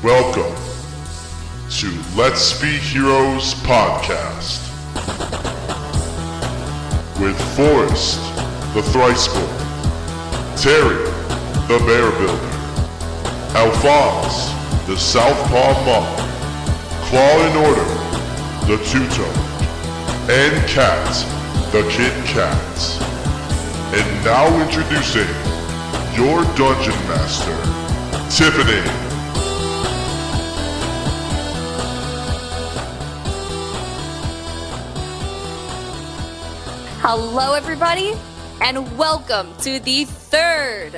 Welcome to Let's Be Heroes podcast with Forrest, the Thriceborn, Terry, the Bear Builder, Alphonse, the Southpaw Monk, Claw and Order, the Two-Toned, and Cat, the Kit Kat. And now introducing your Dungeon Master, Tiffany. Hello, everybody, and welcome to the third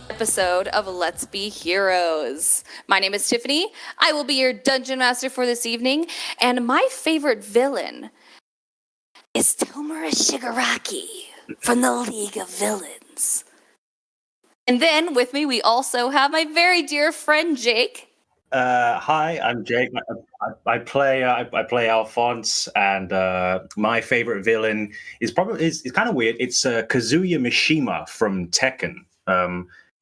episode of Let's Be Heroes. My name is Tiffany. I will be your Dungeon Master for this evening, and my favorite villain is Tomura Shigaraki from the League of Villains. And then with me, we also have my very dear friend Jake. Hi, I'm Jake. I play Alphonse, and my favorite villain is kind of weird. It's Kazuya Mishima from Tekken.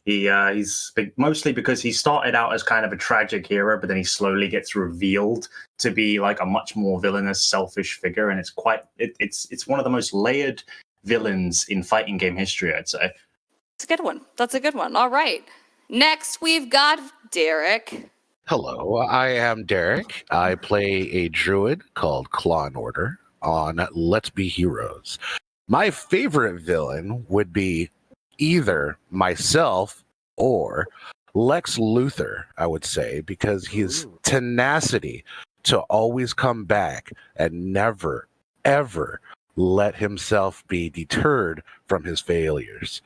He's mostly because he started out as kind of a tragic hero, but then he slowly gets revealed to be like a much more villainous, selfish figure, and it's one of the most layered villains in fighting game history, I'd say. That's a good one. That's a good one. All right. Next, we've got Derek. Hello, I am Derek. I play a druid called Claw and Order on Let's Be Heroes. My favorite villain would be either myself or Lex Luthor, I would say, because his tenacity to always come back and never, ever let himself be deterred from his failures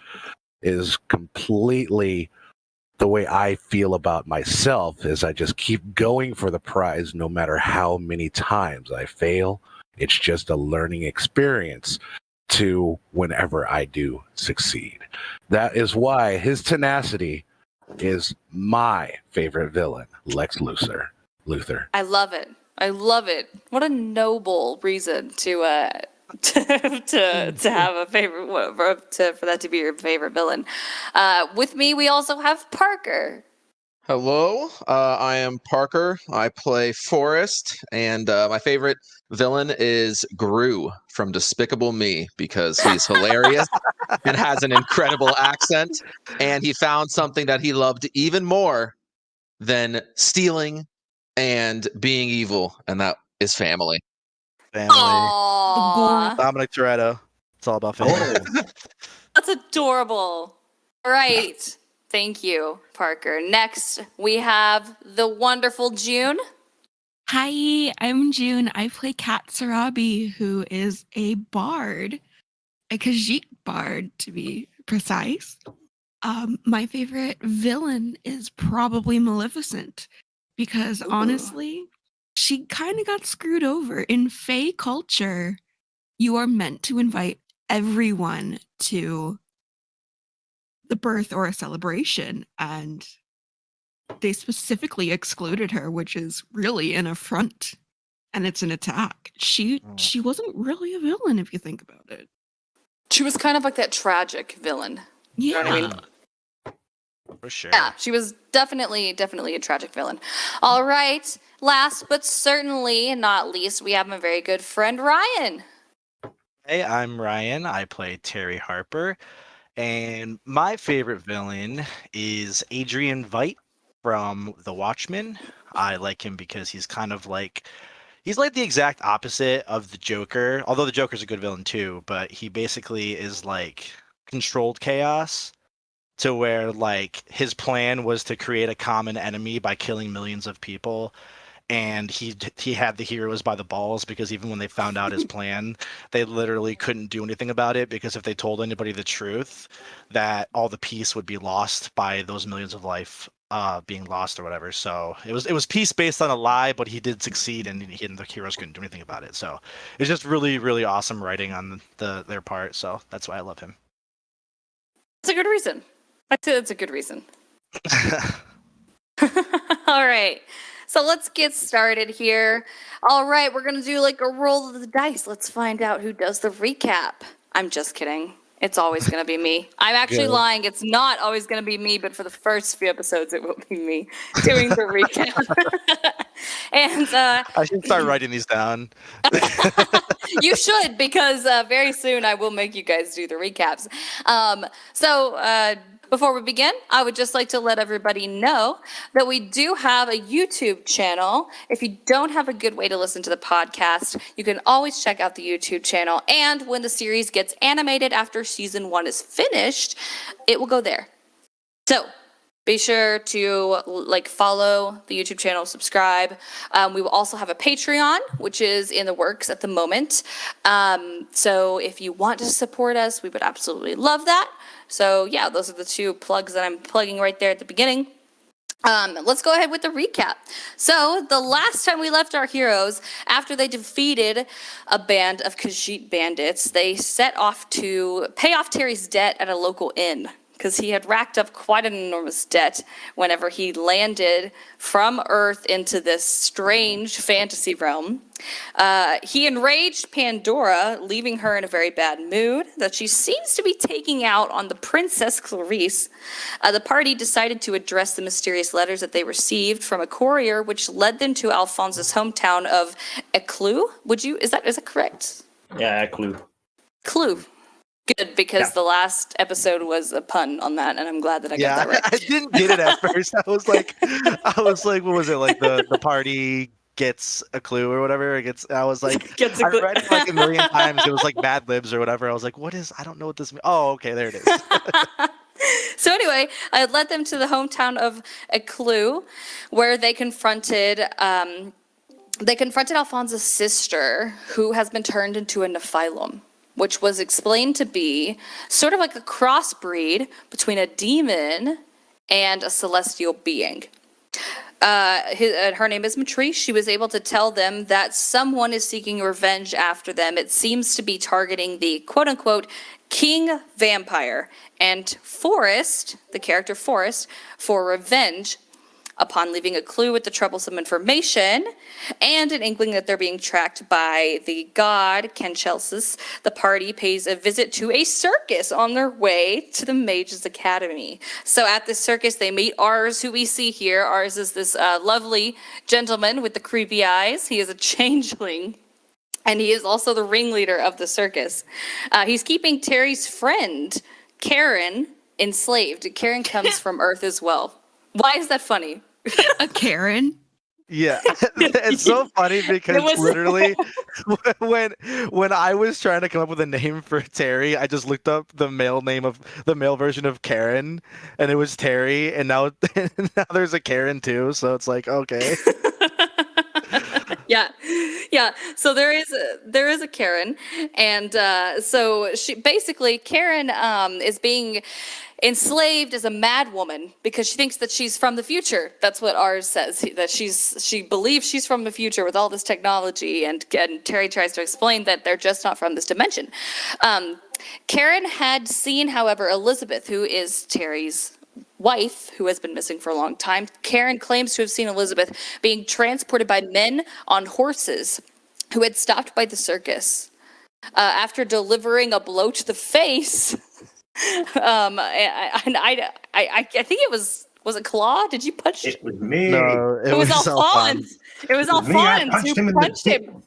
is completely the way I feel about myself. Is I just keep going for the prize no matter how many times I fail. It's just a learning experience to whenever I do succeed. That is why his tenacity is my favorite villain, Lex Luthor. I love it. I love it. What a noble reason to have a favorite, for that to be your favorite villain. With me, we also have Parker. Hello, I am Parker. I play Forrest, and my favorite villain is Gru from Despicable Me because he's hilarious and has an incredible accent, and he found something that he loved even more than stealing and being evil, and that is family. Aww. Dominic Toretto. It's all about family. That's adorable. All right. Thank you, Parker. Next, we have the wonderful June. Hi, I'm June. I play Kat Sarabi, who is a bard, a Khajiit bard to be precise. My favorite villain is probably Maleficent, because honestly, she kind of got screwed over. In Fae culture, you are meant to invite everyone to the birth or a celebration, and they specifically excluded her, which is really an affront, and it's an attack. She wasn't really a villain if you think about it. She was kind of like that tragic villain. Yeah. You know what I mean? For sure. Yeah, she was definitely a tragic villain. All right. Last but certainly not least, we have my very good friend Ryan. Hey, I'm Ryan. I play Terry Harper. And my favorite villain is Adrian Veidt from The Watchmen. I like him because he's like the exact opposite of the Joker. Although the Joker's a good villain too, but he basically is like controlled chaos, to where like his plan was to create a common enemy by killing millions of people. And he had the heroes by the balls, because even when they found out his plan, they literally couldn't do anything about it, because if they told anybody the truth, that all the peace would be lost by those millions of life being lost or whatever. So it was peace based on a lie, but he did succeed, and the heroes couldn't do anything about it. So it's just really, really awesome writing on their part. So that's why I love him. That's a good reason. I'd say that's a good reason. All right. So let's get started here. All right, we're going to do like a roll of the dice. Let's find out who does the recap. I'm just kidding. It's always going to be me. I'm actually Good. lying. It's not always going to be me, but for the first few episodes, it will be me doing the recap. And I should start writing these down. you should, because very soon I will make you guys do the recaps. So before we begin, I would just like to let everybody know that we do have a YouTube channel. If you don't have a good way to listen to the podcast, you can always check out the YouTube channel. And when the series gets animated after season 1 is finished, it will go there. So be sure to follow the YouTube channel, subscribe. We will also have a Patreon, which is in the works at the moment. So if you want to support us, we would absolutely love that. So yeah, those are the 2 plugs that I'm plugging right there at the beginning. Let's go ahead with the recap. So the last time we left our heroes, after they defeated a band of Khajiit bandits, they set off to pay off Terry's debt at a local inn, because he had racked up quite an enormous debt whenever he landed from Earth into this strange fantasy realm. He enraged Pandora, leaving her in a very bad mood that she seems to be taking out on the Princess Clarice. The party decided to address the mysterious letters that they received from a courier, which led them to Alphonse's hometown of Eclou. Is that correct? Yeah, clue. Clue. Good, because the last episode was a pun on that, and I'm glad that I got that right. I didn't get it at first. I was like, what was it? Like the party gets a clue or whatever. I was like, Gets a clue. I read it like a million times. It was like Mad Libs or whatever. I was like, I don't know what this means. Oh, okay, there it is. So anyway, I led them to the hometown of Eclou, where they confronted Alphonse's sister, who has been turned into a Nephilim, which was explained to be sort of like a crossbreed between a demon and a celestial being. Her name is Matrice. She was able to tell them that someone is seeking revenge after them. It seems to be targeting the quote-unquote king vampire, and Forrest, the character Forrest, for revenge. Upon leaving a clue with the troublesome information and an inkling that they're being tracked by the god Kenchelsis, the party pays a visit to a circus on their way to the Mages Academy. So at this circus, they meet Ars, who we see here. Ars is this lovely gentleman with the creepy eyes. He is a changeling, and he is also the ringleader of the circus. He's keeping Terry's friend, Karen, enslaved. Karen comes from Earth as well. Why is that funny? A Karen? Yeah, it's so funny because literally when I was trying to come up with a name for Terry, I just looked up the male version of Karen, and it was Terry, and now there's a Karen too, so it's like, okay. Yeah. So there is a Karen, and so Karen is being enslaved as a mad woman because she thinks that she's from the future. That's what Ars says, that she believes she's from the future with all this technology, and Terry tries to explain that they're just not from this dimension. Karen had seen, however, Elizabeth, who is Terry's wife, who has been missing for a long time. Karen claims to have seen Elizabeth being transported by men on horses who had stopped by the circus. After delivering a blow to the face, I think it was it Claw? Did you punch? It was me. No, It was Alphonse. It was Alphonse who punched him.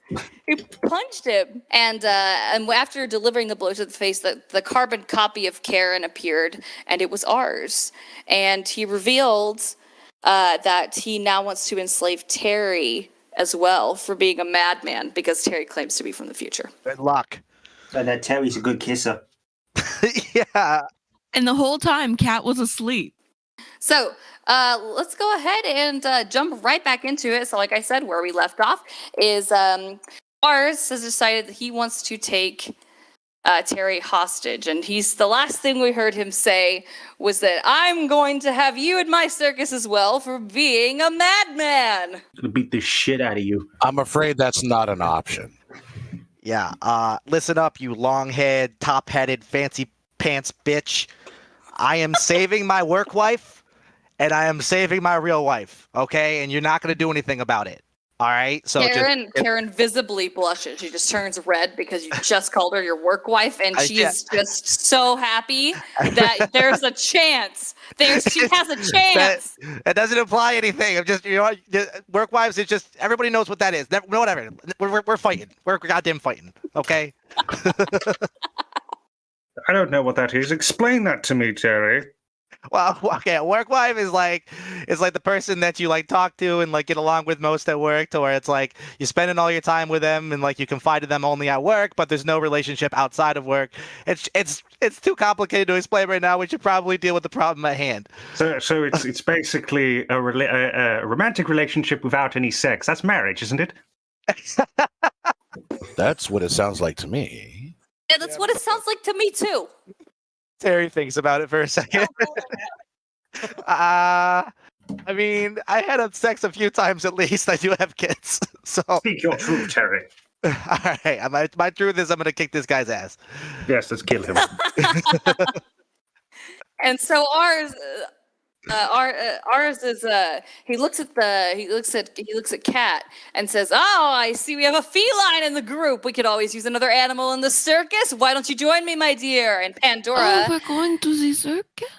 Who punched him. And after delivering the blow to the face, the carbon copy of Karen appeared, and it was Ars. And he revealed that he now wants to enslave Terry as well for being a madman, because Terry claims to be from the future. Good luck. And that Terry's a good kisser. Yeah. And the whole time, Kat was asleep. So let's go ahead and jump right back into it. So like I said, where we left off is Ars has decided that he wants to take Terry hostage. And the last thing we heard him say was that I'm going to have you in my circus as well for being a madman. I'm gonna beat the shit out of you. I'm afraid that's not an option. Yeah. Listen up, you long-haired, top-headed, fancy pants bitch. I am saving my work wife, and I am saving my real wife, okay? And you're not going to do anything about it. All right. So Karen visibly blushes. She just turns red because you just called her your work wife, and she is just so happy that there's a chance. She has a chance. That doesn't imply anything. I'm just, work wives. It's just everybody knows what that is. Whatever. We're fighting. We're goddamn fighting. Okay. I don't know what that is. Explain that to me, Terry. Well, okay, a work wife is like the person that you like talk to and like get along with most at work, to where it's like you're spending all your time with them and like you confide to them only at work, but there's no relationship outside of work. It's too complicated to explain right now. We should probably deal with the problem at hand. So it's basically a romantic relationship without any sex. That's marriage, isn't it? That's what it sounds like to me. Yeah, that's what it sounds like to me too. Terry thinks about it for a second. I mean, I had sex a few times at least. I do have kids, so. Speak your truth, Terry. All right, my truth is I'm gonna kick this guy's ass. Yes, let's kill him. And so ours is he looks at Cat and says, "Oh, I see we have a feline in the group. We could always use another animal in the circus. Why don't you join me, my dear?" And Pandora, Oh, we're going to the circus?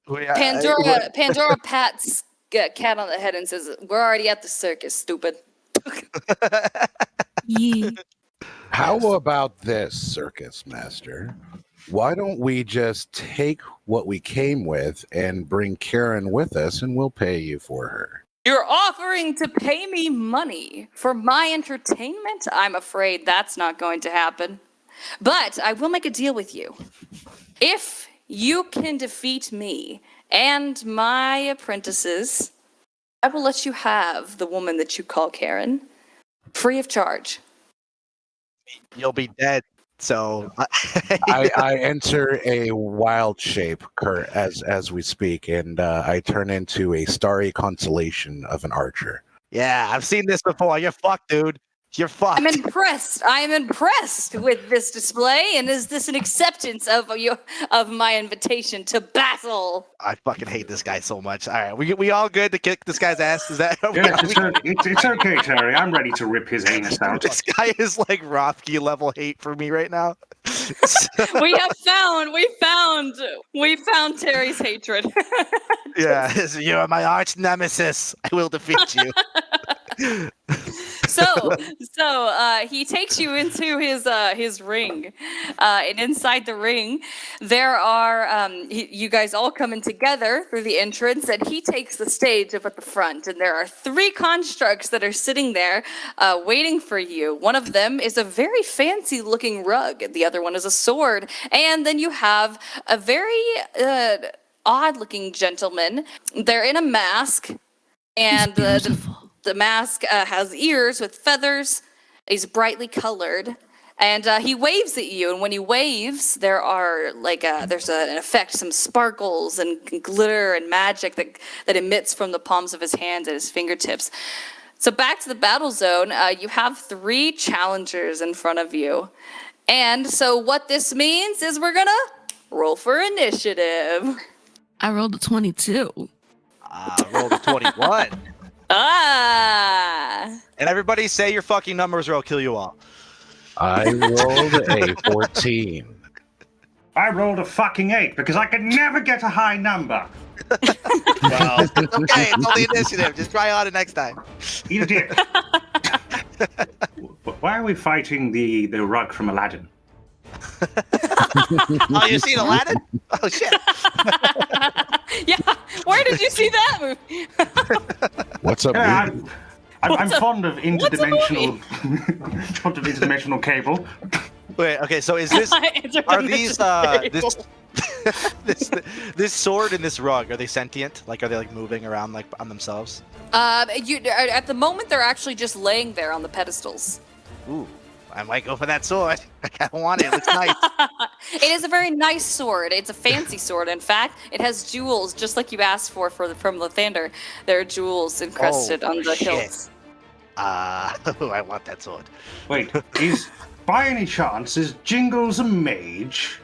Pandora pats Cat on the head and says, "We're already at the circus, stupid." Yeah. How about this, circus master? Why don't we just take what we came with and bring Karen with us, and we'll pay you for her? You're offering to pay me money for my entertainment? I'm afraid that's not going to happen. But I will make a deal with you. If you can defeat me and my apprentices, I will let you have the woman that you call Karen, free of charge. You'll be dead. So I enter a wild shape, Kurt, as we speak, and I turn into a starry constellation of an archer. Yeah, I've seen this before. You're fucked, dude. You're fucked. I'm impressed. I am impressed with this display, and is this an acceptance of my invitation to battle? I fucking hate this guy so much. All right, we all good to kick this guy's ass? Is that? It's okay, Terry. I'm ready to rip his anus out. This guy is like Rothke level hate for me right now. We found Terry's hatred. Yeah, you are my arch nemesis. I will defeat you. So he takes you into his ring, and inside the ring, there are you guys all coming together through the entrance, and he takes the stage up at the front, and there are 3 constructs that are sitting there, waiting for you. One of them is a very fancy-looking rug, the other one is a sword, and then you have a very odd-looking gentleman. They're in a mask, and the mask has ears with feathers. He's brightly colored, and he waves at you. And when he waves, there are there's an effect, some sparkles and glitter and magic that emits from the palms of his hands and his fingertips. So back to the battle zone, you have 3 challengers in front of you, and so what this means is we're gonna roll for initiative. I rolled a 22. Rolled a 21. Ah! And everybody say your fucking numbers or I'll kill you all. I rolled a 14. I rolled a fucking 8 because I could never get a high number. Well, it's okay. It's only initiative. Just try on it next time. Eat a dick. Why are we fighting the rug from Aladdin? Oh, you seen Aladdin? Oh, shit. Yeah, where did you see that movie? What's up, Yeah, dude? I'm fond of interdimensional, fond of interdimensional cable. Wait, okay, so is this, are these, this sword and this rug, are they sentient? Like, are they like moving around like on themselves? At the moment, they're actually just laying there on the pedestals. Ooh, I might go for that sword. I kind of want it. It looks nice. It is a very nice sword. It's a fancy sword. In fact, it has jewels, just like you asked for from Lathander. There are jewels encrusted on the hilts. I want that sword. Wait, by any chance, is Jingles a mage?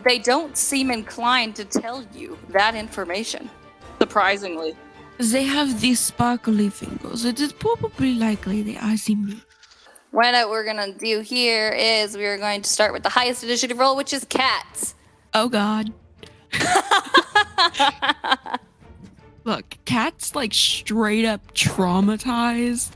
They don't seem inclined to tell you that information, surprisingly. They have these sparkly fingers. It is probably likely they are me. What we're gonna do here is we are going to start with the highest initiative roll, which is cats. Oh God. Look, Cat's like straight up traumatized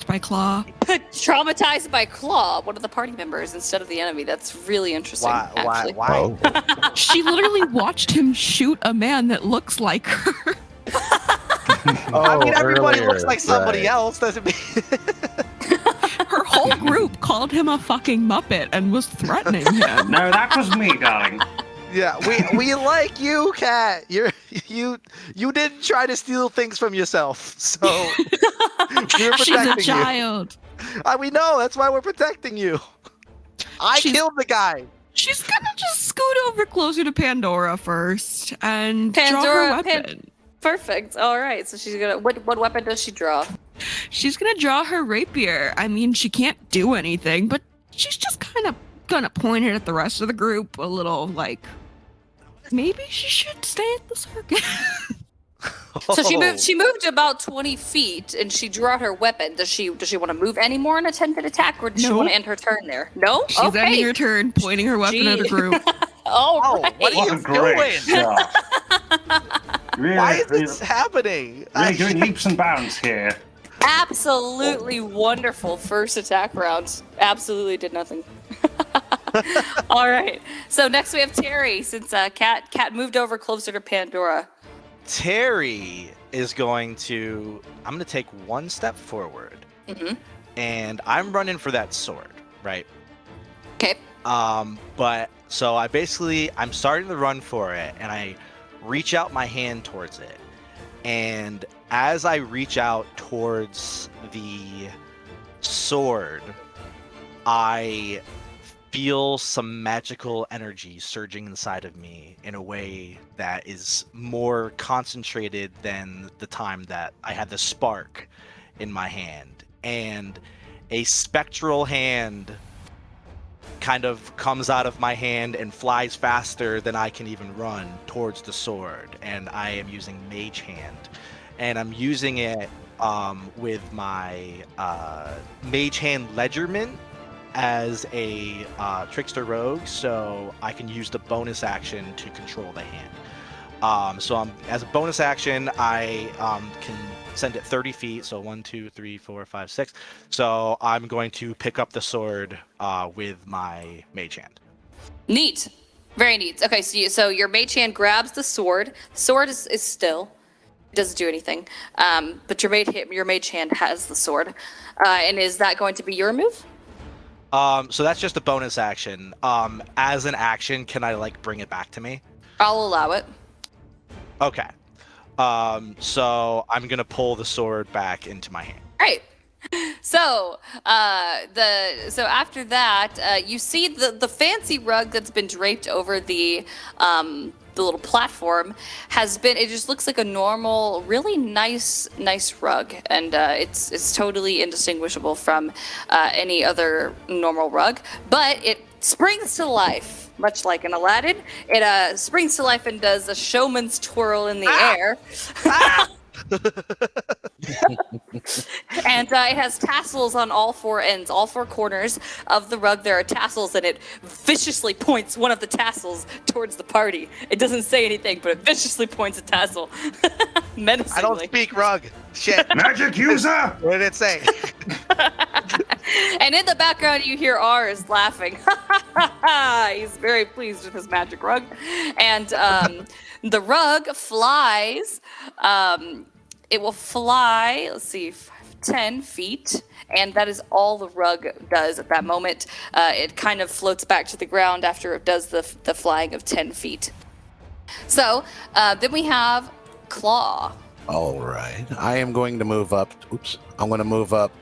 by Claw. Traumatized by Claw, one of the party members instead of the enemy. That's really interesting. Actually. Why? Oh. She literally watched him shoot a man that looks like her. I mean, everybody earlier, looks like somebody right. else, doesn't mean. Her whole group called him a fucking Muppet and was threatening him. No, that was me, darling. Yeah, we like you, Cat. You didn't try to steal things from yourself, so we're She's a protecting child. you. We know that's why we're protecting you. I She's- killed the guy. She's gonna just scoot over closer to Pandora first and draw Pandora, her weapon. Perfect. All right. So she's gonna. What weapon does she draw? She's gonna draw her rapier. I mean, she can't do anything, but she's just kind of gonna point it at the rest of the group a little like, maybe she should stay at the circus. So she moved about 20 feet and she drew out her weapon. Does she want to move any more in a 10-foot attack, or does she No. want to end her turn there? No. She's Okay. ending her turn, pointing her weapon at the group. All Oh, right. what are What you a great doing? shot. Really, Why is really, this happening? really doing leaps and bounds here. Absolutely wonderful first attack round. Absolutely did nothing. All right. So next we have Terry, since Cat moved over closer to Pandora. Terry is going to. I'm going to take one step forward, Mm-hmm. and I'm running for that sword, right? Okay. But so I'm starting to run for it, and I reach out my hand towards it, and as I reach out towards the sword, I feel some magical energy surging inside of me in a way that is more concentrated than the time that I had the spark in my hand. And a spectral hand kind of comes out of my hand and flies faster than I can even run towards the sword. And I am using Mage Hand. And I'm using it with my Mage Hand Ledgerman as a trickster rogue, so I can use the bonus action to control the hand. As a bonus action, I can send it 30 feet, so 1, 2, 3, 4, 5, 6. So I'm going to pick up the sword with my mage hand. Neat. Very neat. Okay, so your mage hand grabs the sword. The sword is still. It doesn't do anything. But your mage hand has the sword. And is that going to be your move? So that's just a bonus action. As an action, can I bring it back to me? I'll allow it. Okay. So I'm gonna pull the sword back into my hand. Right. So after that, you see the fancy rug that's been draped over the little platform it just looks like a normal, really nice rug, and it's totally indistinguishable from any other normal rug, but it springs to life, much like in Aladdin. It springs to life and does a showman's twirl in the air. And it has tassels on all four ends, all four corners of the rug. There are tassels, and it viciously points one of the tassels towards the party. It doesn't say anything, but it viciously points a tassel. Menacingly. I don't speak rug. Shit. Magic user! What did it say? And in the background, you hear Ars laughing. He's very pleased with his magic rug. And the rug flies. It will fly, 10 feet. And that is all the rug does at that moment. It kind of floats back to the ground after it does the flying of 10 feet. So then we have Claw. All right. I am going to move up. I'm going to move up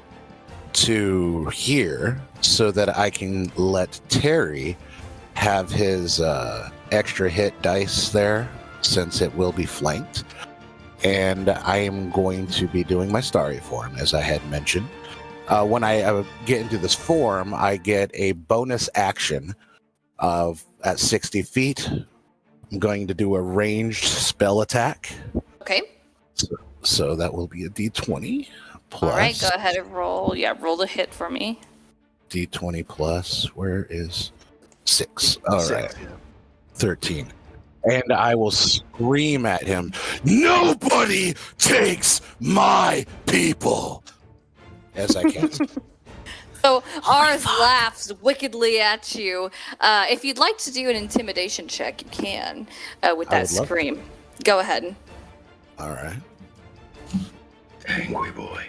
to here so that I can let Terry have his extra hit dice there, since it will be flanked. And I am going to be doing my starry form, as I had mentioned. When I get into this form, I get a bonus action at 60 feet. I'm going to do a ranged spell attack. Okay. So that will be a D20 plus. All right, go ahead and roll. Yeah, roll the hit for me. D20 plus. Where is 6? All right. Six, yeah. 13. And I will scream at him, "Nobody takes my people!" As I can. So Ars laughs wickedly at you. If you'd like to do an intimidation check, you can with I that would love scream. Go ahead. All right. Angry boy.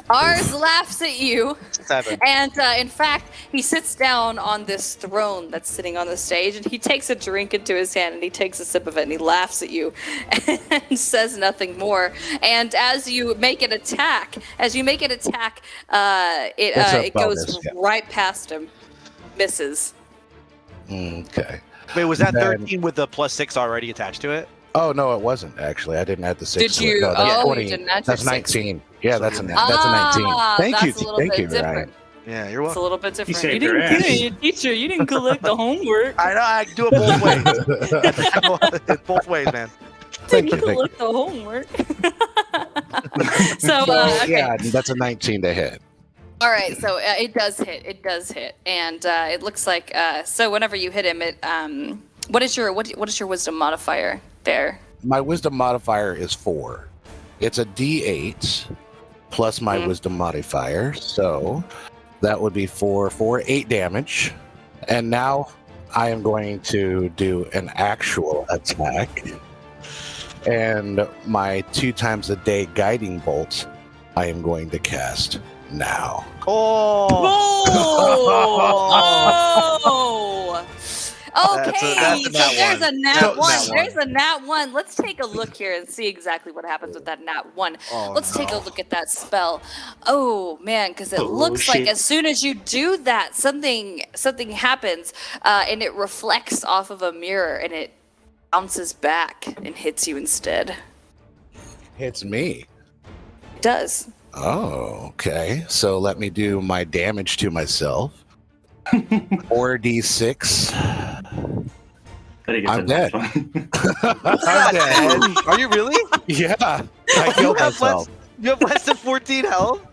Ars laughs at you, 7. and in fact, he sits down on this throne that's sitting on the stage, and he takes a drink into his hand, and he takes a sip of it, and he laughs at you, and says nothing more. And as you make an attack, it bonus, goes yeah. right past him, misses. Okay. Wait, was that Then- 13 with the +6 already attached to it? Oh no, it wasn't actually. I didn't add the 6. Did you? No, that's Oh, you 20. didn't add your That's 6. 19. Yeah, that's a 19. Ah, Thank you, that's a little thank bit you, Ryan. different. Yeah, you're It's a welcome. little bit different. saved your ass. teacher. You didn't collect the homework. I know, I do it both ways. It's both ways, man. Thank you, Didn't thank you. collect the homework. So, okay. Yeah, that's a 19 to hit. All right, so it does hit. It does hit, and it looks like so. Whenever you hit him, it what is your wisdom modifier there? My wisdom modifier is 4. It's a D8 plus my wisdom modifier, so that would be 4, 8 damage. And now I am going to do an actual attack. And my 2 times a day guiding bolt, I am going to cast now. Oh! Oh! Okay, That's a so nat there's one. a nat That's a one. nat one. There's a nat one. Let's take a look here and see exactly what happens with that nat one. Oh, Let's take a no. look at that spell. Oh man, because it Oh, looks like shit. as soon as you do that, something happens, and it reflects off of a mirror, and it bounces back and hits you instead. Hits me. It does. Oh, okay. So let me do my damage to myself. 4d6. I didn't get I'm to dead. that one. I'm dead. Are you really? Yeah, I killed myself. You have less than 14 health?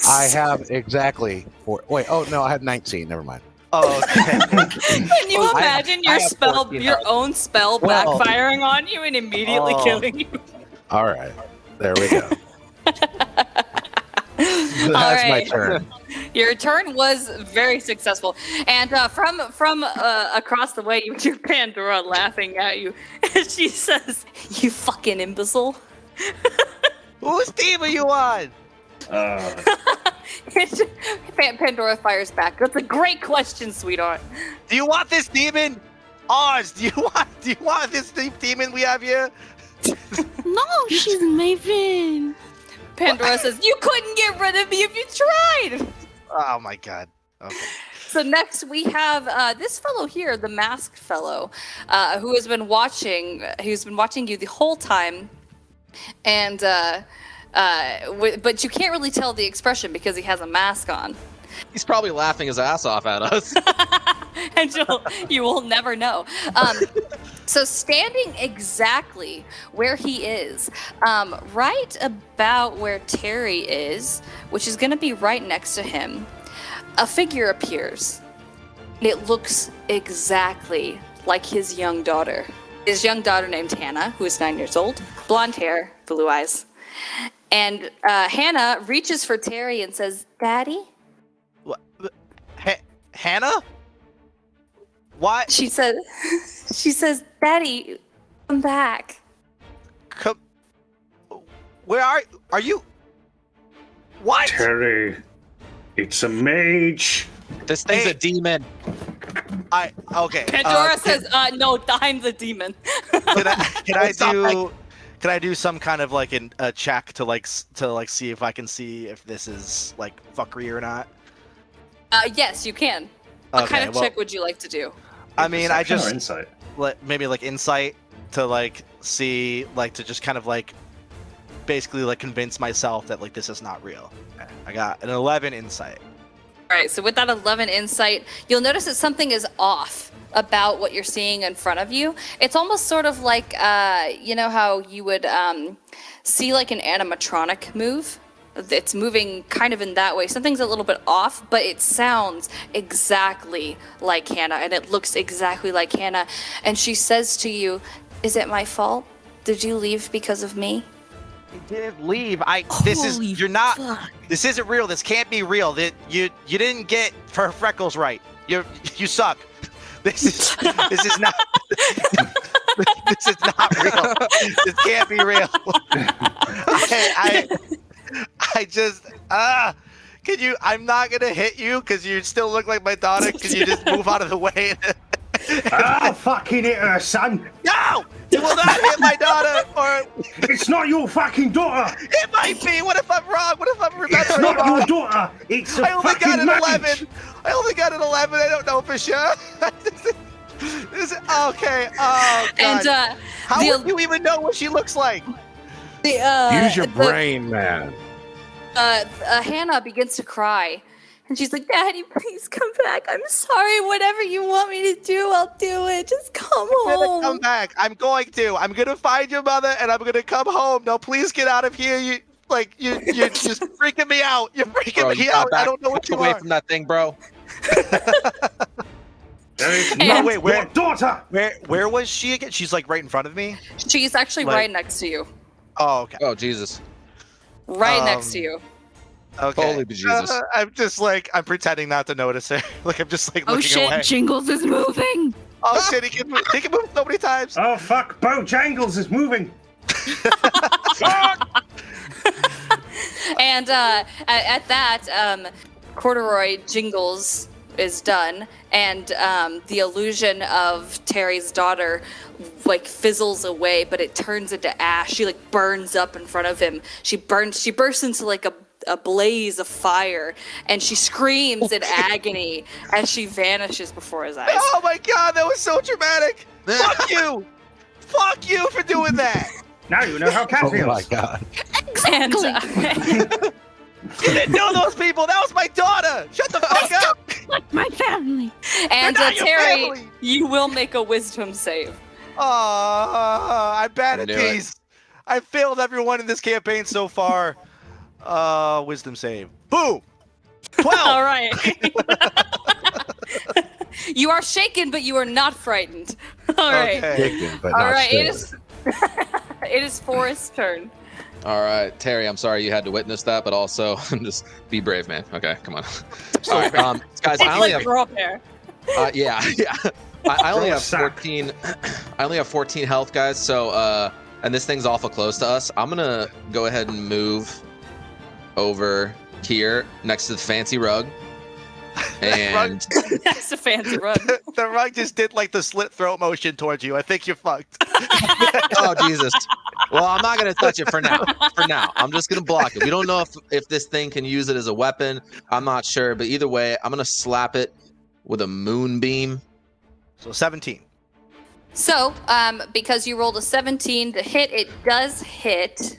I have exactly 4. Wait, oh no, I have 19. Never mind. Oh, okay. Can you imagine I your have spell, 14 your health. own spell Well- backfiring on you and immediately Oh. killing you? All right, there we go. That's my right. turn. Your turn was very successful, and from across the way, you hear Pandora laughing at you, and she says, "You fucking imbecile." Whose team are you on? Pandora fires back. That's a great question, sweetheart. Do you want this demon? Ours, do you want this demon we have here? No, she's my friend. Pandora says, "You couldn't get rid of me if you tried." Oh my god. Okay. So next we have this fellow here, the masked fellow, who has been watching. He's been watching you the whole time, and but you can't really tell the expression because he has a mask on, He's probably laughing his ass off at us. and you will never know. So standing exactly where he is, right about where Terry is, which is going to be right next to him, a figure appears. It looks exactly like his young daughter. His young daughter named Hannah, who is 9 years old, blonde hair, blue eyes. And Hannah reaches for Terry and says, "Daddy?" Hannah? Why? She says, "Daddy, come back." Come. Where are you? What? Terry, it's a mage. This thing's Hey. a demon. Okay. Pandora says, "No, I'm the demon." Can I do some kind of like a check to see if I can see if this is like fuckery or not? Yes, you can. What Okay, kind of well, check would you like to do? I mean, I Perception or just insight. maybe like insight to like see like to just kind of like basically like convince myself that like this is not real. I got an 11 insight. All right, so with that 11 insight, you'll notice that something is off about what you're seeing in front of you. It's almost sort of like, you know how you would see like an animatronic move? It's moving kind of in that way. Something's a little bit off, but it sounds exactly like Hannah, and it looks exactly like Hannah. And she says to you, "Is it my fault? Did you leave because of me?" You didn't leave. Holy You're not. fuck. This isn't real. This can't be real. You didn't get her freckles right. You suck. This is not. This is not real. This can't be real. I just can you? I'm not gonna hit you because you still look like my daughter. Can you just move out of the way? I'll fucking hit her, son. No, you will not hit my daughter. Or It's not your fucking daughter. it might be. What if I'm wrong? What if I'm remembering It's not wrong? your daughter. It's a I only fucking got an marriage. 11. I only got an 11. I don't know for sure. Okay. Oh, God. And How the- would you even know what she looks like? Use your brain, man. Hannah begins to cry. And she's like, "Daddy, please come back. I'm sorry. Whatever you want me to do, I'll do it. Just come I'm gonna come home." back. I'm going to. I'm gonna find your mother and I'm gonna come home. No, please get out of here. You're just freaking me out. You're freaking Bro, me you out. got I don't know what back you away are. from that thing, bro. There is And- not wait, where- your daughter. Where was she again? She's like right in front of me. She's actually Like- right next to you. Oh, okay. Oh, Jesus. Right next to Um, you. Okay. Holy bejesus. I'm just like I'm pretending not to notice her. Like I'm just like Oh looking shit, away. Jingles is moving. Oh shit, he can move so many times. Oh, fuck. Bojangles is moving. Fuck. And at that, Corduroy Jingles is done, and the illusion of Terry's daughter like fizzles away, but it turns into ash. She like burns up in front of him. She bursts into like a blaze of fire, and she screams in agony as she vanishes before his eyes. Oh my god, that was so dramatic. Fuck you. Fuck you for doing that. Now you know how Cat Oh feels. my god. And, Exactly. You didn't know those people. That was my daughter. Shut the fuck up. Like my family. and They're not your Terry, family. you will make a wisdom save. I'm bad I at knew it. these. I failed everyone in this campaign so far. Wisdom save. Boom. 12. All right. You are shaken, but you are not frightened. All right. Okay. Chicken, but All not right. It steak. is. It is Forrest's turn. All right, Terry, I'm sorry you had to witness that, but also just be brave, man. Okay, come on. All right, guys, I only have Grow up there. yeah. I only Throw a have sack. 14. I only have 14 health, guys. So and this thing's awful close to us. I'm gonna go ahead and move over here next to the fancy rug. And That's a fancy run. The rug just did like the slit throat motion towards you. I think you're fucked. oh Jesus. Well, I'm not gonna touch it for now. I'm just gonna block it. We don't know if this thing can use it as a weapon. I'm not sure, but either way, I'm gonna slap it with a moonbeam. So 17. So, because you rolled a 17 to hit, it does hit,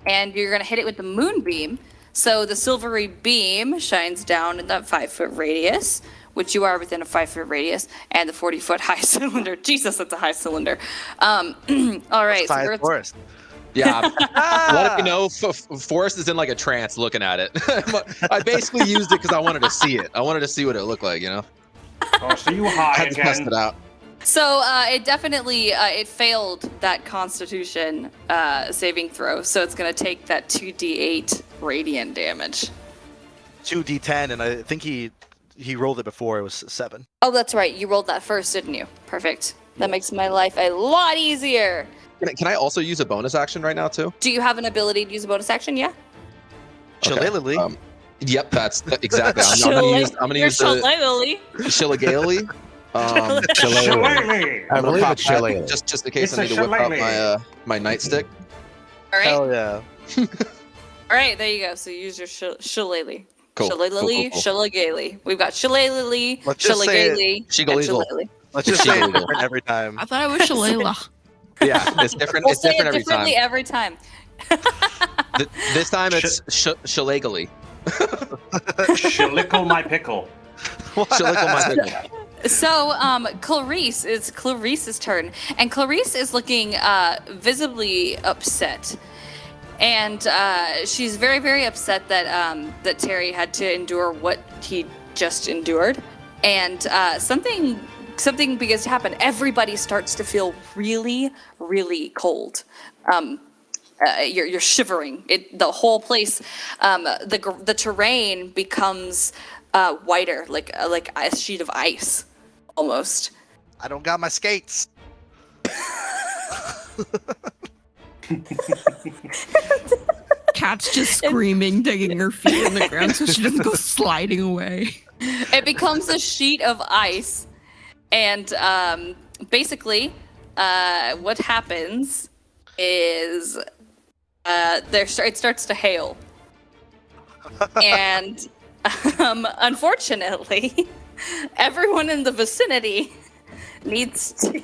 and you're gonna hit it with the moonbeam. So the silvery beam shines down in that 5-foot radius, which you are within a 5-foot radius, and the 40-foot high cylinder. Jesus, that's a high cylinder. All right. So Earth's- Forest. Yeah, let it know. Forrest is in like a trance looking at it. I basically used it because I wanted to see it. I wanted to see what it looked like, you know. Oh, so you I high had to test again. it out. So it definitely it failed that Constitution saving throw. So it's gonna take that 2d8 radiant damage. 2d10, and I think he rolled it before. It was 7. Oh, that's right. You rolled that first, didn't you? Perfect. That makes my life a lot easier. Can I also use a bonus action right now too? Do you have an ability to use a bonus action? Yeah. Shillelagh. Yep, that's exactly. I'm gonna use the Shillelagh. shillelagh. Shillelagh. I I'm gonna believe pop it's that Shillelagh. just in case It's I a need to whip out shillelagh. my nightstick. All right. Hell yeah. All right. There you go. So use your shillelagh. Cool. Shillelagh. Cool. Shillelagh. We've got shillelagh. Let's just say it. Shillelagh. Shiggle and eagle. shillelagh. Let's just say it Shillelagh. different every time. I thought it was Shalala. Yeah, it's different. We'll It's say different it every time. differently every time. This time it's shillelagh. Shilickle my pickle. Shilickle my pickle. So, Clarice, it's Clarice's turn, and Clarice is looking visibly upset, and she's very, very upset that Terry had to endure what he just endured, and something begins to happen. Everybody starts to feel really, really cold. You're shivering. The whole place, the terrain becomes whiter, like a sheet of ice. Almost. I don't got my skates. Kat's just screaming, digging her feet in the ground so she doesn't go sliding away. It becomes a sheet of ice, and basically, what happens is it starts to hail, and unfortunately, everyone in the vicinity needs to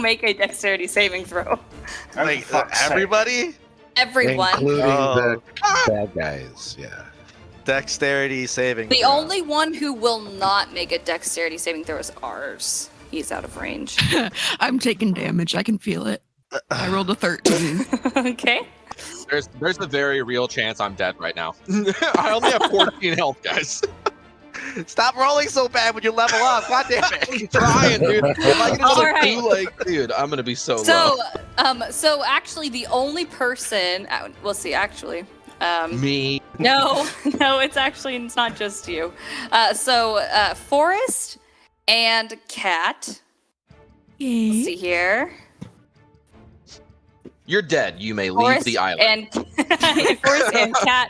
make a dexterity saving throw. Like everybody? Everyone. Including the Oh. bad guys, yeah. Dexterity saving. The throw. only one who will not make a dexterity saving throw is ours. He's out of range. I'm taking damage. I can feel it. I rolled a 13. Okay. There's a very real chance I'm dead right now. I only have 14 health, guys. Stop rolling so bad when you level up. God damn it. I'm trying, dude. If I get another All right. 2, like, dude, I'm gonna be so So, low. so actually, the only person, we'll see. Actually, Me. no, it's not just you. So, Forrest and Cat. Yay. Let's see here. You're dead. You may leave Forrest the island. and Forrest and Cat.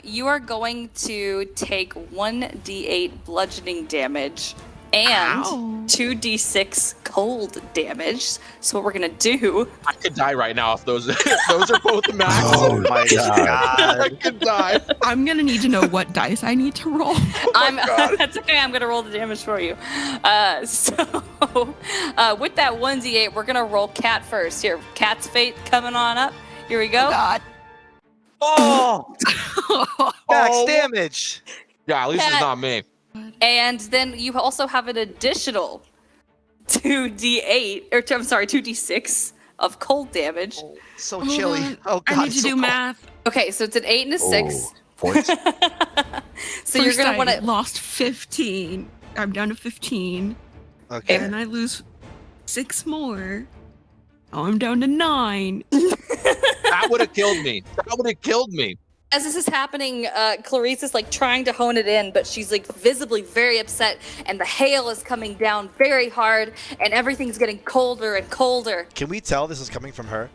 You are going to take 1d8 bludgeoning damage and Ow. 2d6 cold damage. So what we're gonna do? I could die right now if those are both max. Oh my I God. could die. I'm gonna need to know what dice I need to roll. That's okay. I'm gonna roll the damage for you. So with that 1d8, we're gonna roll Cat first. Here, Cat's fate coming on up. Here we go. God. Oh! Max Oh. damage. Yeah, at least Cat. it's not me. And then you also have an additional 2d6 of cold damage. So Hold chilly. on. Oh God. I need to so do cold. math. Okay, so it's an 8 and a 6. Oh, points. So you're First gonna I want to. lost 15. I'm down to 15. Okay. And I lose 6 more. Oh, I'm down to 9. That would have killed me. That would have killed me. As this is happening, Clarice is like trying to hone it in, but she's like visibly very upset, and the hail is coming down very hard, and everything's getting colder and colder. Can we tell this is coming from her?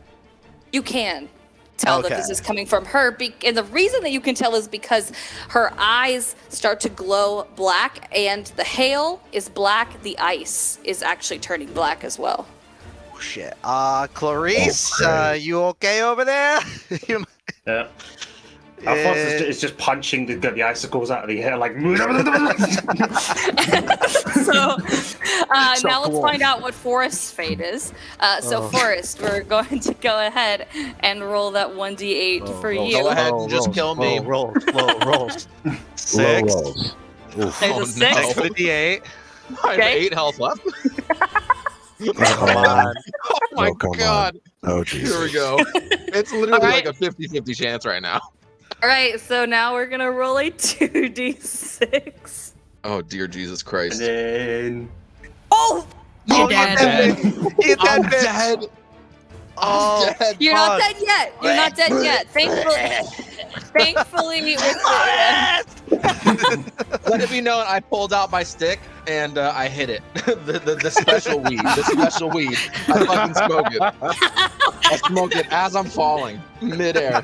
You can tell that this Okay. is coming from her, and the reason that you can tell is because her eyes start to glow black, and the hail is black. The ice is actually turning black as well. Oh, shit. Clarice, Oh, great. you okay over there? You- Yeah. Alphonse is just punching the icicles out of the air, like. So now let's cool. find out what Forrest's fate is. So Forrest, we're going to go ahead and roll that 1d8 for roll. you. Go ahead and just kill me. Roll. 6. Low rolls. Oof. There's Oh, a 6. Next for the D8. I have Okay. 8 health left. Come on. Oh my Oh, come on. god. Oh, Jesus. Here we go. It's literally Alright. like a 50-50 chance right now. All right, so now we're going to roll a 2d6. Oh dear Jesus And Christ. then. Oh, You're dead. He's I'm dead, bitch. dead. Oh, I'm dead. you're not Fuck. dead yet. You're not dead yet. Thankfully, Let it be known, I pulled out my stick and I hit it. the special weed. The special weed. I fucking smoke it. I smoke it as I'm falling midair.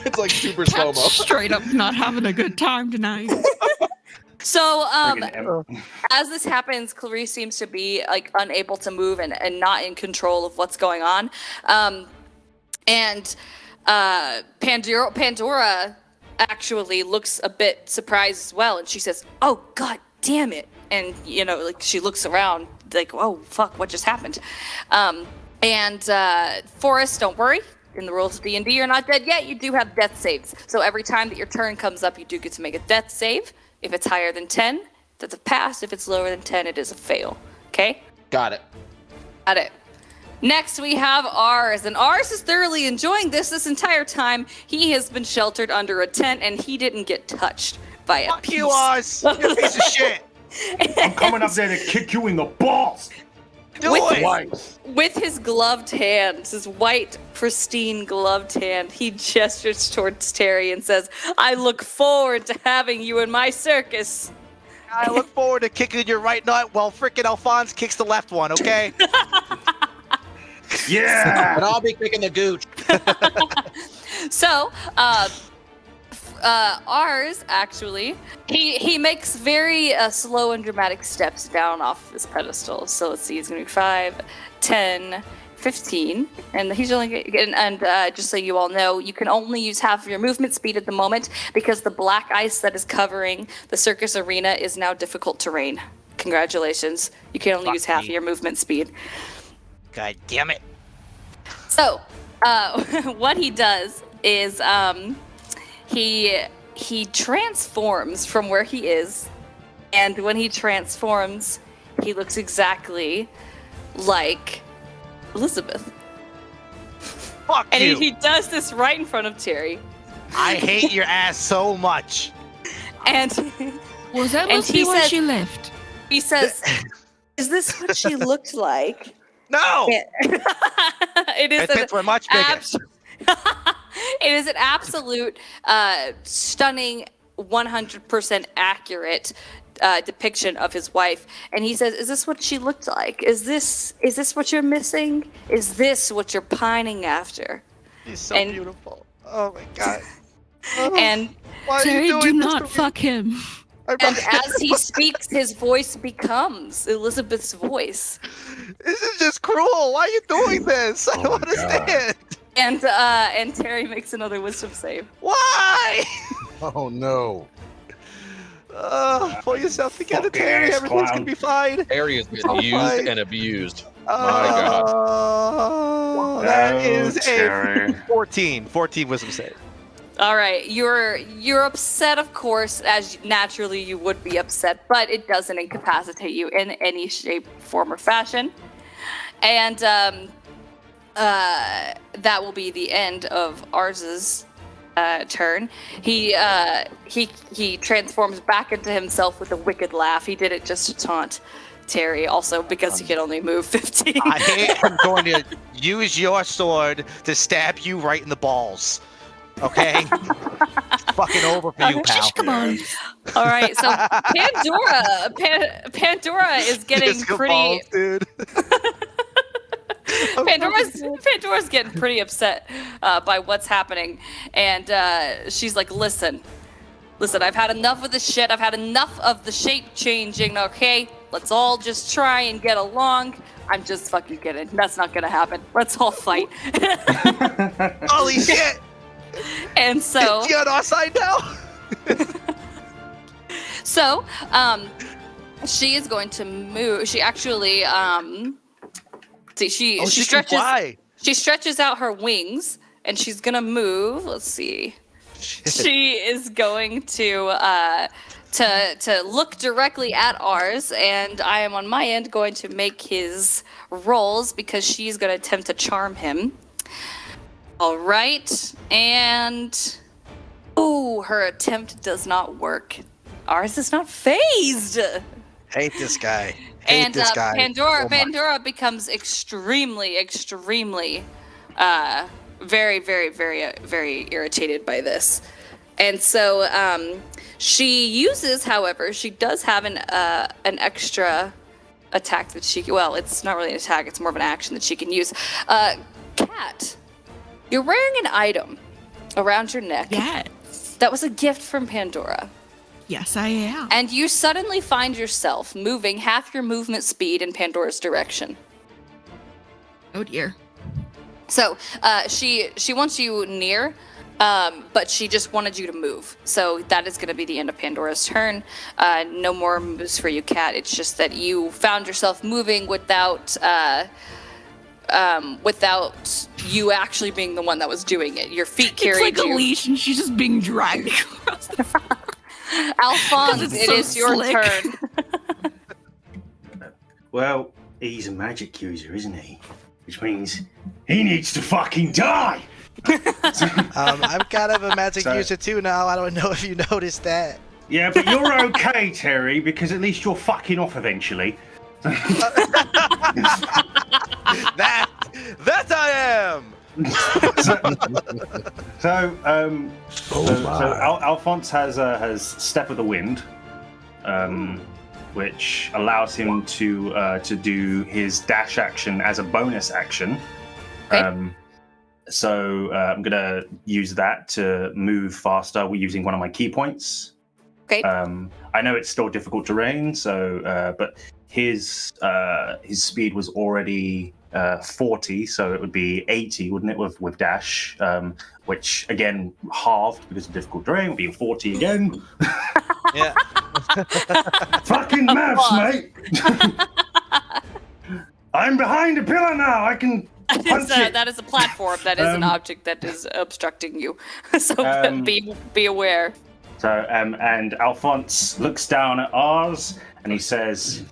It's like super slow Cat's mo. straight up not having a good time tonight. so friggin' as this happens, Clarice seems to be like unable to move and not in control of what's going on. And Pandora actually looks a bit surprised as well, and she says, "Oh God damn it!" And like she looks around, like, "Oh fuck, what just happened?" And Forrest, don't worry, in the rules of D&D, you're not dead yet, you do have death saves. So every time that your turn comes up, you do get to make a death save. If it's higher than 10, that's a pass. If it's lower than 10, it is a fail. Okay? Got it. Got it. Next, we have Ars, and Ars is thoroughly enjoying this entire time. He has been sheltered under a tent, and he didn't get touched by a Fuck piece. you, Oz! You piece of shit! I'm coming up there to kick you in the balls. Do it! With his gloved hands, his white, pristine gloved hand, he gestures towards Terry and says, I look forward to having you in my circus. I look forward to kicking your right nut while frickin' Alphonse kicks the left one, okay? Yeah. And I'll be kicking the gooch. So, Ars, actually, he makes very slow and dramatic steps down off his pedestal. So let's see, he's going to be 5, 10, 15, and he's only getting, and just so you all know, you can only use half of your movement speed at the moment because the black ice that is covering the circus arena is now difficult terrain. Congratulations. You can only use half of your movement speed. God damn it. So, what he does is he transforms from where he is, and when he transforms, he looks exactly like Elizabeth. Fuck And you. he does this right in front of Terry. I hate your ass so much. And Was that And must he be where says- she lived? he says, is this what she looked like? No! It is My tits were much bigger. it is an absolute, stunning, 100% accurate depiction of his wife. And he says, is this what she looked like? Is this what you're missing? Is this what you're pining after? He's so and- beautiful. Oh my god. Oh, And why are Terry, you do doing this not to me? fuck him. and as he speaks, his voice becomes Elizabeth's voice. This is just cruel. Why are you doing this? I Oh don't my God. understand. And Terry makes another wisdom save. Why? Oh no. Pull yourself together, Fucking Terry. ass Everything's clown. gonna be fine. Harry has been Oh, used my. and abused. Oh, that is Terry. a 14. 14 wisdom save. All right, you're upset, of course, as naturally you would be upset, but it doesn't incapacitate you in any shape, form, or fashion. And that will be the end of Ars's turn. He transforms back into himself with a wicked laugh. He did it just to taunt Terry, also because he can only move 15. I'm going to use your sword to stab you right in the balls. Okay? Fucking over for you, pal. Come on. All right, so Pandora is getting Disco pretty. balls, dude. Pandora's getting pretty upset by what's happening, and she's like, listen, I've had enough of this shit. I've had enough of the shape changing. Okay, let's all just try and get along. I'm just fucking kidding. That's not gonna happen. Let's all fight. Holy shit! And so, Is he on our side now? so, she is going to move. She actually, she Can stretches. fly. She stretches out her wings, and she's gonna move. Let's see. She is going to look directly at ours, and I am on my end going to make his rolls because she's going to attempt to charm him. All right, and her attempt does not work. Ours is not phased. Hate this guy. Hate And this guy. Pandora, so much. Pandora becomes extremely, very, very, very, very irritated by this. And so she uses, however, she does have an extra attack that she, well, it's not really an attack, it's more of an action that she can use. Kat, you're wearing an item around your neck. Yes. That was a gift from Pandora. Yes, I am. And you suddenly find yourself moving half your movement speed in Pandora's direction. Oh dear. So she wants you near, but she just wanted you to move. So that is going to be the end of Pandora's turn. No more moves for you, Kat. It's just that you found yourself moving without without you actually being the one that was doing it. Your feet It's carried like a you. leash, and she's just being dragged across the Alphonse, it's it so is your slick. turn. Well, he's a magic user, isn't he? Which means he needs to fucking die! I'm kind of a magic So- user too now. I don't know if you noticed that. Yeah, but you're okay, Terry, because at least you're fucking off eventually. That I am. So, my. Alphonse has Step of the Wind, which allows him to do his dash action as a bonus action. Okay. So I'm gonna use that to move faster. We're using one of my key points. Okay. I know it's still difficult terrain, so but his speed was already 40, so it would be 80, wouldn't it, with dash? Which again halved because of difficult terrain, would be 40 again. Yeah. Fucking maths, mate. I'm behind a pillar now. I can punch it. That is a platform. That is an object that is obstructing you. So be aware. So, and Alphonse looks down at ours and he says,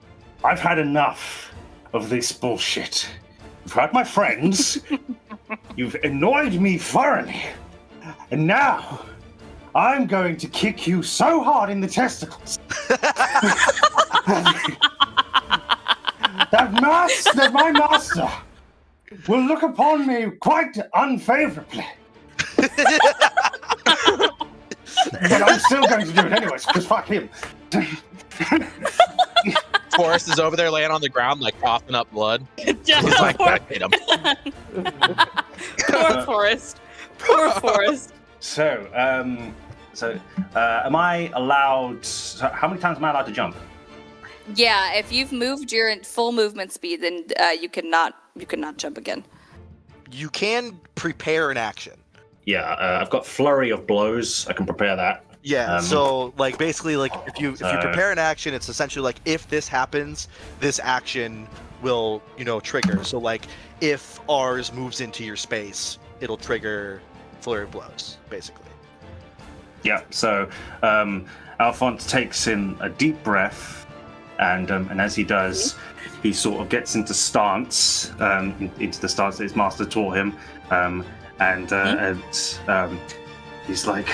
I've had enough of this bullshit. You've hurt my friends. You've annoyed me thoroughly. And now, I'm going to kick you so hard in the testicles. that my master will look upon me quite unfavorably. But I'm still going to do it anyways, because fuck him. Forrest is over there laying on the ground, like coughing up blood. Yeah, He's like, poor, I hit him. poor Forrest. Poor Forrest. So, am I allowed? So how many times am I allowed to jump? Yeah, if you've moved your full movement speed, then you cannot jump again. You can prepare an action. Yeah, I've got flurry of blows. I can prepare that. Yeah, so like basically like if you prepare an action, it's essentially like if this happens, this action will, trigger. So like if ours moves into your space, it'll trigger flurry of blows, basically. Yeah. So, Alphonse takes in a deep breath, and as he does, he sort of gets into stance, into the stance that his master taught him, and he's like,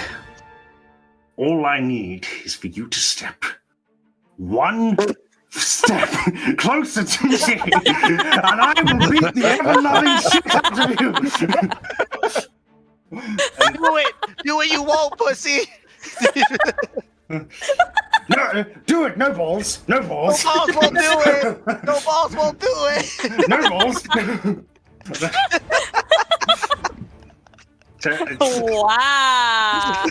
all I need is for you to step one step closer to me, and I will beat the ever-loving shit out of you. Do it, you won't, pussy. No, do it. No balls. No balls. No balls won't do it. No balls won't do it. No balls. Wow.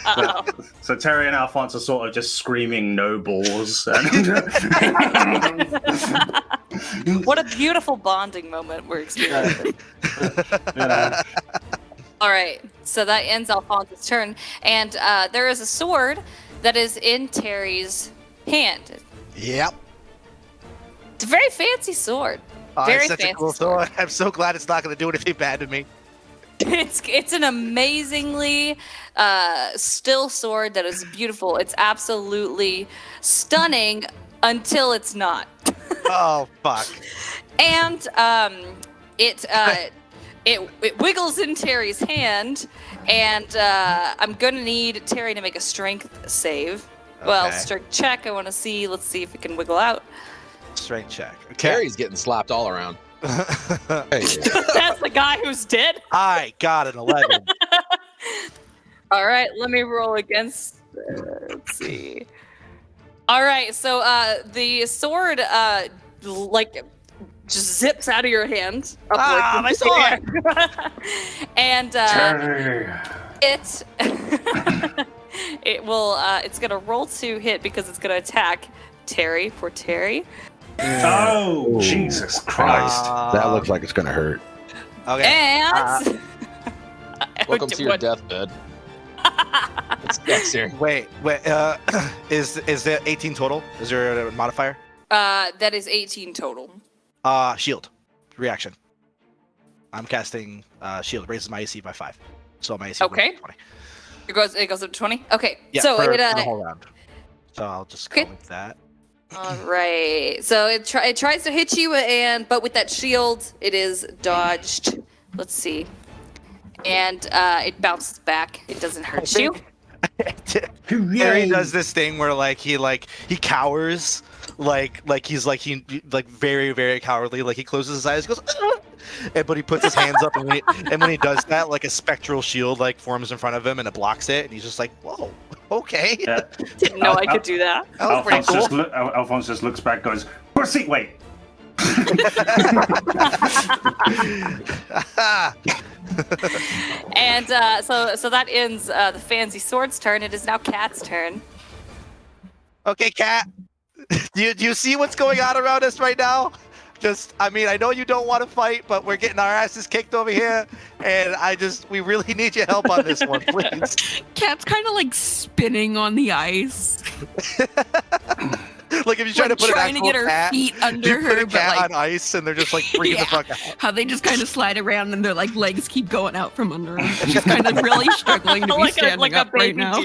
So Terry and Alphonse are sort of just screaming "no balls." What a beautiful bonding moment we're experiencing. All right, so that ends Alphonse's turn, and there is a sword that is in Terry's hand. Yep. It's a very fancy sword. Very It's such a fancy cool sword. I'm so glad it's not going to do anything bad to me. It's an amazingly still sword that is beautiful. It's absolutely stunning until it's not. Oh fuck! And it wiggles in Terry's hand, and I'm gonna need Terry to make a strength save. Well, Okay. strength check. I want to see. Let's see if it can wiggle out. Strength check. Okay. Terry's getting slapped all around. That's the guy who's dead. I got an 11. All right, let me roll against. Let's see. All right, so the sword just zips out of your hand. Ah, my sword! And Terry. it will. It's gonna roll to hit because it's gonna attack Terry. Poor Terry. Oh, Jesus Christ! That looks like it's gonna hurt. Okay. And Welcome to your deathbed. It's Dexter. Wait. Is there 18 total? Is there a modifier? that is 18 total. Shield. Reaction. I'm casting Shield. Raises my AC by 5. So my AC Okay. 20. It goes up to 20? Okay. Yeah, so for it the whole round. So I'll just go Okay. with that. All right. So it tries to hit you, but with that shield, it is dodged. Let's see. And it bounces back. It doesn't hurt you. Harry does this thing where he cowers, he's very, very cowardly. Like he closes his eyes, goes, but he puts his hands up, and when he does that, like a spectral shield forms in front of him and it blocks it, and he's just like, whoa, okay. Didn't know I could do that. That was pretty cool. Alphonse just looks back, goes, pussy, wait. And so that ends the fancy sword's turn. It is now Cat's turn. Okay, Cat. Do you see what's going on around us right now? I know you don't want to fight, but we're getting our asses kicked over here, and we really need your help on this one, please. Cat's kind of spinning on the ice. Like if you try to put trying to get her cat, feet under you put her, a cat but on ice, and they're just freaking the fuck out. how they just kind of slide around and their legs keep going out from under them. She's kind of really struggling to be standing up right now.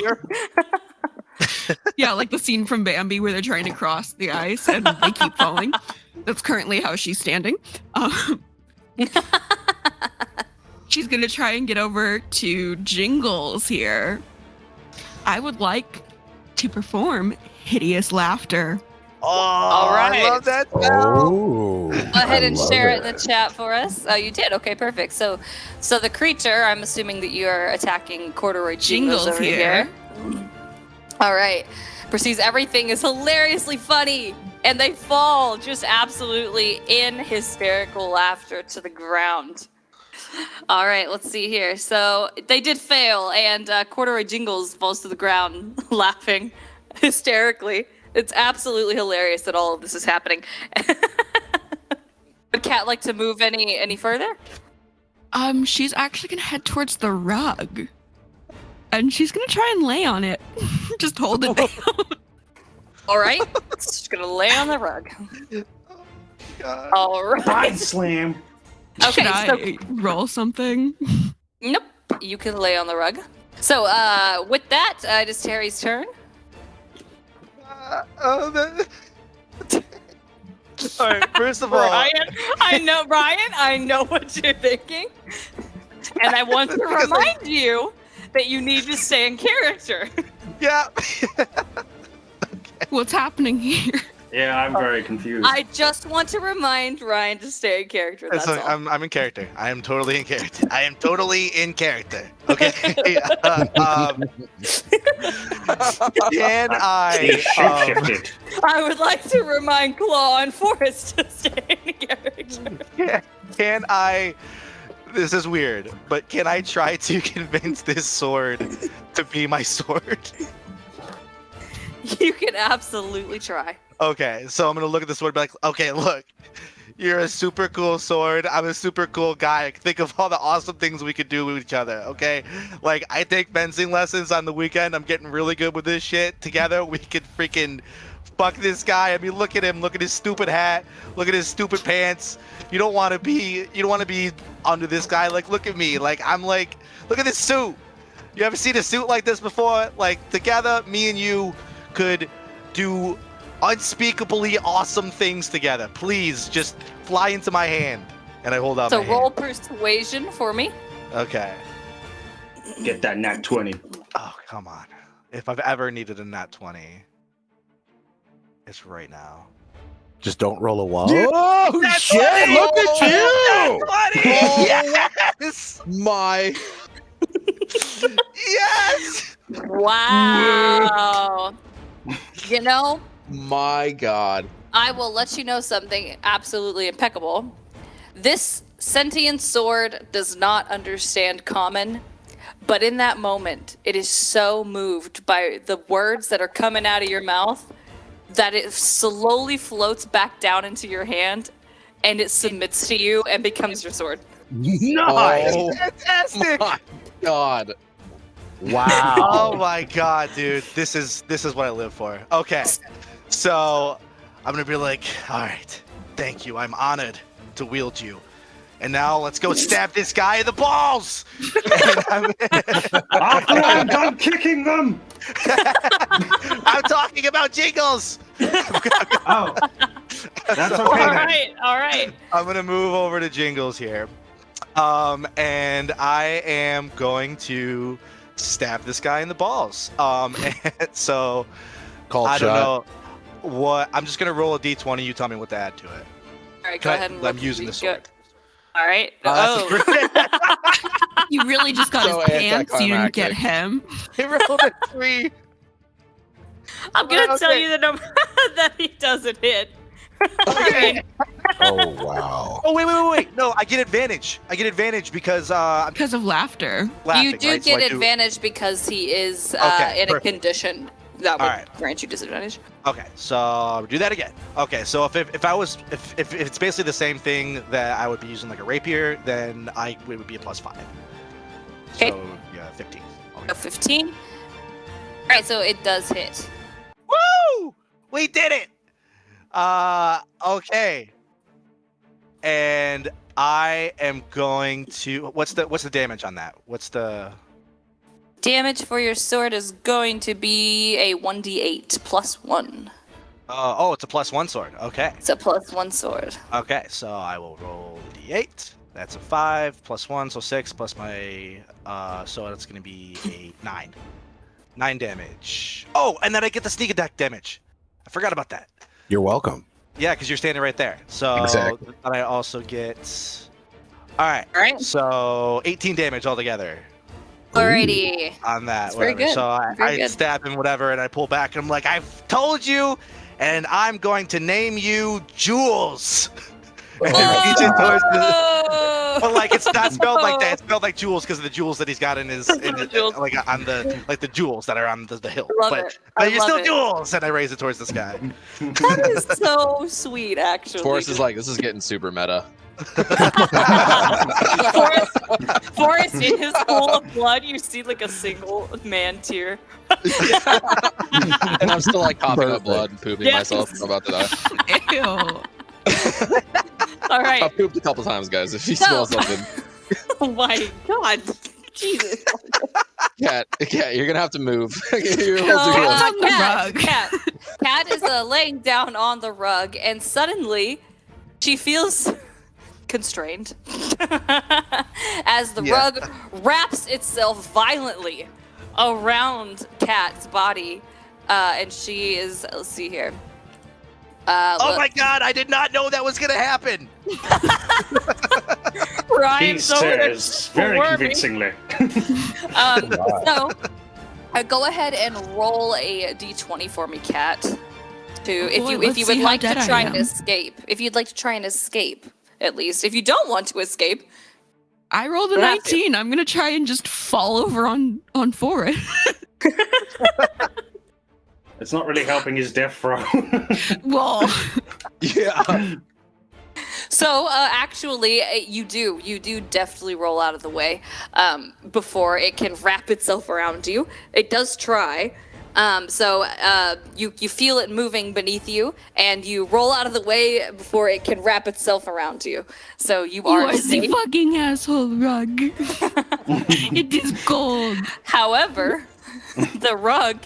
Yeah, like the scene from Bambi where they're trying to cross the ice and they keep falling. That's currently how she's standing. She's gonna try and get over to Jingles here. I would like to perform Hideous Laughter. Oh, all right. I love that. Oh, Go ahead and share it in the chat for us. Oh, you did. Okay, perfect. So the creature, I'm assuming that you are attacking Corduroy Jingles over here. All right. Perceives everything is hilariously funny, and they fall just absolutely in hysterical laughter to the ground. All right, let's see here. So they did fail, and Corduroy Jingles falls to the ground laughing hysterically. It's absolutely hilarious that all of this is happening. Would Cat like to move any further? She's actually gonna head towards the rug. And she's gonna try and lay on it. Just hold it down. All right, just gonna lay on the rug. All right. Side slam. Should I roll something? Nope, you can lay on the rug. So with that, it is Terry's turn. All right, first of all, Ryan, I know what you're thinking, and I want to remind you that you need to stay in character. yeah. What's happening here? Yeah, I'm very confused. I just want to remind Ryan to stay in character. That's all. I'm in character. I am totally in character. I am totally in character. Okay. Can I? I would like to remind Claw and Forrest to stay in character. Can I? This is weird, but can I try to convince this sword to be my sword? You can absolutely try. Okay, so I'm gonna look at the sword and be like, okay, look, you're a super cool sword. I'm a super cool guy. Think of all the awesome things we could do with each other, okay? Like, I take fencing lessons on the weekend. I'm getting really good with this shit. Together, we could freaking fuck this guy. I mean, look at him. Look at his stupid hat. Look at his stupid pants. You don't want to be under this guy. Like, look at me. Like, look at this suit. You ever seen a suit like this before? Like, together, me and you could do unspeakably awesome things together. Please just fly into my hand. And I hold out my hand. So roll persuasion for me. Okay. Get that nat 20. Oh, come on. If I've ever needed a nat 20, it's right now. just don't roll a wall. Oh shit! Look at you! Yes! My Yes! Wow. You know, my God. I will let you know something absolutely impeccable. This sentient sword does not understand common, but in that moment, it is so moved by the words that are coming out of your mouth that it slowly floats back down into your hand and it submits to you and becomes your sword. Nice! Oh, Fantastic! my God. Wow. Oh my God, dude. This is what I live for. Okay. So I'm gonna be like, all right, thank you. I'm honored to wield you. And now let's go stab this guy in the balls. After I'm done kicking them. I'm talking about Jingles. Oh, that's okay. All right. I'm gonna move over to Jingles here, and I am going to stab this guy in the balls. And so Called I shot. don't know what. I'm just gonna roll a d20. You tell me what to add to it. All right, go ahead and I'm using the sword. All right. That's a You really just got So his pants. You didn't anticlimactic. get him. He rolled a 3. I'm gonna tell Okay. you the number that he doesn't hit. I mean, Oh wow. Oh wait! No, I get advantage. I get advantage because I'm Because of laughter. laughing. you do right? So get I do- advantage because he is Okay, in a perfect. condition that would All right. grant you disadvantage. Okay, so I'll do that again. Okay, so if it's basically the same thing that I would be using like a rapier, then it would be a +5. Okay. So yeah, 15. So 15. All right, so it does hit. Woo! We did it. Okay. And I am going to. What's the damage on that? What's the? Damage for your sword is going to be a 1d8 +1. Oh, it's a +1 sword. Okay. It's a +1 sword. Okay, so I will roll the d8. That's a 5 +1, so 6 plus my. So that's gonna be a 9. 9 damage. Oh, and then I get the sneak attack damage. I forgot about that. You're welcome. Yeah, because you're standing right there. So Exactly. and I also get. All right. All right. So 18 damage altogether Alrighty. on that. That's very whatever. good. So I Very good. stab him, whatever, and I pull back, and I'm like, I've told you, and I'm going to name you Jules. Reaching towards the- But like it's not spelled like that. It's spelled like jewels because of the jewels that he's got in his Jewels. like on the jewels that are on the hill. Love but it. I you're love still it. jewels, and I raise it towards the sky. That is so sweet, actually. Forrest is like, this is getting super meta. Forrest, in his pool of blood, you see like a single man tear. And I'm still like coughing up Perfect. blood and pooping Yes. myself. I'm about to die. Ew. All right. I've pooped a couple times, guys. If you No. smell something, Oh my god. Jesus. cat, you're gonna have to move. You're No, holding close. on the rug. Cat is laying down on the rug, and suddenly she feels constrained as the rug wraps itself violently around Cat's body, and she is. Let's see here. Oh my god! I did not know that was gonna happen. Ryan, He so gonna says very squirming. convincingly. So, go ahead and roll a d20 for me, Cat. If Boy, you let's would see how like to dead I try and am. escape, if you'd like to try and escape, at least. If you don't want to escape, I rolled a You have to. 19. I'm gonna try and just fall over on Forrest. It's not really helping his death throw. Well, Yeah. so actually, you do deftly roll out of the way before it can wrap itself around you. It does try. You feel it moving beneath you, and you roll out of the way before it can wrap itself around you. So you you are are the safe. fucking asshole rug. It is gold. However, the rug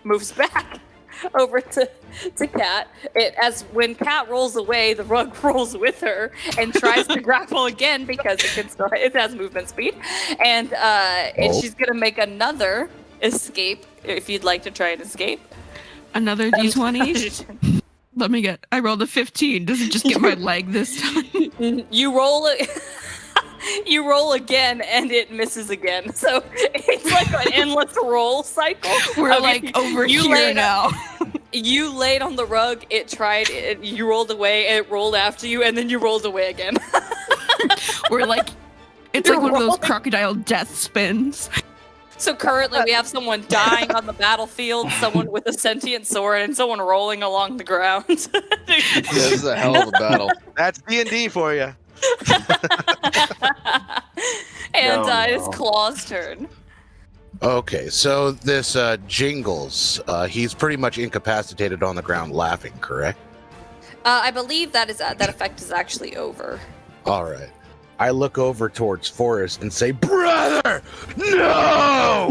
moves back over to Cat. When Cat rolls away, the rug rolls with her and tries to grapple again because it has movement speed, and she's gonna make another escape if you'd like to try and escape. Another d20. Let me get. I rolled a 15. Does it just get my leg this time? You roll it. You roll again and it misses again. So it's like an endless roll cycle. We're Okay, like over you here laid- now. You laid on the rug, it tried, you rolled away, it rolled after you, and then you rolled away again. We're like, it's You're like one of those rolling. crocodile death spins. So currently we have someone dying on the battlefield, someone with a sentient sword, and someone rolling along the ground. This is a hell of a battle. That's D&D for you. And No, it's no. Claw's turn. Okay, so this Jingles, he's pretty much incapacitated on the ground laughing, correct? I believe that effect is actually over. All right. I look over towards Forrest and say, "Brother, no!"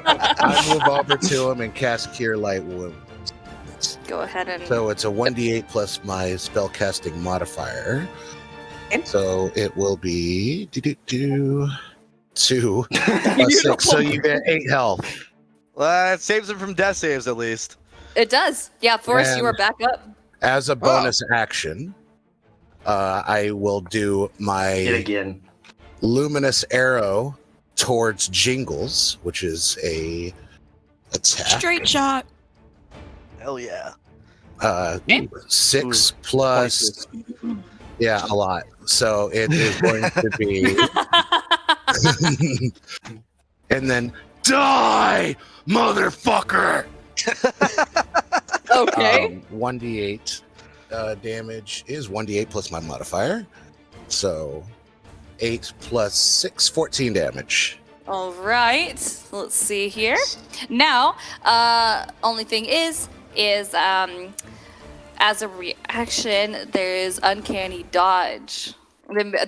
I move over to him and cast Cure Light Wounds. Go ahead and. So it's a 1d8 plus my spellcasting modifier. Okay. So it will be 2 plus 6. So you get 8 health. Well, it saves him from death saves at least. It does. Yeah, Forrest, you And- are back up. As a bonus action, I will do It my again. luminous arrow towards Jingles, which is a attack. Straight shot. Hell yeah. 6 plus, yeah, a lot. So it is going to be, and then die, motherfucker. Okay. 1d8 damage is 1d8 plus my modifier. So 8 plus 6, 14 damage. All right. Let's see here. Now, only thing is as a reaction, there is uncanny dodge.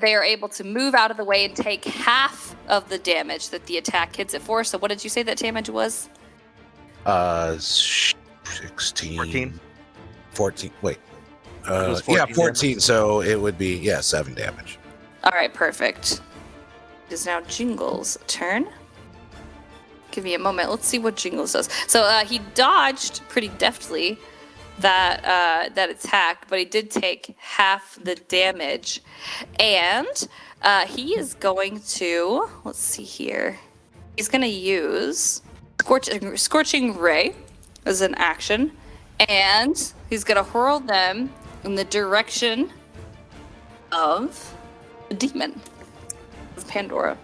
They are able to move out of the way and take half of the damage that the attack hits it for. So what did you say that damage was? 16. 14. Wait. was 14 14. So it would be, 7 damage. All right, perfect. It is now Jingles' turn. Give me a moment. Let's see what Jingles does. So he dodged pretty deftly that attack, but he did take half the damage. And he is going to, let's see here. He's going to use Scorching Ray as an action. And he's going to hurl them in the direction of the demon of Pandora.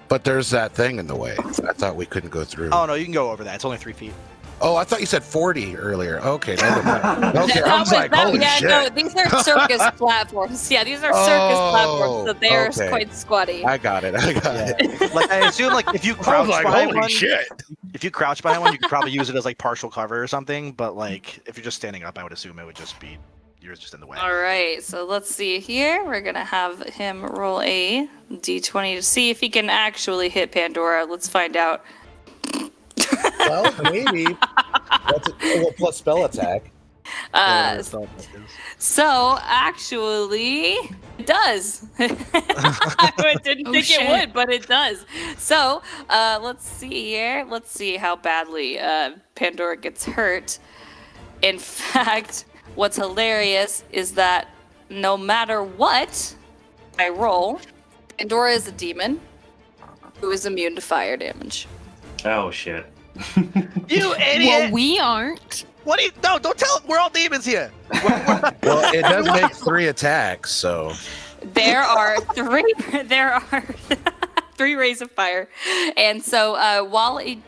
But there's that thing in the way. I thought we couldn't go through. Oh no, you can go over that. It's only 3 feet. Oh, I thought you said 40 earlier. Okay, never mind. Okay, I was like, that, holy yeah, shit. no, these are circus platforms. Yeah, these are circus platforms, so they're okay. quite squatty. I got it. Like I assume, like if you I was crouch like, behind holy one, shit. if you crouch behind one, you could probably use it as like partial cover or something. But like if you're just standing up, I would assume it would just be you're just in the way. All right, so let's see here. We're gonna have him roll a d20 to see if he can actually hit Pandora. Let's find out. Well, maybe. Plus spell attack. So actually, it does. I didn't think shit. it would, but it does. So let's see here. Let's see how badly Pandora gets hurt. In fact, what's hilarious is that no matter what I roll, Pandora is a demon who is immune to fire damage. Oh shit. You idiot! Well, we aren't. What do you? No, don't tell. We're all demons here. Well, it does make 3 attacks, so. There are 3. There are 3 rays of fire, and so while it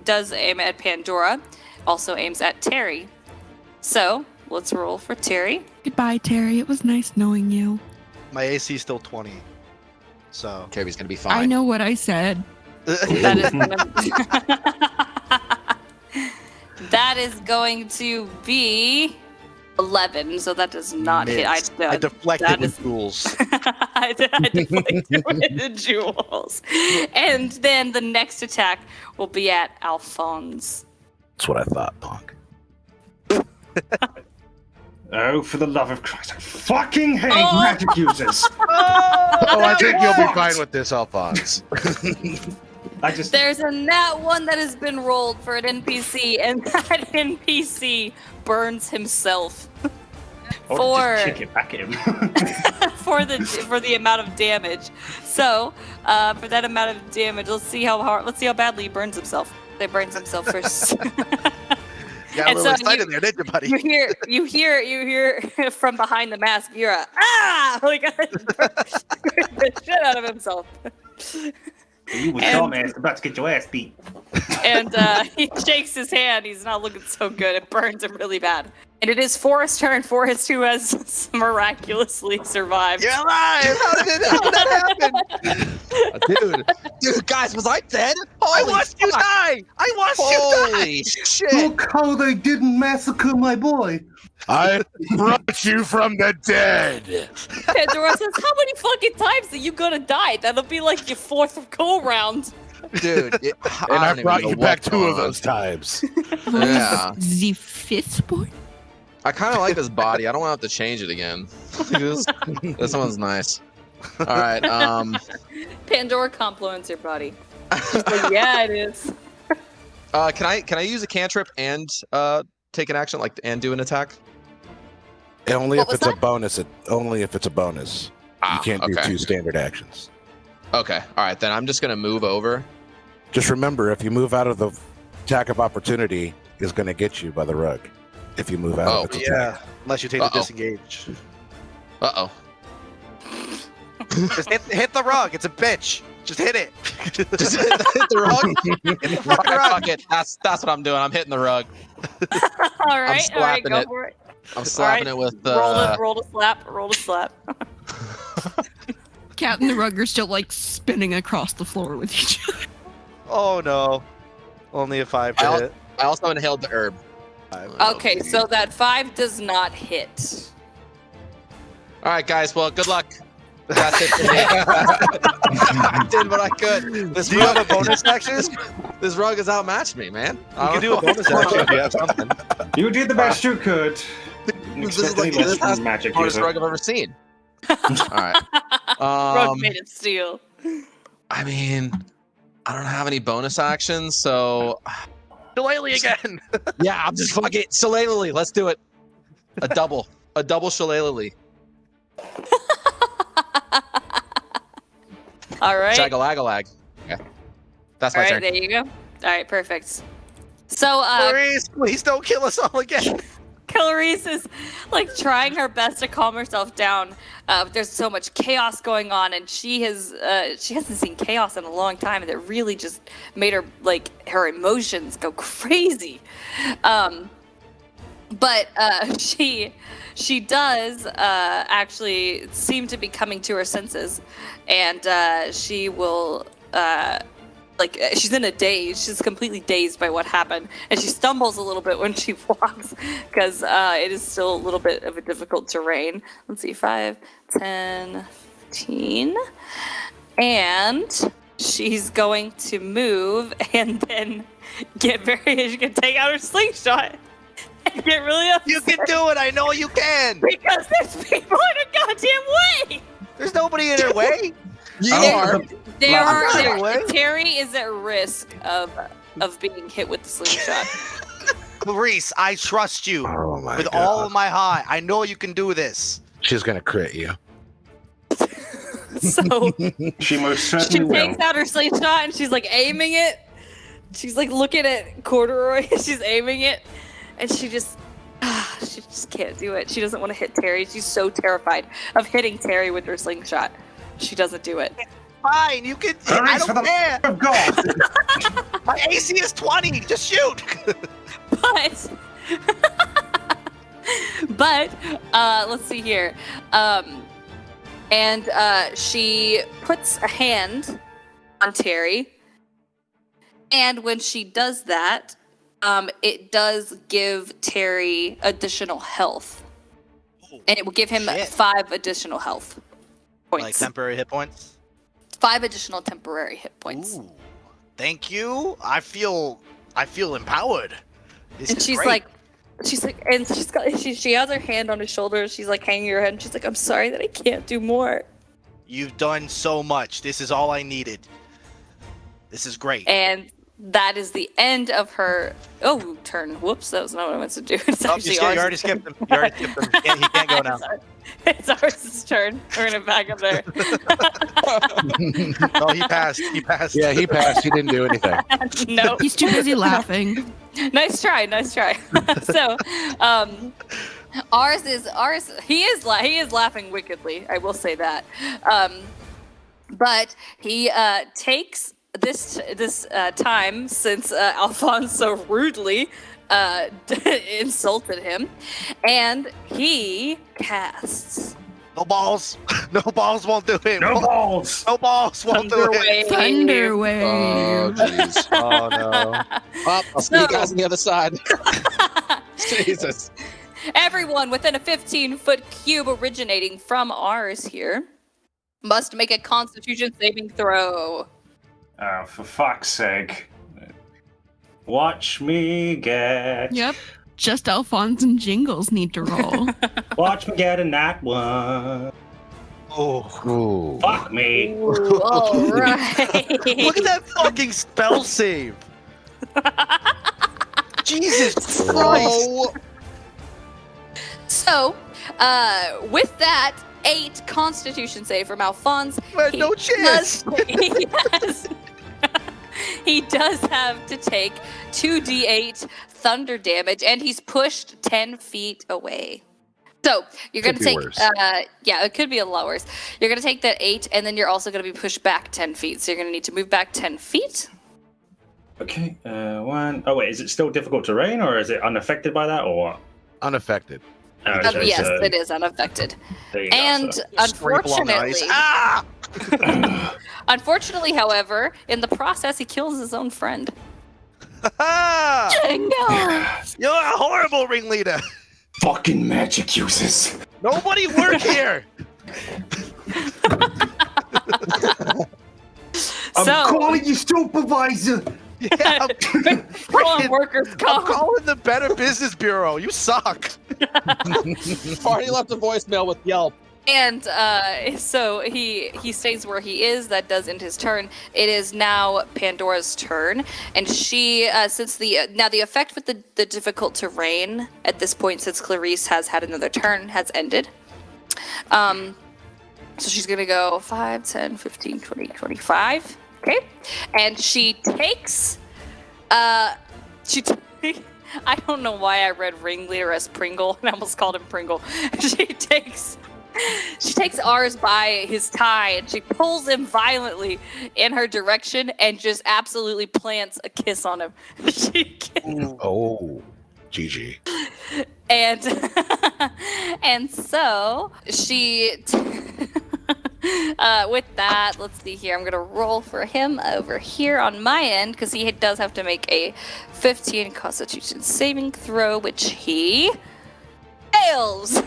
does aim at Pandora, also aims at Terry. So let's roll for Terry. Goodbye, Terry. It was nice knowing you. My AC is still 20. So Kirby's gonna be fine. I know what I said. That is that is going to be 11. So that does not hit. I deflected that with is- rules. I deflected with the jewels. And then the next attack will be at Alphonse. That's what I thought, Punk. Oh, for the love of Christ, I fucking hate magic users. Oh, I think you'll be fine with this, Alphonse. I just There's a nat 1 that has been rolled for an NPC, and that NPC burns himself or just kick it back at him. for the amount of damage. So, for that amount of damage, let's see how badly he burns himself. He burns himself first. You got a And little so excited there, didn't you, buddy? you hear from behind the mask. You're like the shit out of himself. You were And- dumbass about to get your ass beat. And he shakes his hand. He's not looking so good. It burns him really bad. And it is Forrest's turn. Forrest, who has miraculously survived. You're alive! How did that happen? Dude, guys, was I dead? I Holy watched you fuck. die! I watched you die! Holy shit! how they didn't massacre my boy. I brought you from the dead. Pandora says, how many fucking times are you gonna die? That'll be like your fourth go round. Dude, And I don't even brought know you back what's 2 of going on. those times. Yeah. The fifth one? I kind of like this body. I don't want to have to change it again. This one's nice. All right. Pandora compliments your body. She's like, yeah, it is. Can I use a cantrip and take an action, like, and do an attack? Only What if was it's a that? bonus. Only if it's a bonus. You can't do okay. 2 standard actions. Okay. All right. Then I'm just gonna move over. Just remember, if you move out of the attack of opportunity, is going to get you by the rug. If you move out Oh, of its attack. Yeah, unless you take Uh-oh. the disengage. Uh oh. Just hit the rug. It's a bitch. Just hit it. Just hit the rug. All right, fuck it. That's what I'm doing. I'm hitting the rug. All right, slapping go it. for it. I'm slapping it with Roll to slap. Cat and the rug are still like spinning across the floor with each other. Oh no. Only a 5 to hit. I also inhaled the herb. Okay, so that 5 does not hit. All right, guys. Well, good luck. That's it for me. I did what I could. Do you have a bonus action? This rug has outmatched me, man. You can do a bonus action if you have something. You did the best you could. This is like this has the hardest rug I've ever seen. All right. Rug made of steel. I mean, I don't have any bonus actions, so Shillelagh again. yeah, I'm just fucking shillelagh. Let's do it. A double shillelagh. All right. Shagalaгаlag. Yeah, that's All my right, turn. there you go. All right, perfect. So, Clarice, please don't kill us all again. Clarice is like trying her best to calm herself down. There's so much chaos going on, and she hasn't seen chaos in a long time, and it really just made her like her emotions go crazy. But she does actually seem to be coming to her senses, and she will she's in a daze. She's completely dazed by what happened, and she stumbles a little bit when she walks because it is still a little bit of a difficult terrain. Let's see, 5, 10, 15, and she's going to move and then she's gonna take out her slingshot and get really upset. You can do it. I know you can. Because there's people in her goddamn way. There's nobody in her way. You are. Terry is at risk of being hit with the slingshot. Clarice, I trust you Oh my with God. all of my heart. I know you can do this. She's going to crit you. So She most she certainly will. takes out her slingshot and she's like aiming it. She's like looking at Corduroy. She's aiming it, and she just can't do it. She doesn't want to hit Terry. She's so terrified of hitting Terry with her slingshot. She doesn't do it. Fine, you can. I Clarice, for don't the care. love of God. My AC is 20. Just shoot. But let's see here. And she puts a hand on Terry. And when she does that, it does give Terry additional health. And it will give him Shit. 5 additional health points. Like temporary hit points. 5 additional temporary hit points. Ooh, thank you. I feel empowered. This And is she's great. like, and she has her hand on his shoulder. She's like hanging her head, and she's like, "I'm sorry that I can't do more." You've done so much. This is all I needed. This is great. And that is the end of her turn. Whoops, that was not what I meant to do. It's Oh, actually you ours. already skipped him. You already skipped him. He can't go now. It's ours' turn. We're gonna back up there. No, he passed. He passed. Yeah, he passed. He didn't do anything. No, He's too busy laughing. nice try. So, ours. He is laughing wickedly. I will say that. But he takes this time, since Alphonse so rudely insulted him, and he casts No balls. No balls won't do it. No balls. No balls won't do it. Thunder Oh, wave. jeez. Oh no. Well, I'll see you guys on the other side. Jesus. Everyone within a 15-foot cube originating from ours here must make a Constitution saving throw. Oh, for fuck's sake. Watch me get. Yep. Just Alphonse and Jingles need to roll. Watch me get a nat one. Oh, Ooh. Fuck me. Ooh, all right. look at that fucking spell save. Jesus Christ. Oh, So, with that 8 Constitution save from Alphonse, Well, he no chance. he does have to take 2d8 thunder damage, and he's pushed 10 feet away. So you're going to Could be take, worse. yeah, it could be a lot worse. You're going to take that 8, and then you're also going to be pushed back 10 feet. So you're going to need to move back 10 feet. Okay, one. Oh, wait, is it still difficult terrain, or is it unaffected by that, or what? Unaffected. Oh, so Yes, it's, it is unaffected. there you go, And so- Scrape along the ice. unfortunately, Ah! unfortunately, however, in the process, he kills his own friend. Ah! No. You're a horrible ringleader. Fucking magic uses. Nobody work here. So, you supervisor. Yeah, call on workers' I'm comp. calling the Better Business Bureau. You suck. Party left a voicemail with Yelp. And so he stays where he is. That does end his turn. It is now Pandora's turn, and she since the effect with the difficult terrain at this point, since Clarice has had another turn, has ended. So she's gonna go 5, 10, 15, 20, 25. Okay, and she takes I don't know why I read ringleader as Pringle and I almost called him Pringle. She takes ours by his tie and she pulls him violently in her direction and just absolutely plants a kiss on him. Oh, GG. And so she with that, let's see here. I'm gonna roll for him over here on my end because he does have to make a 15 Constitution saving throw, which he fails,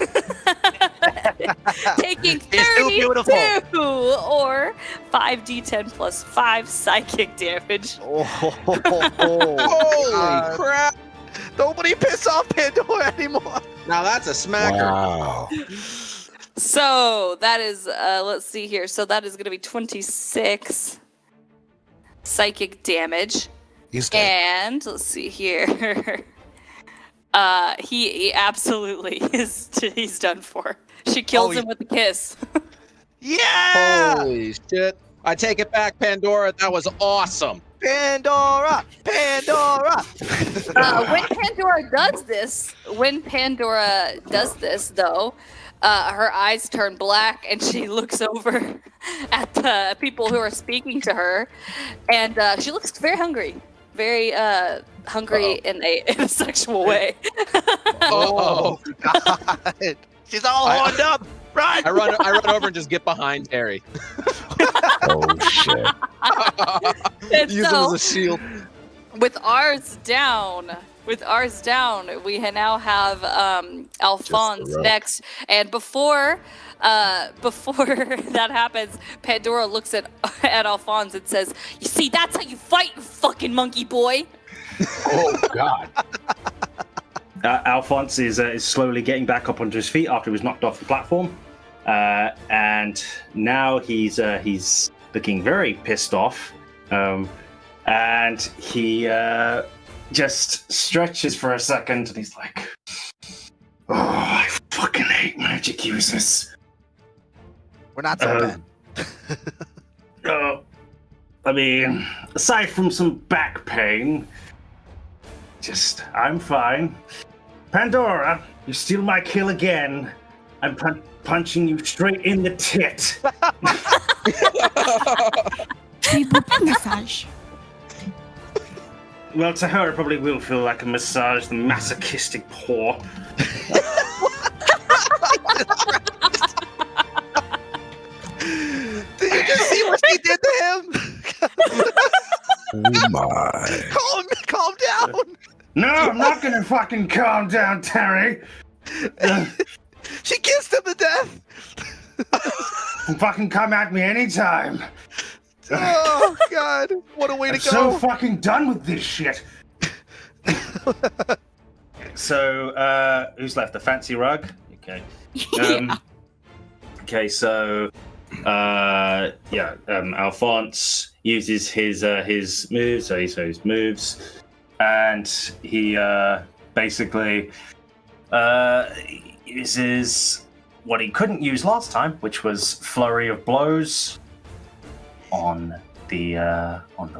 taking It's too 32 or 5d10 plus 5 psychic damage. Holy crap! Nobody piss off Pandora anymore. Now that's a smacker. Wow. So that is, let's see here. So that is going to be 26 psychic damage. He's dead. And let's see here. He absolutely is. He's done for. She kills him with a kiss. Yeah! Holy shit! I take it back, Pandora. That was awesome. Pandora! Pandora! When Pandora does this, though, her eyes turn black and she looks over at the people who are speaking to her, and she looks very hungry, in a sexual way. Oh, God. She's all horned up. Run! I run over and just get behind Terry. Oh, shit. And Use him so, as a shield. with ours down, we now have Alphonse Just the rope. next. And before that happens, Pandora looks at Alphonse and says, "You see, that's how you fight, you fucking monkey boy." Oh, God. Alphonse is slowly getting back up onto his feet after he was knocked off the platform, and now he's looking very pissed off, and he just stretches for a second, and he's like, "Oh, I fucking hate magic users." We're not so bad. I mean, aside from some back pain, I'm fine. Pandora, you steal my kill again. I'm punching you straight in the tit. Massage. Well, to her, it probably will feel like a massage, the masochistic paw. Did you just see what she did to him? Oh, my. Calm down. No, I'm not gonna fucking calm down, Terry. She kissed him to death. Fucking come at me anytime. Oh God! What a way to I'm go. so fucking done with this shit. So, who's left? The fancy rug? Okay. Okay, so, Alphonse uses his moves, so his moves, and he basically uses what he couldn't use last time, which was flurry of blows on the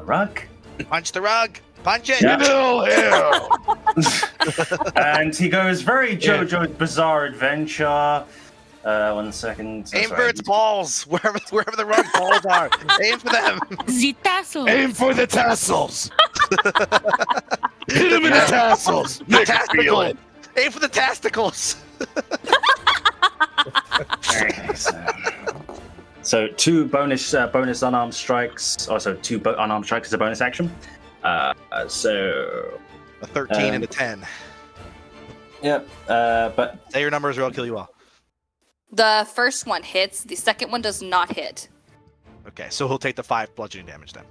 rug. Punch the rug. Punch it. Yeah. Hell, And he goes very JoJo's Bizarre Adventure. 1 second. Aim for its balls. Wherever the rug balls are. Aim for them. The tassel. Aim for the tassels. Hit him in the tassels. Make him feel it. Aim for the tasticles. So 2 bonus unarmed strikes. Also 2 unarmed strikes as a bonus action. So A 13 and a 10. yep. But Say your numbers or I'll kill you all. The first one hits. The second one does not hit. Okay, so he'll take the 5 bludgeoning damage then.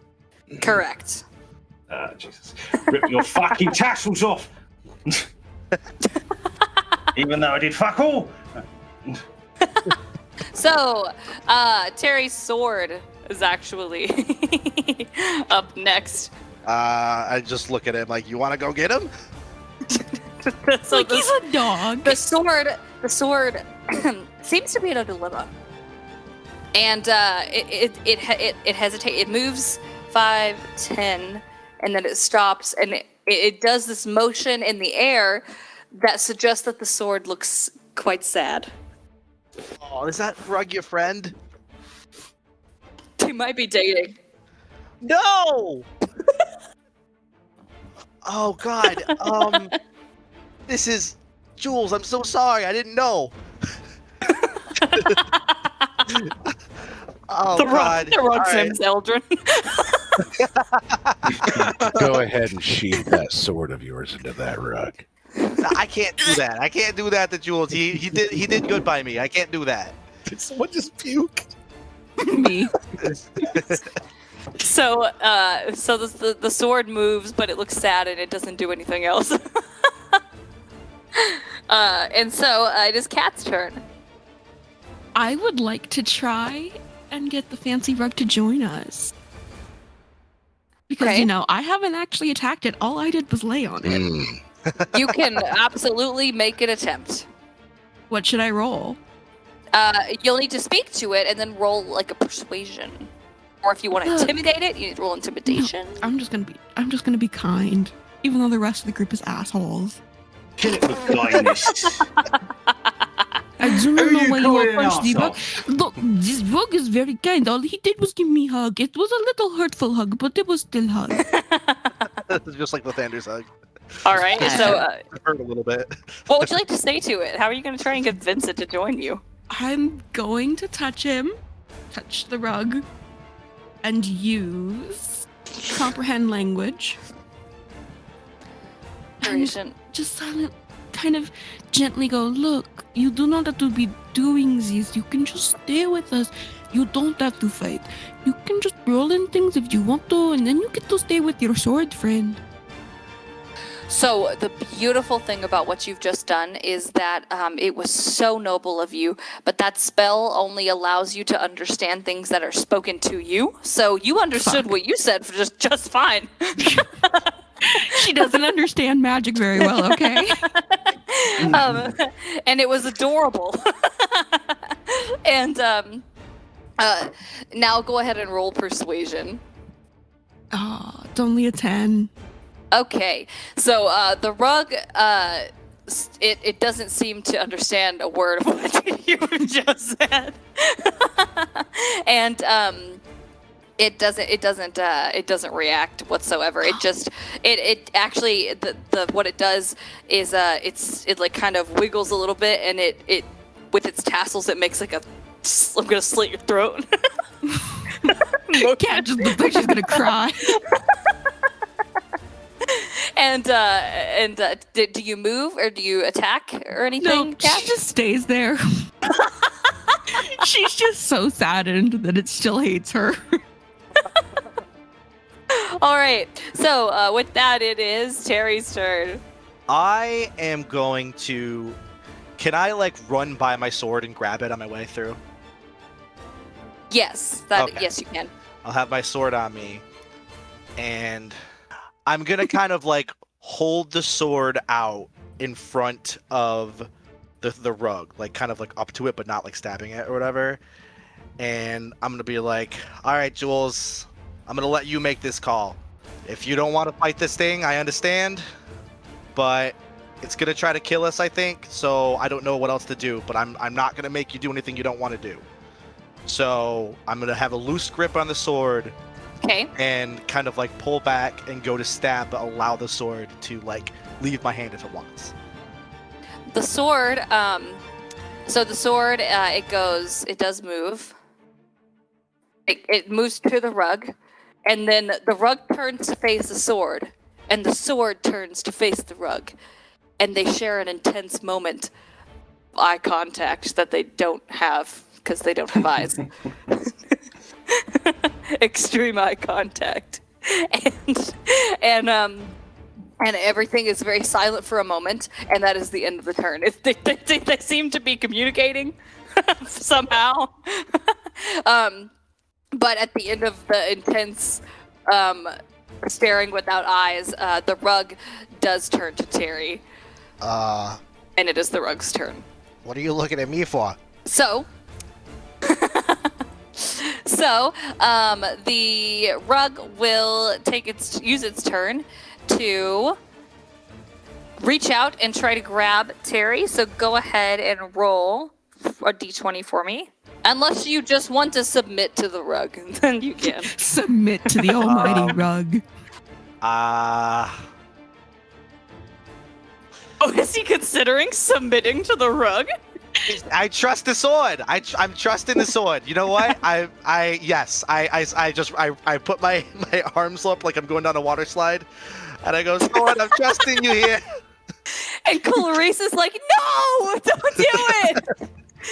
Correct. Jesus, rip your fucking tassels off. Even though I did fuck all. So, Terry's sword is actually up next. I just look at him like, you want to go get him? So Like he's a dog. the sword seems to be in a dilemma, and it hesitates. It moves 5, 10, and then it stops, and it does this motion in the air that suggests that the sword looks quite sad. Oh, is that rug your friend? They might be dating. No! Oh God. This is Jules. I'm so sorry. I didn't know. Oh God. The rug's All right. name's Eldrin. Go ahead and sheath that sword of yours into that rug. I can't do that. I can't do that to Jules. He did good by me. I can't do that. Did someone just puke? Me. So the sword moves, but it looks sad and it doesn't do anything else. And so it is Cat's turn. I would like to try and get the fancy rug to join us. Because, Okay. you know, I haven't actually attacked it. All I did was lay on it. You can absolutely make an attempt. What should I roll? You'll need to speak to it and then roll like a persuasion. Or if you want to intimidate it, you need to roll intimidation. I'm just gonna be kind. Even though the rest of the group is assholes. Kill it with kindness. I do not Who know you why you calling will punch the an rug. Look, this rug is very kind. All he did was give me a hug. It was a little hurtful hug, but it was still a hug. Just like Lathander's hug. All right. So, It hurt a little bit. what would you like to say to it? How are you going to try and convince it to join you? I'm going to touch him, touch the rug, and use comprehend language. And just silent, kind of gently go, look, you do not have to be doing this. You can just stay with us. You don't have to fight. You can just roll in things if you want to, and then you get to stay with your sword friend. So the beautiful thing about what you've just done is that it was so noble of you, but that spell only allows you to understand things that are spoken to you. So you understood what you said for just fine. She doesn't understand magic very well, okay? And it was adorable. And now go ahead and roll persuasion. Oh, it's only a 10. Okay, so the rug, it doesn't seem to understand a word of what you just said, and it doesn't react whatsoever. It actually what it does is it like kind of wiggles a little bit, and it with its tassels it makes like I'm gonna slit your throat. Cat just looks like she's gonna cry. Do you move or do you attack or anything? No, Kat? she just stays there. She's just so saddened that it still hates her. All right. So with that, it is Terry's turn. I am going to. Can I like run by my sword and grab it on my way through? Yes. Okay. Yes, you can. I'll have my sword on me, and I'm gonna kind of like hold the sword out in front of the rug, like kind of like up to it, but not like stabbing it or whatever. And I'm gonna be like, "All right, Jules, I'm gonna let you make this call. If you don't want to fight this thing, I understand, but it's gonna try to kill us, I think. So I don't know what else to do. But I'm not gonna make you do anything you don't want to do. So I'm gonna have a loose grip on the sword." Okay. And kind of like pull back and go to stab, but allow the sword to like leave my hand if it wants. The sword. So the sword, it does move. It moves to the rug, and then the rug turns to face the sword, and the sword turns to face the rug, and they share an intense moment of eye contact that they don't have because they don't have eyes. Extreme eye contact, and everything is very silent for a moment, and that is the end of the turn. They seem to be communicating somehow, but at the end of the intense staring without eyes, the rug does turn to Terry, and it is the rug's turn. What are you looking at me for? So, the rug will use its turn to reach out and try to grab Terry. So go ahead and roll a d20 for me. Unless you just want to submit to the rug, then you can. Submit to the almighty rug. Oh, is he considering submitting to the rug? I trust the sword. I'm trusting the sword. You know what? I put my arms up like I'm going down a water slide, and I go, "Sword, I'm trusting you here." And Clarice is like, "No, don't do it."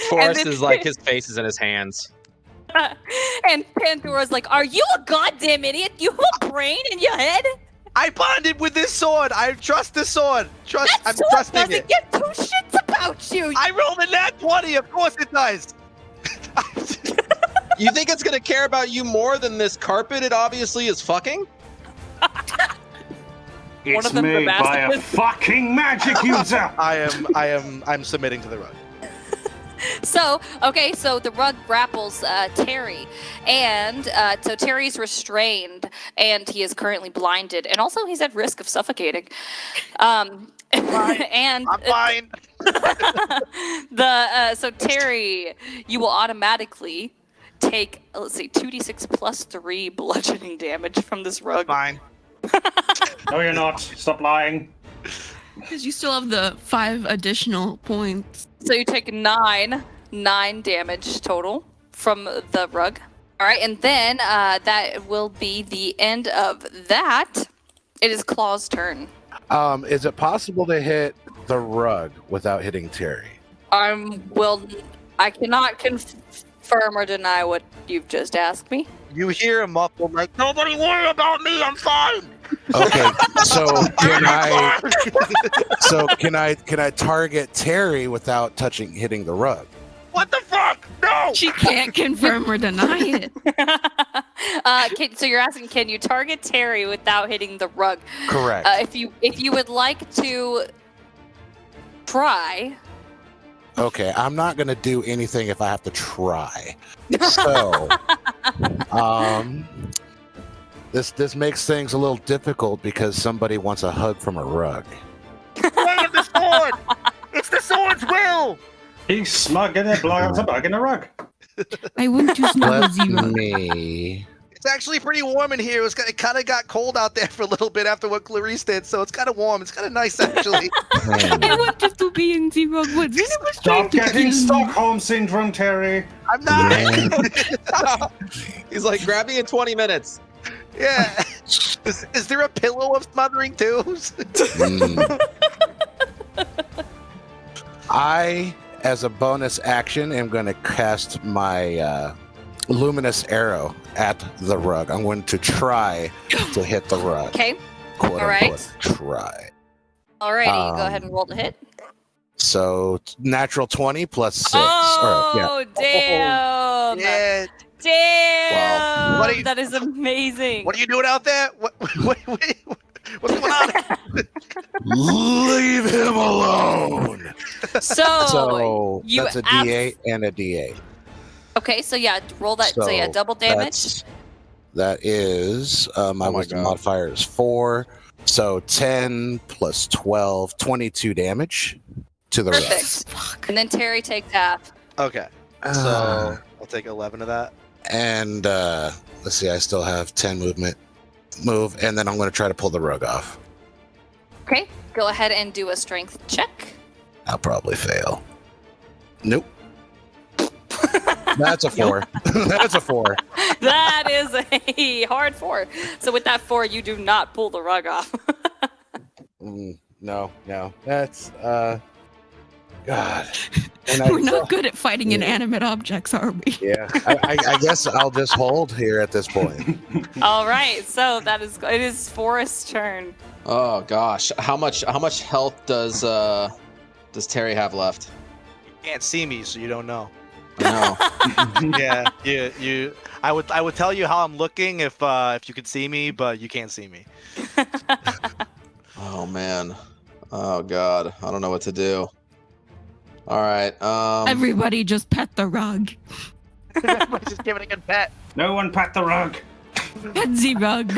Forrest is like, his face is in his hands. And Pandora's like, "Are you a goddamn idiot? You have a brain in your head?" I bonded with this sword. I trust the sword. I'm sword trusting doesn't it. give two shits about you. I rolled a nat 20. Of course it does. You think it's gonna care about you more than this carpet it obviously is fucking? One It's of them's a made by a masochist. fucking magic user. I'm submitting to the rug. So the rug grapples Terry, and so Terry's restrained, and he is currently blinded, and also he's at risk of suffocating. And I'm fine. So Terry, you will automatically take 2d6 plus 3 bludgeoning damage from this rug. Fine. No, you're not. Stop lying. Because you still have the 5 additional points. So you take 9 damage total from the rug. All right, and then that will be the end of that. It is Claw's turn. Is it possible to hit the rug without hitting Terry? I cannot confirm or deny what you've just asked me. You hear a muffled like, "Nobody worry about me. I'm fine." Okay, can I target Terry without hitting the rug? What the fuck? No. She can't confirm or deny it. So you're asking, can you target Terry without hitting the rug? Correct. If you would like to try. Okay, I'm not gonna do anything if I have to try. So, this makes things a little difficult because somebody wants a hug from a rug. Way of the sword. It's the sword's will. He's smug in a blowing a bug in a rug. I want to smell Let zero. me. It's actually pretty warm in here. It kind of got cold out there for a little bit after what Clarice did, so it's kind of warm. It's kind of nice, actually. I wanted to be in the rug woods. And it was trying Stop to getting kill me. Stockholm syndrome, Terry. I'm not. Yeah. He's like, grab me in 20 minutes. Yeah. Is there a pillow of smothering too? Mm. I, as a bonus action, am going to cast my luminous arrow at the rug. I'm going to try to hit the rug. Okay. Quote All right. unquote, try. Alrighty, go ahead and roll the hit. So natural 20 plus 6. Oh, damn. Yeah. Damn. Wow. What are you- That is amazing. What are you doing out there? What's going on? Leave him alone. So, you that's a abs- D8 and a D8. Okay, so yeah, roll that. So, yeah, double damage. That is my wisdom God. modifier is 4. So 10 plus 12, 22 damage to the rug. Perfect. And then Terry takes half. Okay. So I'll take 11 of that. And let's see, I still have 10 move, and then I'm going to try to pull the rug off. Okay, go ahead and do a strength check. I'll probably fail. Nope. That's a 4. That's a 4. That is a hard 4. So with that 4, you do not pull the rug off. No. That's God. And We're not good at fighting inanimate objects, are we? Yeah, I guess I'll just hold here at this point. All right, so it is Forrest's turn. Oh gosh, how much health does Terry have left? You can't see me, so you don't know. I know. Yeah, you. I would tell you how I'm looking if you could see me, but you can't see me. Oh man. Oh god, I don't know what to do. All right. Everybody just pet the rug. Everybody's just giving it a good pet. No one pat the rug. Pet the rug.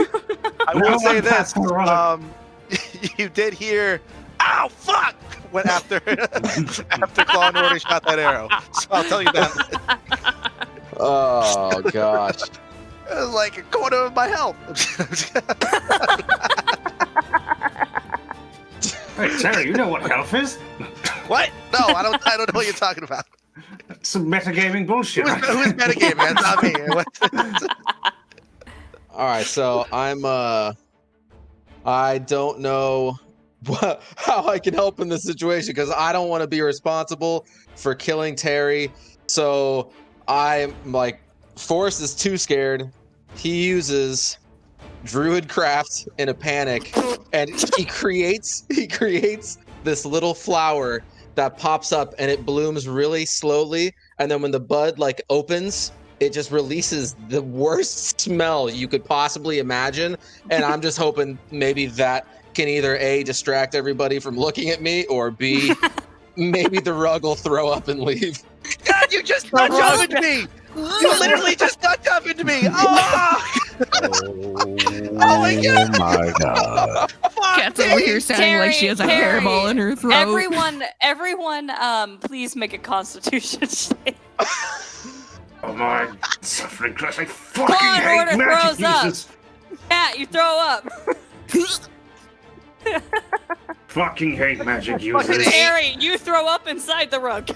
I No will say one pats this. the rug. You did hear, "Ow, fuck!" when after Claw already shot that arrow. So I'll tell you that. Oh gosh. It was like a quarter of my health. Hey, Terry, you know what health is? What? No, I don't know what you're talking about. Some metagaming bullshit. Who's metagaming? That's not me. All right, so I don't know how I can help in this situation because I don't want to be responsible for killing Terry. So I'm like, Forrest is too scared. He uses Druidcraft in a panic, and he creates this little flower that pops up, and it blooms really slowly. And then when the bud like opens, it just releases the worst smell you could possibly imagine. And I'm just hoping maybe that can either A, distract everybody from looking at me, or B, maybe the rug will throw up and leave. God, you just nudge up into me. You literally just nudge up into me. Oh, Oh my God. my God. Cat's over here sounding like she has a Terry, hairball in her throat. Everyone, please make a Constitution save. Oh my suffering Christ, I Claw fucking and hate Order magic throws up. users. Cat, you throw up. Fucking hate magic Fucking users. hate- Terry, you throw up inside the rug.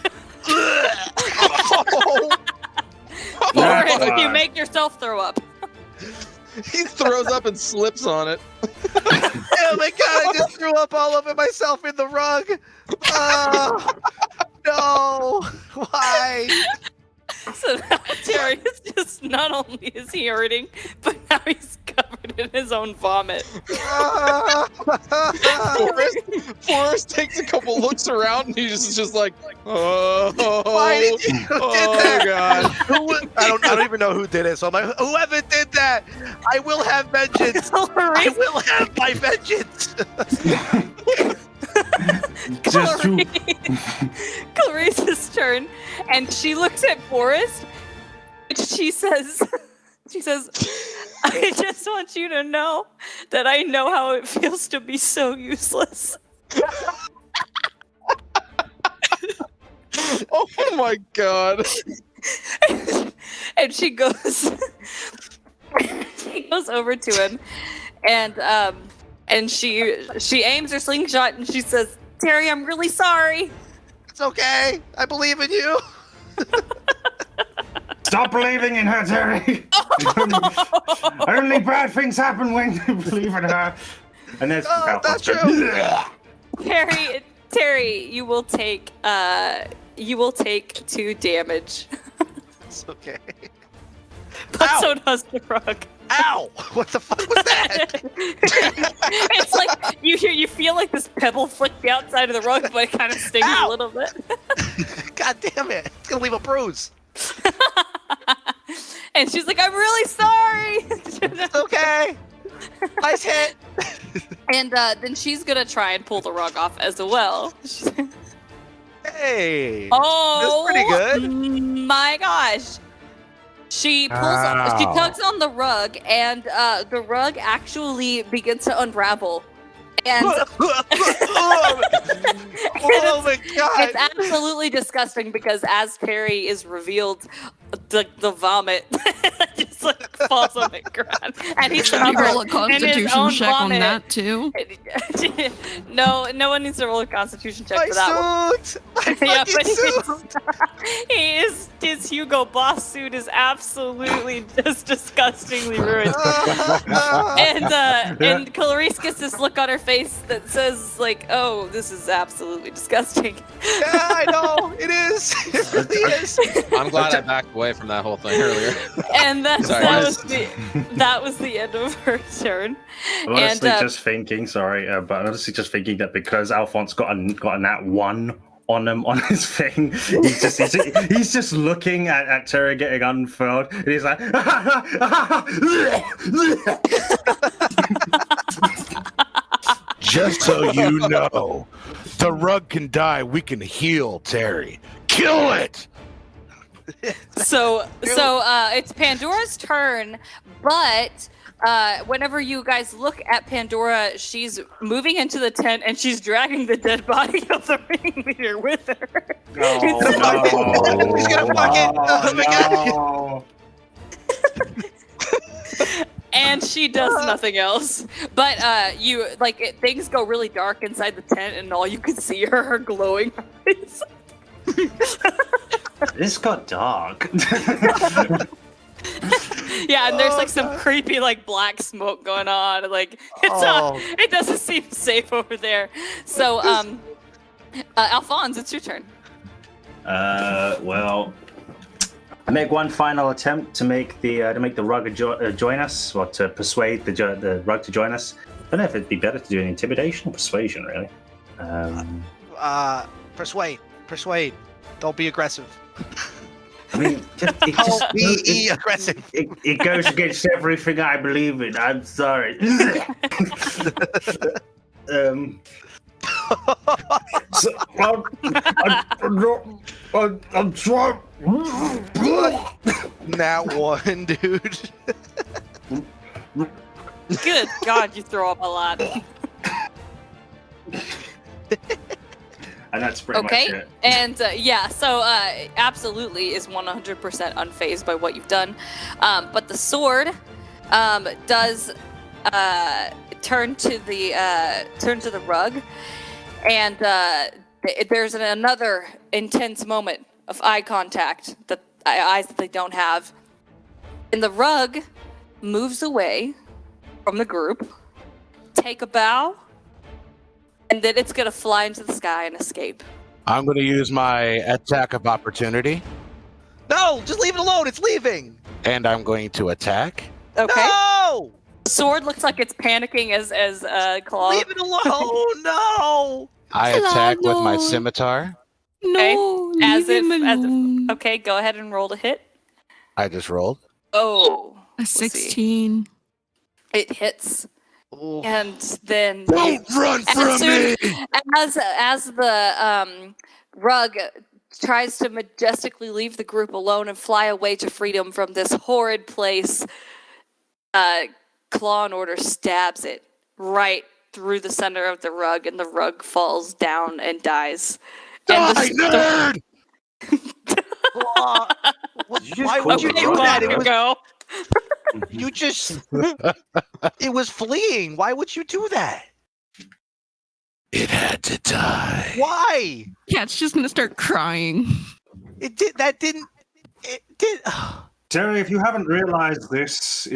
That's Forrest, you fine. make yourself throw up. He throws up and slips on it. Oh my God, I just threw up all over myself in the rug. Oh, no. Why? So now Terry is just, not only is he hurting, but now he's covered in his own vomit. Forrest takes a couple looks around and he's just like, oh, Why did you did that? God. I don't even know who did it. So I'm like, whoever did that, I will have vengeance. I will have my vengeance. Just to Clarice's turn, and she looks at Forrest, and she says, I just want you to know that I know how it feels to be so useless. Oh my God. And she goes over to him, and she aims her slingshot, and she says, Terry, I'm really sorry. It's okay. I believe in you. Stop believing in her, Terry. Only bad things happen when you believe in her. And there's that's true. Terry, you will take 2 damage. It's okay. But Ow! so does the rug. Ow! What the fuck was that? It's like you feel like this pebble flicked the outside of the rug, but it kind of stings Ow! a little bit. God damn it! It's gonna leave a bruise. And she's like, "I'm really sorry." It's okay. Nice hit. And then she's gonna try and pull the rug off as well. Hey. Oh, pretty good. My gosh. She tugs on the rug, and the rug actually begins to unravel. And Oh my god! it's absolutely disgusting because as Terry is revealed, the vomit just like falls on the ground, and he's Should we roll a covered in his constitution own check on vomit. that too? No one needs to roll a constitution check My for that one. suit! My Yeah, fucking but suit! his Hugo Boss suit is absolutely just disgustingly ruined. And Clarice gets this look on her face that says like, "Oh, this is absolutely disgusting." Yeah, I know it is. It really is. I'm glad I backed away from that whole thing earlier. And that Sorry. was the end of her turn. I'm honestly And, just thinking, but I'm honestly just thinking that because Alphonse got a nat 1 on him on his thing, he's just looking at Terry getting unfurled, and he's like, Just so you know, the rug can die. We can heal Terry. Kill it. So it's Pandora's turn, but whenever you guys look at Pandora, she's moving into the tent and she's dragging the dead body of the ringleader with her. He's gonna fuck it. Oh my god. And she does nothing else. But things go really dark inside the tent, and all you can see are her glowing eyes. This got dark. Yeah, and there's like some creepy like black smoke going on. Like it doesn't seem safe over there. So Alphonse, it's your turn. Well, I make one final attempt to make the rug join us, or to persuade the rug to join us. I don't know if it'd be better to do an intimidation or persuasion, really. Persuade. Don't be aggressive. I mean, Be aggressive. It goes against everything I believe in. I'm sorry. So, I'm sorry. Nat 1, dude. Good God, you throw up a lot. And that's pretty much it. And so absolutely is 100% unfazed by what you've done. But the sword does turn to the rug, and there's another intense moment of eye contact, eyes that they don't have. And the rug moves away from the group, take a bow, and then it's going to fly into the sky and escape. I'm going to use my attack of opportunity, No, just leave it alone. It's leaving. and I'm going to attack. Okay. No! The sword looks like it's panicking as Claw. Leave it alone. No! I attack with my No. scimitar. No, As leave him if alone. okay, go ahead and roll to hit. I just rolled. Oh, A let's see. 16. It hits, Oh. and then Don't run from me! as the rug tries to majestically leave the group alone and fly away to freedom from this horrid place, Claw and Order stabs it right through the center of the rug, and the rug falls down and dies. And Die, nerd! Why would you do that? It was, go. you just. It was fleeing. Why would you do that? It had to die. Why? Cat's just gonna start crying. It did. That didn't. It did. Terry, if you haven't realized this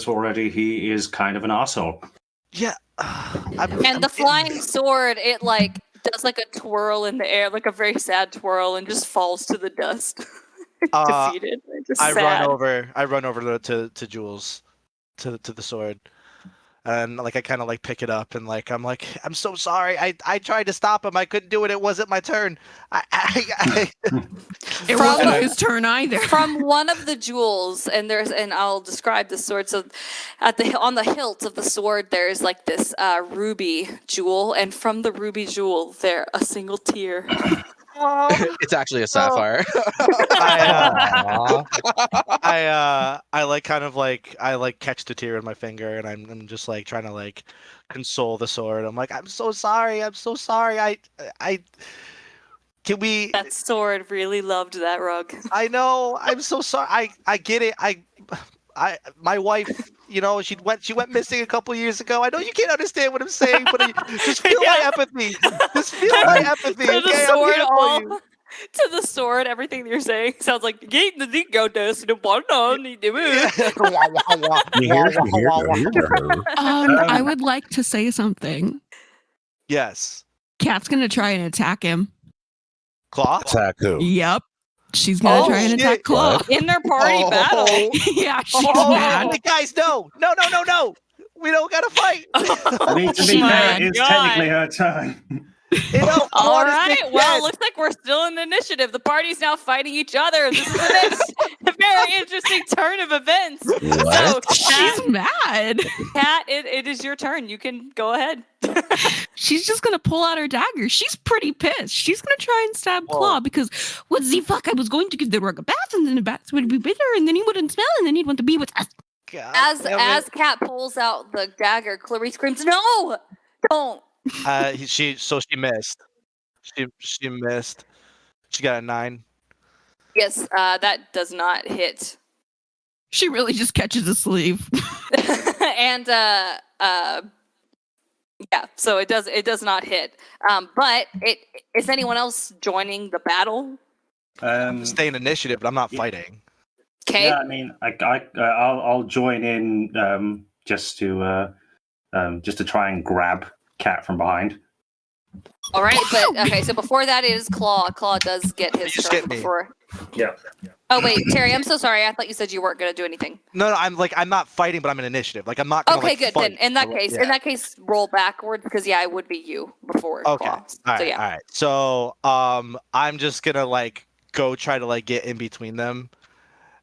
already, he is kind of an asshole. Yeah. And the flying sword, it like does like a twirl in the air, like a very sad twirl, and just falls to the dust. Defeated. Just I sad. run over to Jules, to the sword, and like I kind of like pick it up and like I'm I'm so sorry. I tried to stop him. I couldn't do it. It wasn't my turn. It From- wasn't his turn either. From one of the jewels, and I'll describe the sword. So, on the hilt of the sword, there's like this ruby jewel, and from the ruby jewel, there a single tear. It's actually a sapphire. I like kind of like I like catch the tear in my finger and I'm just like trying to like console the sword. I'm like, I'm so sorry. I can we That sword really loved that rug. I know, I'm so sorry. I get it. My wife, you know, she went missing a couple years ago. I know you can't understand what I'm saying, but just feel my empathy. Just feel my empathy. To the Okay, sword, I'm here for you. to the sword, everything you're saying sounds like "Get the go dust the bottom." I would like to say something. Yes. Cat's gonna try and attack him. Claw? Attack who? Yep. She's gonna try and attack Claw. What? In their party battle. Yeah, she's Oh, mad. guys, no. We don't gotta fight. I mean, to be Oh fair, my it is God. technically her turn. All right. Well, looks like we're still in the initiative. The party's now fighting each other. This is the next very interesting turn of events. What? So, She's mad. Kat, it is your turn. You can go ahead. She's just gonna pull out her dagger. She's pretty pissed. She's gonna try and stab Whoa. Claw because what the fuck? I was going to give the rug a bath, and then the bath would be bitter, and then he wouldn't smell, and then he'd want to be with us. God As damn it. Kat pulls out the dagger, Clarice screams, "No! Don't!" She missed. She missed. She got a 9. Yes, that does not hit. She really just catches a sleeve. And yeah, so it does not hit. But is anyone else joining the battle? Stay in initiative, but I'm not fighting. Okay. Yeah, I mean, I'll join in just to try and grab Cat from behind. All right, but okay. So before that is Claw. Claw does get his You turn skipped me. before. Yeah. Oh wait, Terry, I'm so sorry. I thought you said you weren't gonna do anything. No, I'm not fighting, but I'm in initiative. Like I'm not gonna Okay, like, good. fight. Then in that Yeah. case, roll backwards because yeah, it would be you before Okay. Claw. All So right. yeah. All right. So I'm just gonna like go try to like get in between them,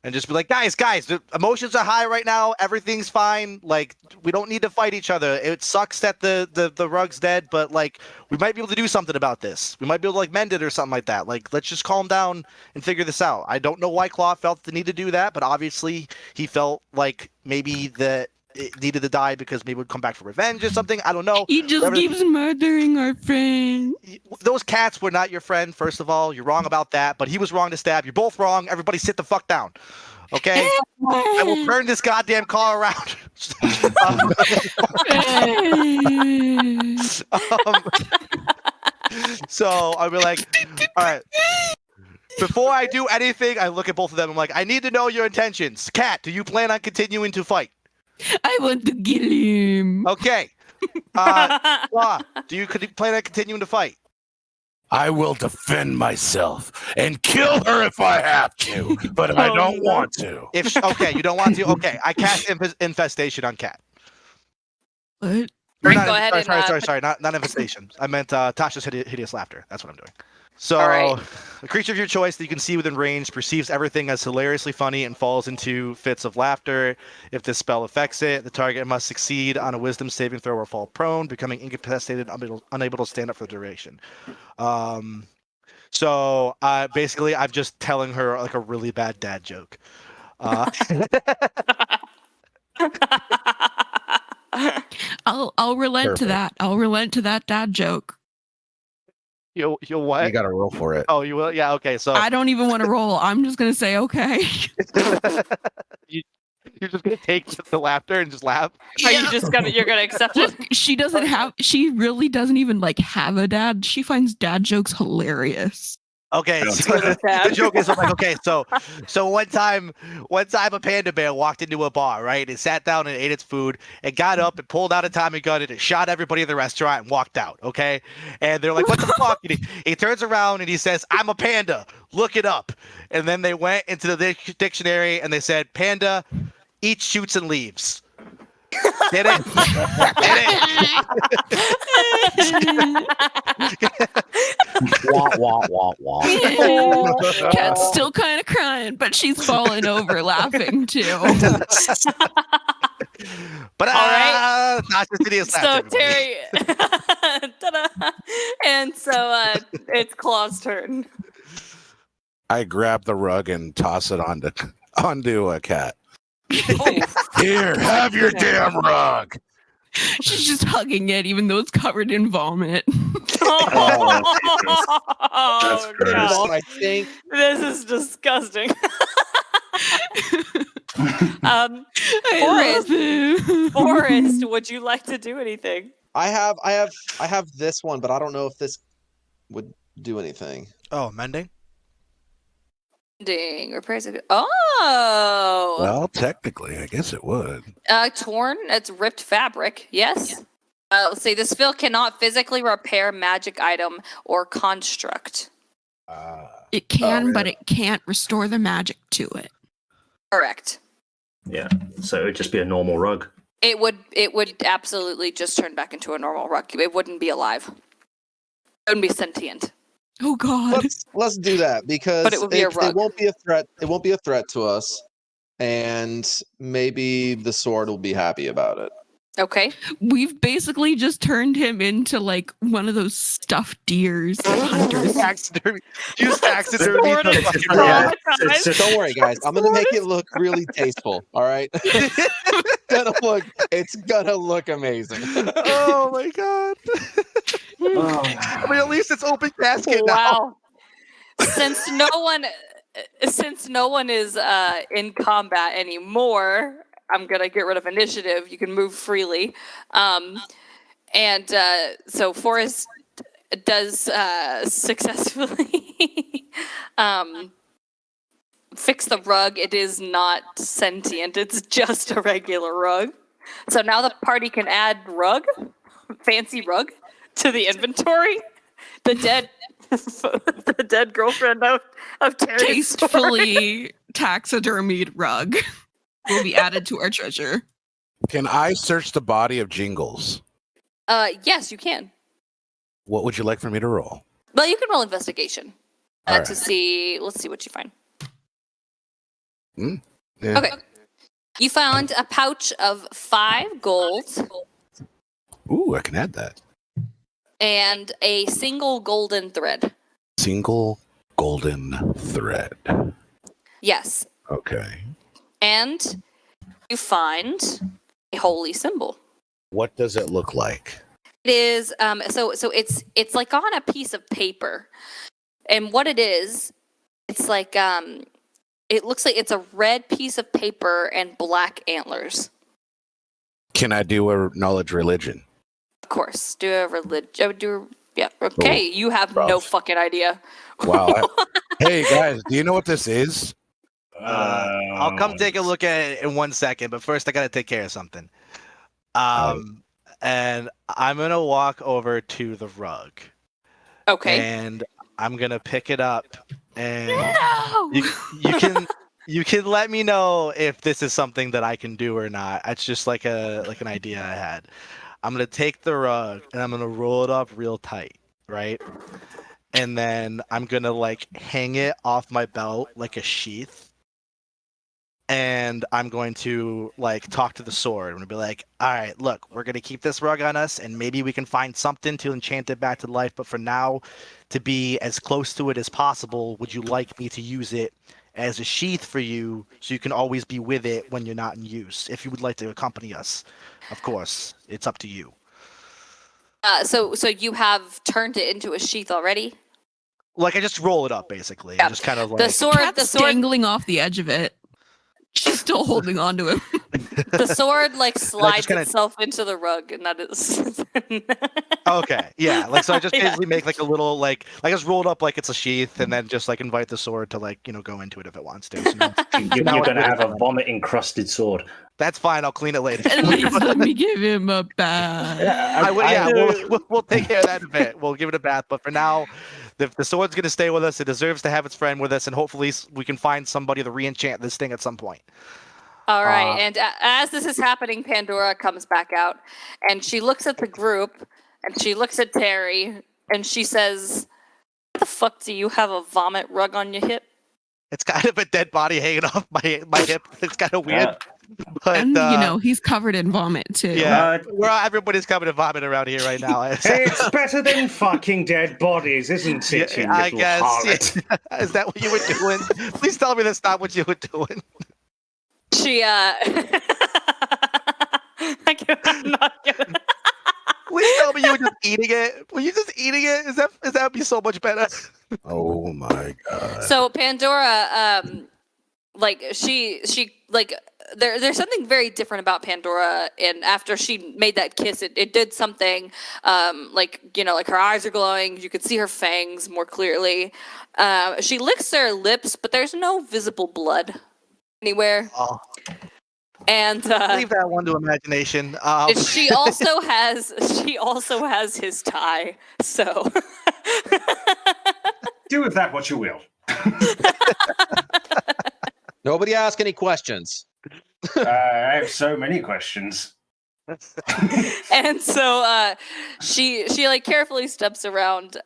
and just be like, guys, the emotions are high right now. Everything's fine. Like we don't need to fight each other. It sucks that the rug's dead, but like we might be able to do something about this. We might be able to like mend it or something like that. Like let's just calm down and figure this out. I don't know why Claw felt the need to do that, but obviously he felt like maybe that it needed to die because maybe it would come back for revenge or something. I don't know. He just Whatever- keeps murdering our friend. Those cats were not your friend, first of all. You're wrong about that, but he was wrong to stab. You're both wrong. Everybody sit the fuck down. Okay? I will turn this goddamn car around. So I'll be like, all right. Before I do anything, I look at both of them. I'm like, I need to know your intentions. Cat, do you plan on continuing to fight? I want to kill him. Okay. Claw, do you plan on continuing to fight? I will defend myself and kill her if I have to, but I don't want to. Okay, you don't want to? Okay, I cast infestation on Cat. What? Frank, Not- go ahead and, sorry, not infestation. I meant Tasha's hideous laughter. That's what I'm doing. So, All right. a creature of your choice that you can see within range perceives everything as hilariously funny and falls into fits of laughter. If this spell affects it, the target must succeed on a wisdom saving throw or fall prone, becoming incapacitated, unable to stand up for the duration. So, basically, I'm just telling her like a really bad dad joke. I'll relent to Perfect. that. I'll relent to that dad joke. You'll what? You got to roll for it. Oh, you will? Yeah, okay. So I don't even want to roll. I'm just gonna say okay. you're just gonna take the laughter and just laugh. Are you just you're gonna accept it? Look, she really doesn't even like have a dad. She finds dad jokes hilarious. Okay, Sounds so good. the joke is, I'm like, okay, so one time a panda bear walked into a bar, right? It sat down and ate its food, and got up and pulled out a Tommy gun and it shot everybody in the restaurant and walked out. Okay, and they're like, what the fuck? And he turns around and he says, I'm a panda. Look it up. And then they went into the dictionary and they said, panda eats, shoots, and leaves. Did it? Did it? Wah, wah, wah, wah. Cat's still kind of crying, but she's falling over laughing too. But All right. not just idiots. So Terry, ta-da. And so it's Claw's turn. I grab the rug and toss it onto a cat. Oh, Here, have your damn rug. She's just hugging it, even though it's covered in vomit. oh gross. God. I think This is disgusting. I Forrest, love it. Forrest, would you like to do anything? I have this one, but I don't know if this would do anything. Oh, mending. Ding, repairs. Oh, Well, technically, I guess it would. torn. It's ripped fabric. Yes. Let's see. This fill cannot physically repair magic item or construct. It can, really? but it can't restore the magic to it. Correct. Yeah, so it would just be a normal rug. It would absolutely just turn back into a normal rug. It wouldn't be alive. It wouldn't be sentient. Oh God! Let's do that because But it would be a rug. it won't be a threat. It won't be a threat to us, and maybe the sword will be happy about it. Okay. We've basically just turned him into like one of those stuffed deers that hunters. Taxidermy. Use taxidermy. Sword for is fucking traumatized. rug. Don't worry, guys. I'm gonna make it look really tasteful. All right, it's gonna look amazing. Oh my god. I mean, at least it's open casket now. Wow. Since no one is in combat anymore, I'm gonna get rid of initiative. You can move freely, and so Forrest does successfully fix the rug. It is not sentient. It's just a regular rug. So now the party can add fancy rug, to the inventory. The dead girlfriend of Terry's sword. Tastefully taxidermied rug will be added to our treasure. Can I search the body of Jingles? Yes, you can. What would you like for me to roll? Well, you can roll investigation All to right. see. Let's see what you find. Yeah. Okay. You found a pouch of 5 gold Ooh, I can add that. and a single golden thread. Single golden thread. Yes. Okay. And you find a holy symbol. What does it look like? It is so it's like on a piece of paper. And what it is, it's like it looks like it's a red piece of paper and black antlers. Can I do a knowledge religion? Of course. Do a religion. Yeah. Okay. You have no rough. fucking idea. Wow. Hey guys, do you know what this is? I'll come take a look at it in 1 second, but first I gotta take care of something. And I'm gonna walk over to the rug, Okay. and I'm gonna pick it up, and No! you can let me know if this is something that I can do or not. It's just like an idea I had. I'm gonna take the rug and I'm gonna roll it up real tight, right? And then I'm gonna like hang it off my belt like a sheath. And I'm going to like talk to the sword. I'm gonna be like, all right, look, we're gonna keep this rug on us, and maybe we can find something to enchant it back to life. But for now, to be as close to it as possible, would you like me to use it as a sheath for you, so you can always be with it when you're not in use? If you would like to accompany us, of course, it's up to you. So you have turned it into a sheath already? Like I just roll it up, basically. Yeah. I just kind of like The sword Cat's dangling off the edge of it. She's still holding on to him. The sword like slides kinda- itself into the rug, and that is. Okay, yeah. Like so, I just Yeah. basically make like a little like I just rolled up like it's a sheath, and then just like invite the sword to like go into it if it wants to. So now, You're now going to it's have a really- vomit encrusted sword. That's fine. I'll clean it later. At least let me give him a bath. We'll take care of that in a bit. We'll give it a bath, but for now, the sword's gonna stay with us. It deserves to have its friend with us, and hopefully we can find somebody to re-enchant this thing at some point. All right, and as this is happening, Pandora comes back out, and she looks at the group, and she looks at Terry, and she says, "What the fuck do you have a vomit rug on your hip?" It's kind of a dead body hanging off my hip. It's kind of weird. But And he's covered in vomit too. yeah, everybody's coming to vomit around here right now. It's better than fucking dead bodies, isn't it? Yeah, You I little guess. harlot? Yeah. Is that what you were doing? Please tell me that's not what you were doing. She I'm not gonna. Please tell me you were just eating it. Were you just eating it? Is that be so much better? Oh my god. So Pandora, like she like there's something very different about Pandora, and after she made that kiss, it did something. Like like her eyes are glowing. You could see her fangs more clearly. She licks her lips, but there's no visible blood anywhere. Oh, And leave that one to imagination. and she also has his tie. So Do with that what you will. Nobody ask any questions. I have so many questions. and so she like carefully steps around.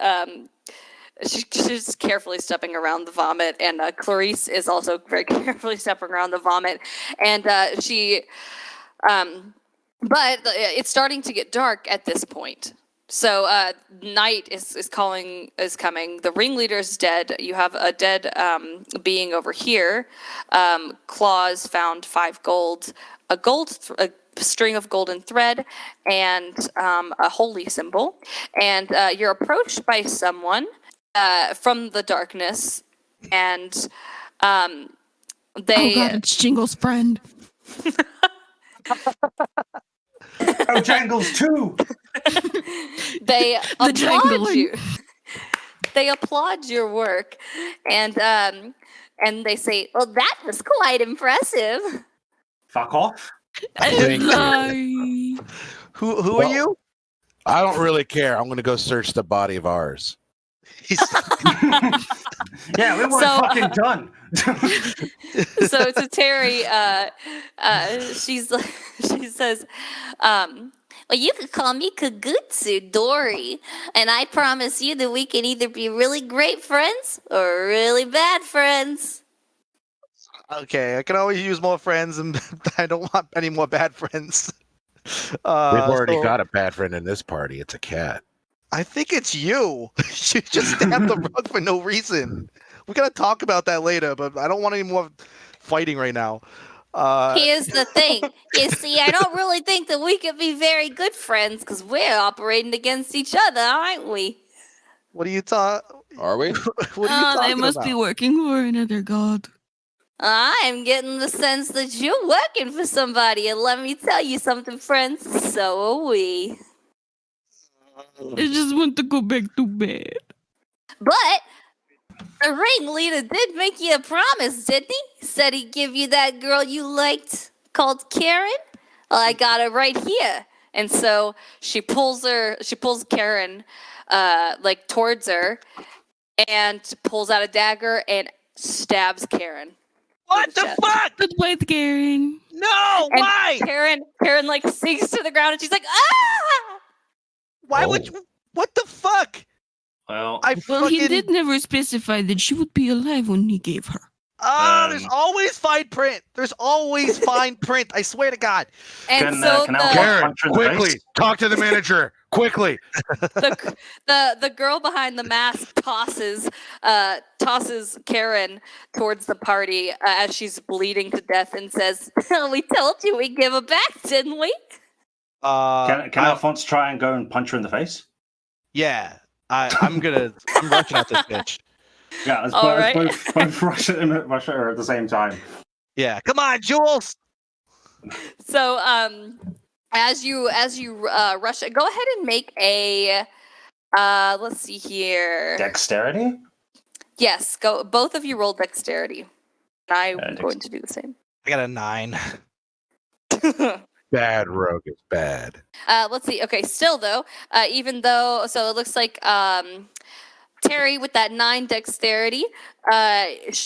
She's carefully stepping around the vomit, and Clarice is also very carefully stepping around the vomit, and she. But it's starting to get dark at this point. So night is coming. The ringleader's dead. You have a dead being over here. Claws found 5 gold, a string of golden thread, and a holy symbol. And you're approached by someone from the darkness, and Oh they. god, it's Jingle's friend. Oh, Jangles too. They The applaud jangling. you. They applaud your work, and they say, "Well, that was quite impressive." Fuck off. Thank you. Lie. Who are you? I don't really care. I'm gonna go search the body of ours. Yeah, we weren't So, fucking done. So to Terry, she says, "Well, you could call me Kagutsu Dory, and I promise you that we can either be really great friends or really bad friends." Okay, I can always use more friends, and I don't want any more bad friends. We've already so got a bad friend in this party. It's a cat. I think it's you. You just stabbed the rug for no reason. We gotta talk about that later, but I don't want any more fighting right now. Here's the thing. You see, I don't really think that we could be very good friends because we're operating against each other, aren't we? What are you talking? Are we? What are you Oh, they talking must about? be working for another god. I'm getting the sense that you're working for somebody, and let me tell you something, friends. So are we. I just want to go back to bed. But the ringleader did make you a promise, didn't he? Said he'd give you that girl you liked called Karen. Well, I got her right here. And so she pulls Karen like towards her and pulls out a dagger and stabs Karen. What the Chest. fuck? Good place, Karen. No! And Why? Karen like sinks to the ground and she's like, ah! Why Oh. would you? What the fuck? Well, I Well, fucking. he did never specify that she would be alive when he gave her. There's always fine print. There's always fine print. I swear to God. And Can, so can Al the, Karen, punch her in the quickly face? talk to the manager. Quickly. the girl behind the mask tosses Karen towards the party as she's bleeding to death and says, "We told you we'd give her back, didn't we?" Can Alphonse try and go and punch her in the face? Yeah, I'm rushing at this bitch. Yeah, let's All right. both rush at her at the same time. Yeah, come on, Jules. So as you rush it, go ahead and make a let's see here. Dexterity? Yes, go. Both of you roll dexterity. I'm going to do the same. I got a 9. Bad rogue is bad. Let's see. Okay, still though, even though, so it looks like Terry with that 9 dexterity,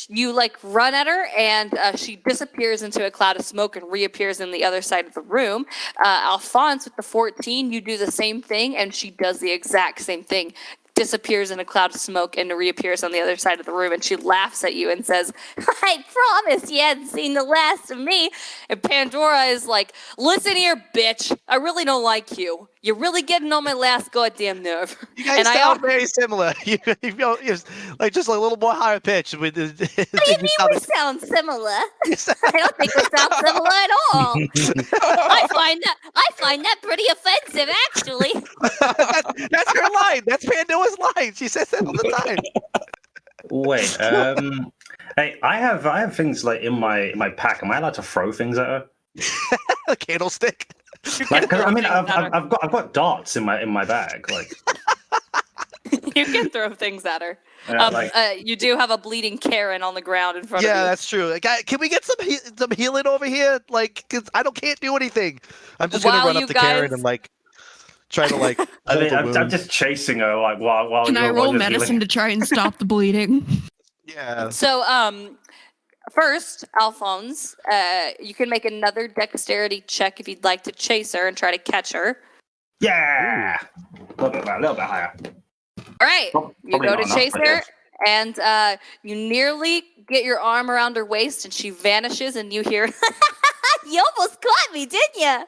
you like run at her and she disappears into a cloud of smoke and reappears in the other side of the room. Alphonse with the 14, you do the same thing and she does the exact same thing. Disappears in a cloud of smoke and reappears on the other side of the room, and she laughs at you and says, "I promised you hadn't seen the last of me." And Pandora is like, "Listen here, bitch. I really don't like you. You're really getting on my last goddamn nerve." You guys And sound very similar. You know, like just a little more higher pitch. With the, What do you mean we sound similar? I don't think we sound similar at all. I find that pretty offensive, actually. that's her line. That's Pandora's line. She says that all the time. Wait, hey, I have things like in my pack. Am I allowed to throw things at her? A candlestick. Like, 'cause, I mean, I've got darts in my bag. Like, You can throw things at her. like, You do have a bleeding Karen on the ground in front of you. Yeah, that's true. Like, can we get some healing over here? Like, cause can't do anything. I'm just gonna While run you up to Karen guys- and like try to like. I hold mean, the I'm wound. just chasing her like while Can I you're roll healing. medicine to try and stop the bleeding? Yeah. So, first, Alphonse, you can make another dexterity check if you'd like to chase her and try to catch her. Yeah, a little bit higher. All right, you Probably go not to enough, chase I her, guess. and you nearly get your arm around her waist, and she vanishes, and you hear, "You almost caught me, didn't you?"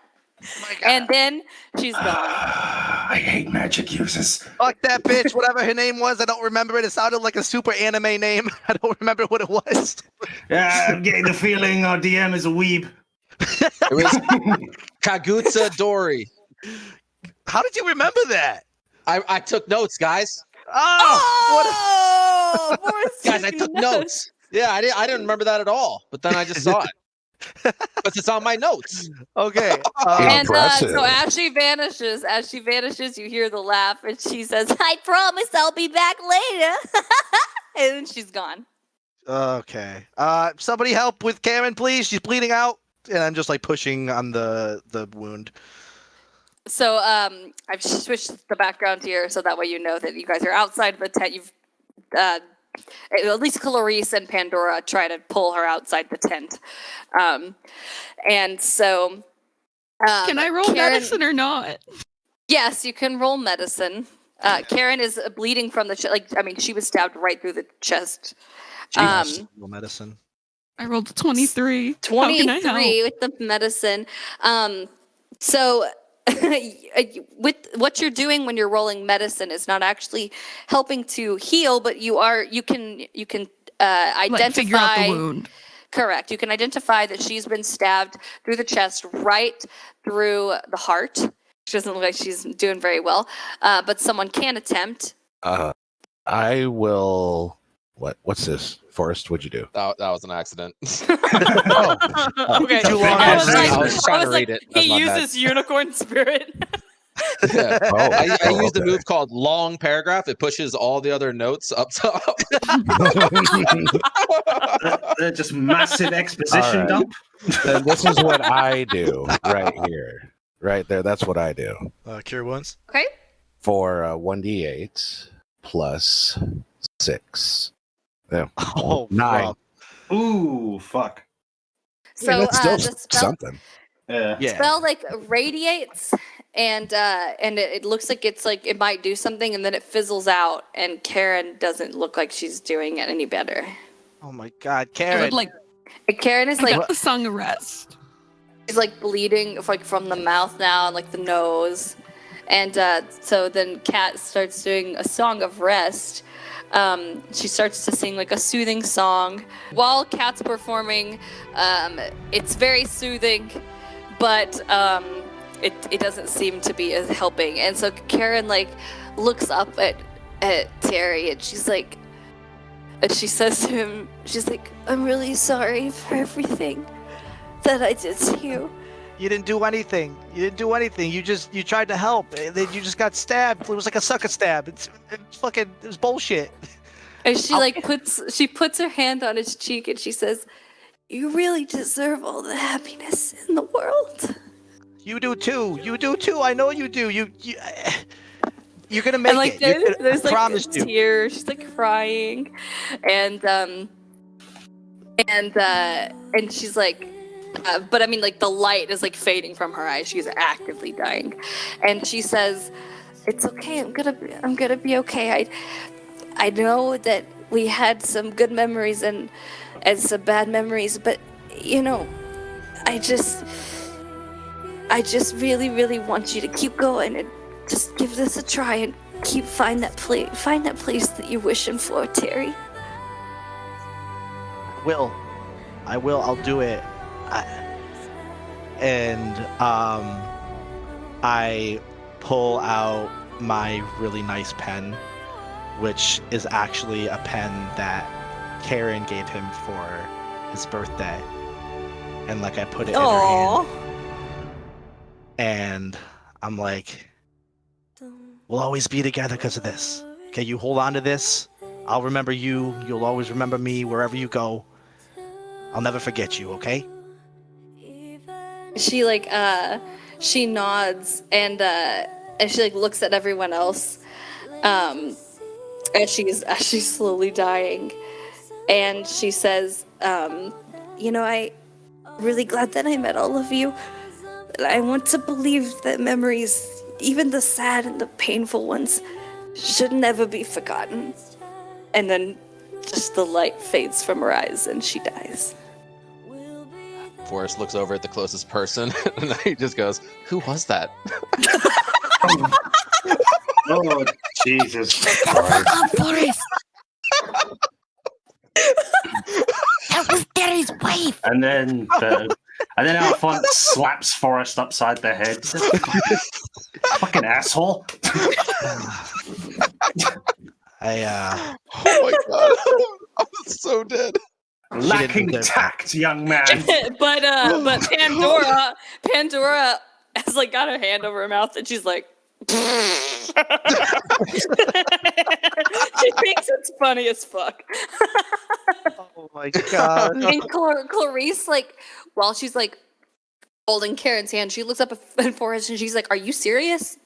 And then she's gone. I hate magic users. Fuck that bitch. Whatever her name was, I don't remember it. It sounded like a super anime name. I don't remember what it was. Yeah, I'm getting the feeling our DM is a weeb. It was Kagutsa Dori. How did you remember that? I took notes, guys. Oh, poor Guys, I Stevie took knows. notes. Yeah, I didn't remember that at all. But then I just saw it. Because it's on my notes. Okay. Yeah. And Impressive. so as she vanishes, you hear the laugh, and she says, "I promise I'll be back later." And then she's gone. Okay. Somebody help with Karen, please. She's bleeding out, and I'm just like pushing on the wound. So I've switched the background here so that way you know that you guys are outside of the tent. You've at least Clarice and Pandora try to pull her outside the tent, and so Can I roll Karen- medicine or not? Yes, you can roll medicine. Karen is bleeding from the chest. She was stabbed right through the chest. Roll medicine. I rolled a 23. How can I help? 23 with the medicine. So with what you're doing when you're rolling medicine is not actually helping to heal, but you can identify. Like figure out the wound. Correct. You can identify that she's been stabbed through the chest, right through the heart. She doesn't look like she's doing very well, but someone can attempt. I will. What's this? Forrest, what'd you do? That was an accident. Okay. Too long. I was like, I was just trying to read it. That's He my bad. uses unicorn spirit. Yeah. Oh, I used a okay. move called long paragraph. It pushes all the other notes up top. They're just massive exposition All right. dump. Then this is what I do right here, right there. That's what I do Cure wounds. Okay. for 1d8 plus 6. Yeah. Oh, 9. wow. Ooh, fuck. So that's still the spell, something. Yeah. Yeah. spell like radiates, and it looks like it's like it might do something, and then it fizzles out, and Karen doesn't look like she's doing it any better. Oh my God, I Karen. would like And Karen is I like got the song of rest. she's like bleeding like from the mouth now and like the nose, and so then Kat starts doing a song of rest. She starts to sing like a soothing song while Kat's performing. It's very soothing, but it doesn't seem to be as helping. And so Karen like looks up at Terry and she's like, And she says to him, she's like, I'm really sorry for everything that I did to you. You didn't do anything. You tried to help, and then you just got stabbed. It was like a sucker stab. It was bullshit. And she puts her hand on his cheek and she says, you really deserve all the happiness in the world. You do too. I know you do. You're gonna make and like it. there's I like promised you. tears. She's like crying, and she's like, but I mean like the light is like fading from her eyes. She's actively dying, and she says, "It's okay. I'm gonna be okay. I know that we had some good memories and some bad memories, but you know, I just really, really want you to keep going and just give this a try and find that place that you're wishing for, Terry." I will. I'll do it. I pull out my really nice pen, which is actually a pen that Karen gave him for his birthday, and like I put it in her hand, and I'm like, we'll always be together because of this. Okay, you hold on to this. I'll remember you. You'll always remember me wherever you go. I'll never forget you, okay? She like she nods and she like looks at everyone else as she's slowly dying, and she says, you know, I'm really glad that I met all of you. I want to believe that memories, even the sad and the painful ones, should never be forgotten. And then just the light fades from her eyes and she dies. Forrest looks over at the closest person and he just goes, "Who was that?" Oh, Jesus. Oh, Forrest. That was Terry's wife. And then Alphonse slaps Forrest upside the head. Fucking asshole. Oh my god. I'm so dead. Lacking tact, young man. but Pandora has like got her hand over her mouth and she's like she thinks it's funny as fuck. Oh my god. And Clarice, like, while she's like holding Karen's hand, she looks up at Forrest and she's like, "Are you serious?"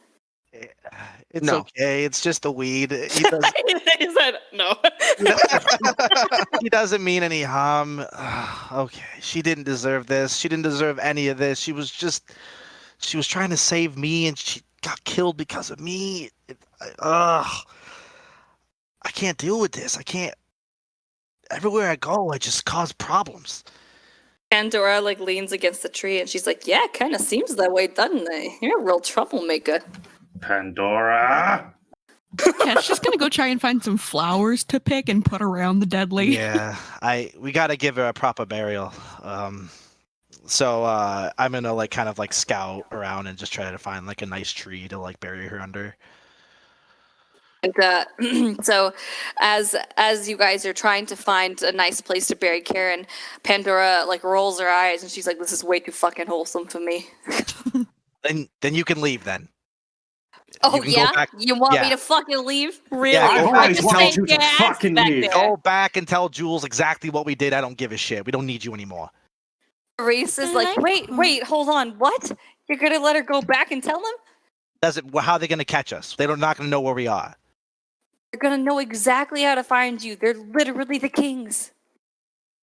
It's No. okay. It's just the weed. He said no. He doesn't mean any harm. Okay, she didn't deserve this. She didn't deserve any of this. She was trying to save me, and she got killed because of me. I can't deal with this. I can't. Everywhere I go, I just cause problems. Pandora like leans against the tree and she's like, "Yeah, kind of seems that way, doesn't it? You're a real troublemaker." Pandora. Cat's just gonna go try and find some flowers to pick and put around the dead lady. Yeah, we gotta give her a proper burial. So I'm gonna like kind of like scout around and just try to find like a nice tree to like bury her under. And so as you guys are trying to find a nice place to bury Karen, Pandora like rolls her eyes and she's like, "This is way too fucking wholesome for me." Then you can leave then. Oh You can go yeah? back- You want yeah. me to fucking leave? Really? Yeah, I've go always back wanted and you to Get fucking back leave. there. Go back and tell Jules exactly what we did. I don't give a shit. We don't need you anymore. Reese is like, wait, hold on. What? You're gonna let her go back and tell them? How are they gonna catch us? They're not gonna know where we are. They're gonna know exactly how to find you. They're literally the kings.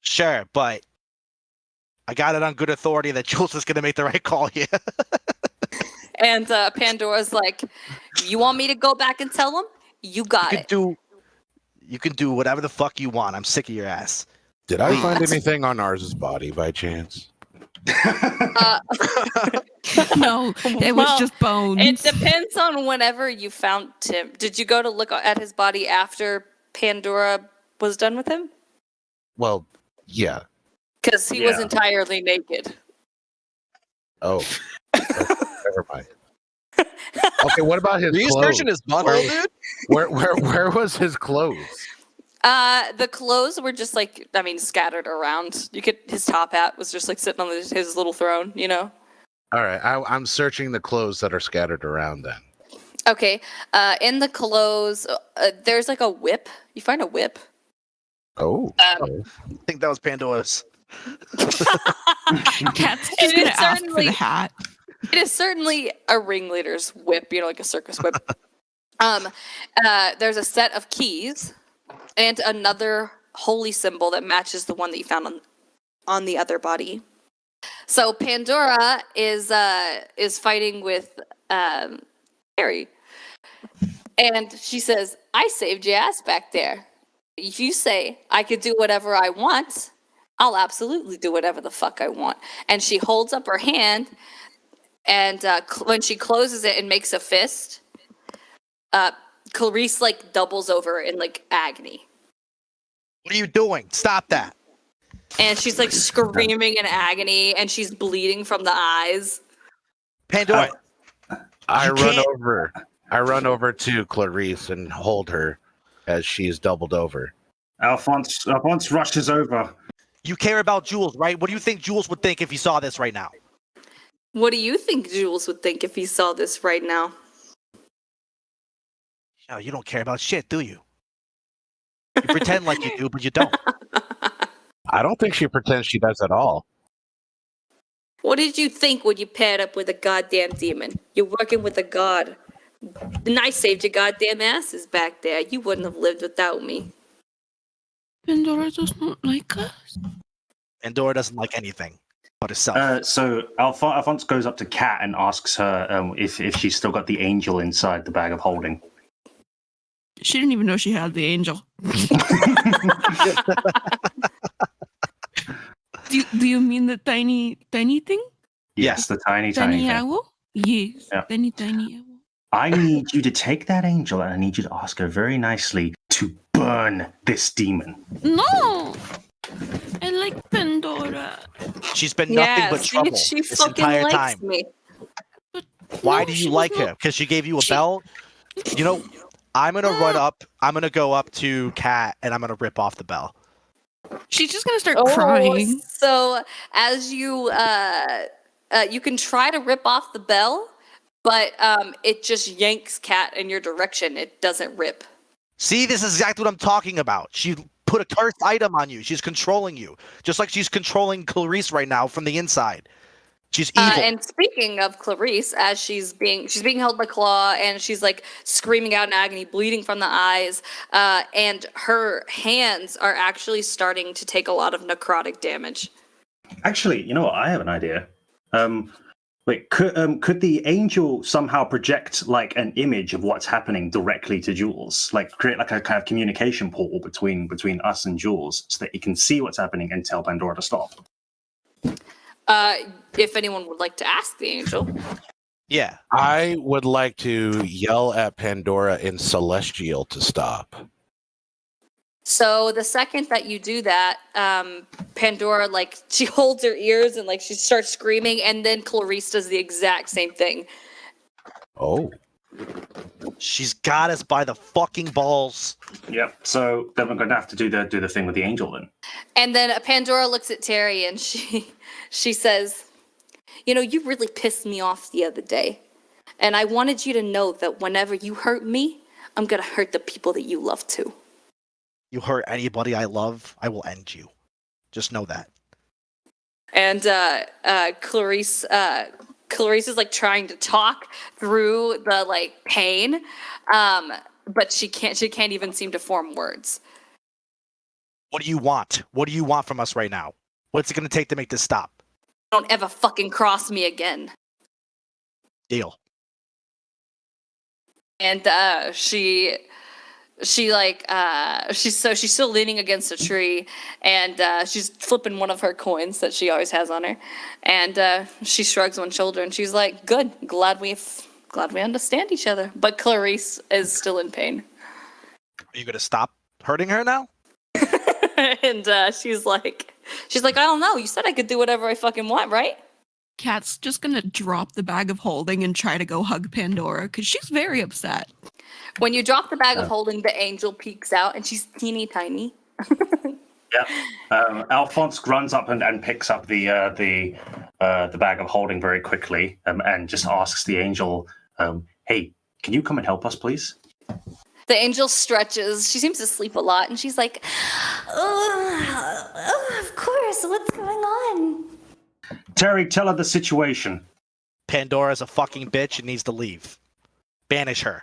Sure, but I got it on good authority that Jules is gonna make the right call here. And Pandora's like, "You want me to go back and tell them? You got it." You can do whatever the fuck you want. I'm sick of your ass. Did I find anything on Ars's body by chance? No, it was Well, just bones. It depends on whenever you found him. Did you go to look at his body after Pandora was done with him? Well, yeah. Because he was Yeah. entirely naked. Oh, never mind. Okay, what about his Are you clothes? searching his butthole, dude? Where was his clothes? The clothes were just like, scattered around. His top hat was just like sitting on his little throne, you know? All right, I'm searching the clothes that are scattered around then. Okay. In the clothes, there's like a whip. You find a whip. Oh. I think that was Pandora's. Cat's It just gonna is ask for certainly- the hat. It is certainly a ringleader's whip, like a circus whip. There's a set of keys and another holy symbol that matches the one that you found on the other body. So Pandora is fighting with Harry, and she says, "I saved your ass back there. If you say I could do whatever I want, I'll absolutely do whatever the fuck I want." And she holds up her hand, and when she closes it and makes a fist, Clarice like doubles over in like agony. What are you doing? Stop that. And she's like screaming in agony, and she's bleeding from the eyes. Pandora. I You run over to Clarice and hold her as she's doubled over. Alphonse rushes over. You care about Jules, right? What do you think Jules would think if he saw this right now? What do you think Jules would think if he saw this right now? Oh, you don't care about shit, do you? You pretend like you do, but you don't. I don't think she pretends she does at all. What did you think when you paired up with a goddamn demon? You're working with a god. And I saved your goddamn asses back there. You wouldn't have lived without me. Pandora does not like us. Pandora doesn't like anything but herself. So Alphonse goes up to Kat and asks her if she's still got the angel inside the bag of holding. She didn't even know she had the angel. Do you mean the tiny thing? Yes, the tiny Tiny thing. owl? Yes, Yeah. tiny owl. I need you to take that angel and I need you to ask her very nicely to burn this demon. No! I like Pandora. She's been nothing but see, trouble she this fucking entire likes time. me. But Why no, do she you was like not- her? Because she gave you a bell? You know, I'm going to run up. I'm going to go up to Kat and I'm going to rip off the bell. She's just gonna start crying. So as you you can try to rip off the bell, but it just yanks Kat in your direction. It doesn't rip. See, this is exactly what I'm talking about. She put a cursed item on you. She's controlling you. Just like she's controlling Clarice right now from the inside. She's evil. And speaking of Clarice, as she's being held by Claw, and she's like screaming out in agony, bleeding from the eyes, and her hands are actually starting to take a lot of necrotic damage. Actually, you know what? I have an idea. Wait, could the angel somehow project like an image of what's happening directly to Jules? Like create like a kind of communication portal between us and Jules, so that he can see what's happening and tell Pandora to stop. If anyone would like to ask the angel. Yeah. I would like to yell at Pandora in Celestial to stop. So the second that you do that, Pandora, like, she holds her ears and, like, she starts screaming, and then Clarice does the exact same thing. Oh. She's got us by the fucking balls. Yep. So then we're going to have to do the thing with the angel then. And then Pandora looks at Terry, and she says, "You know, you really pissed me off the other day. And I wanted you to know that whenever you hurt me, I'm going to hurt the people that you love too." You hurt anybody I love, I will end you. Just know that. And Clarice is like trying to talk through the like pain, but she can't even seem to form words. What do you want? What do you want from us right now? What's it going to take to make this stop? Don't ever fucking cross me again. Deal. And she's still leaning against a tree, and she's flipping one of her coins that she always has on her, and she shrugs one shoulder and she's like, "Good, glad we understand each other." But Clarice is still in pain. Are you going to stop hurting her now? And she's like, "I don't know. You said I could do whatever I fucking want, right?" Kat's just gonna drop the bag of holding and try to go hug Pandora because she's very upset. When you drop the bag of holding, the angel peeks out, and she's teeny tiny. Alphonse runs up and picks up the bag of holding very quickly, and just asks the angel, "Hey, can you come and help us, please?" The angel stretches. She seems to sleep a lot, and she's like, "Oh, of course. What's going on?" Terry, tell her the situation. Pandora's a fucking bitch and needs to leave. Banish her.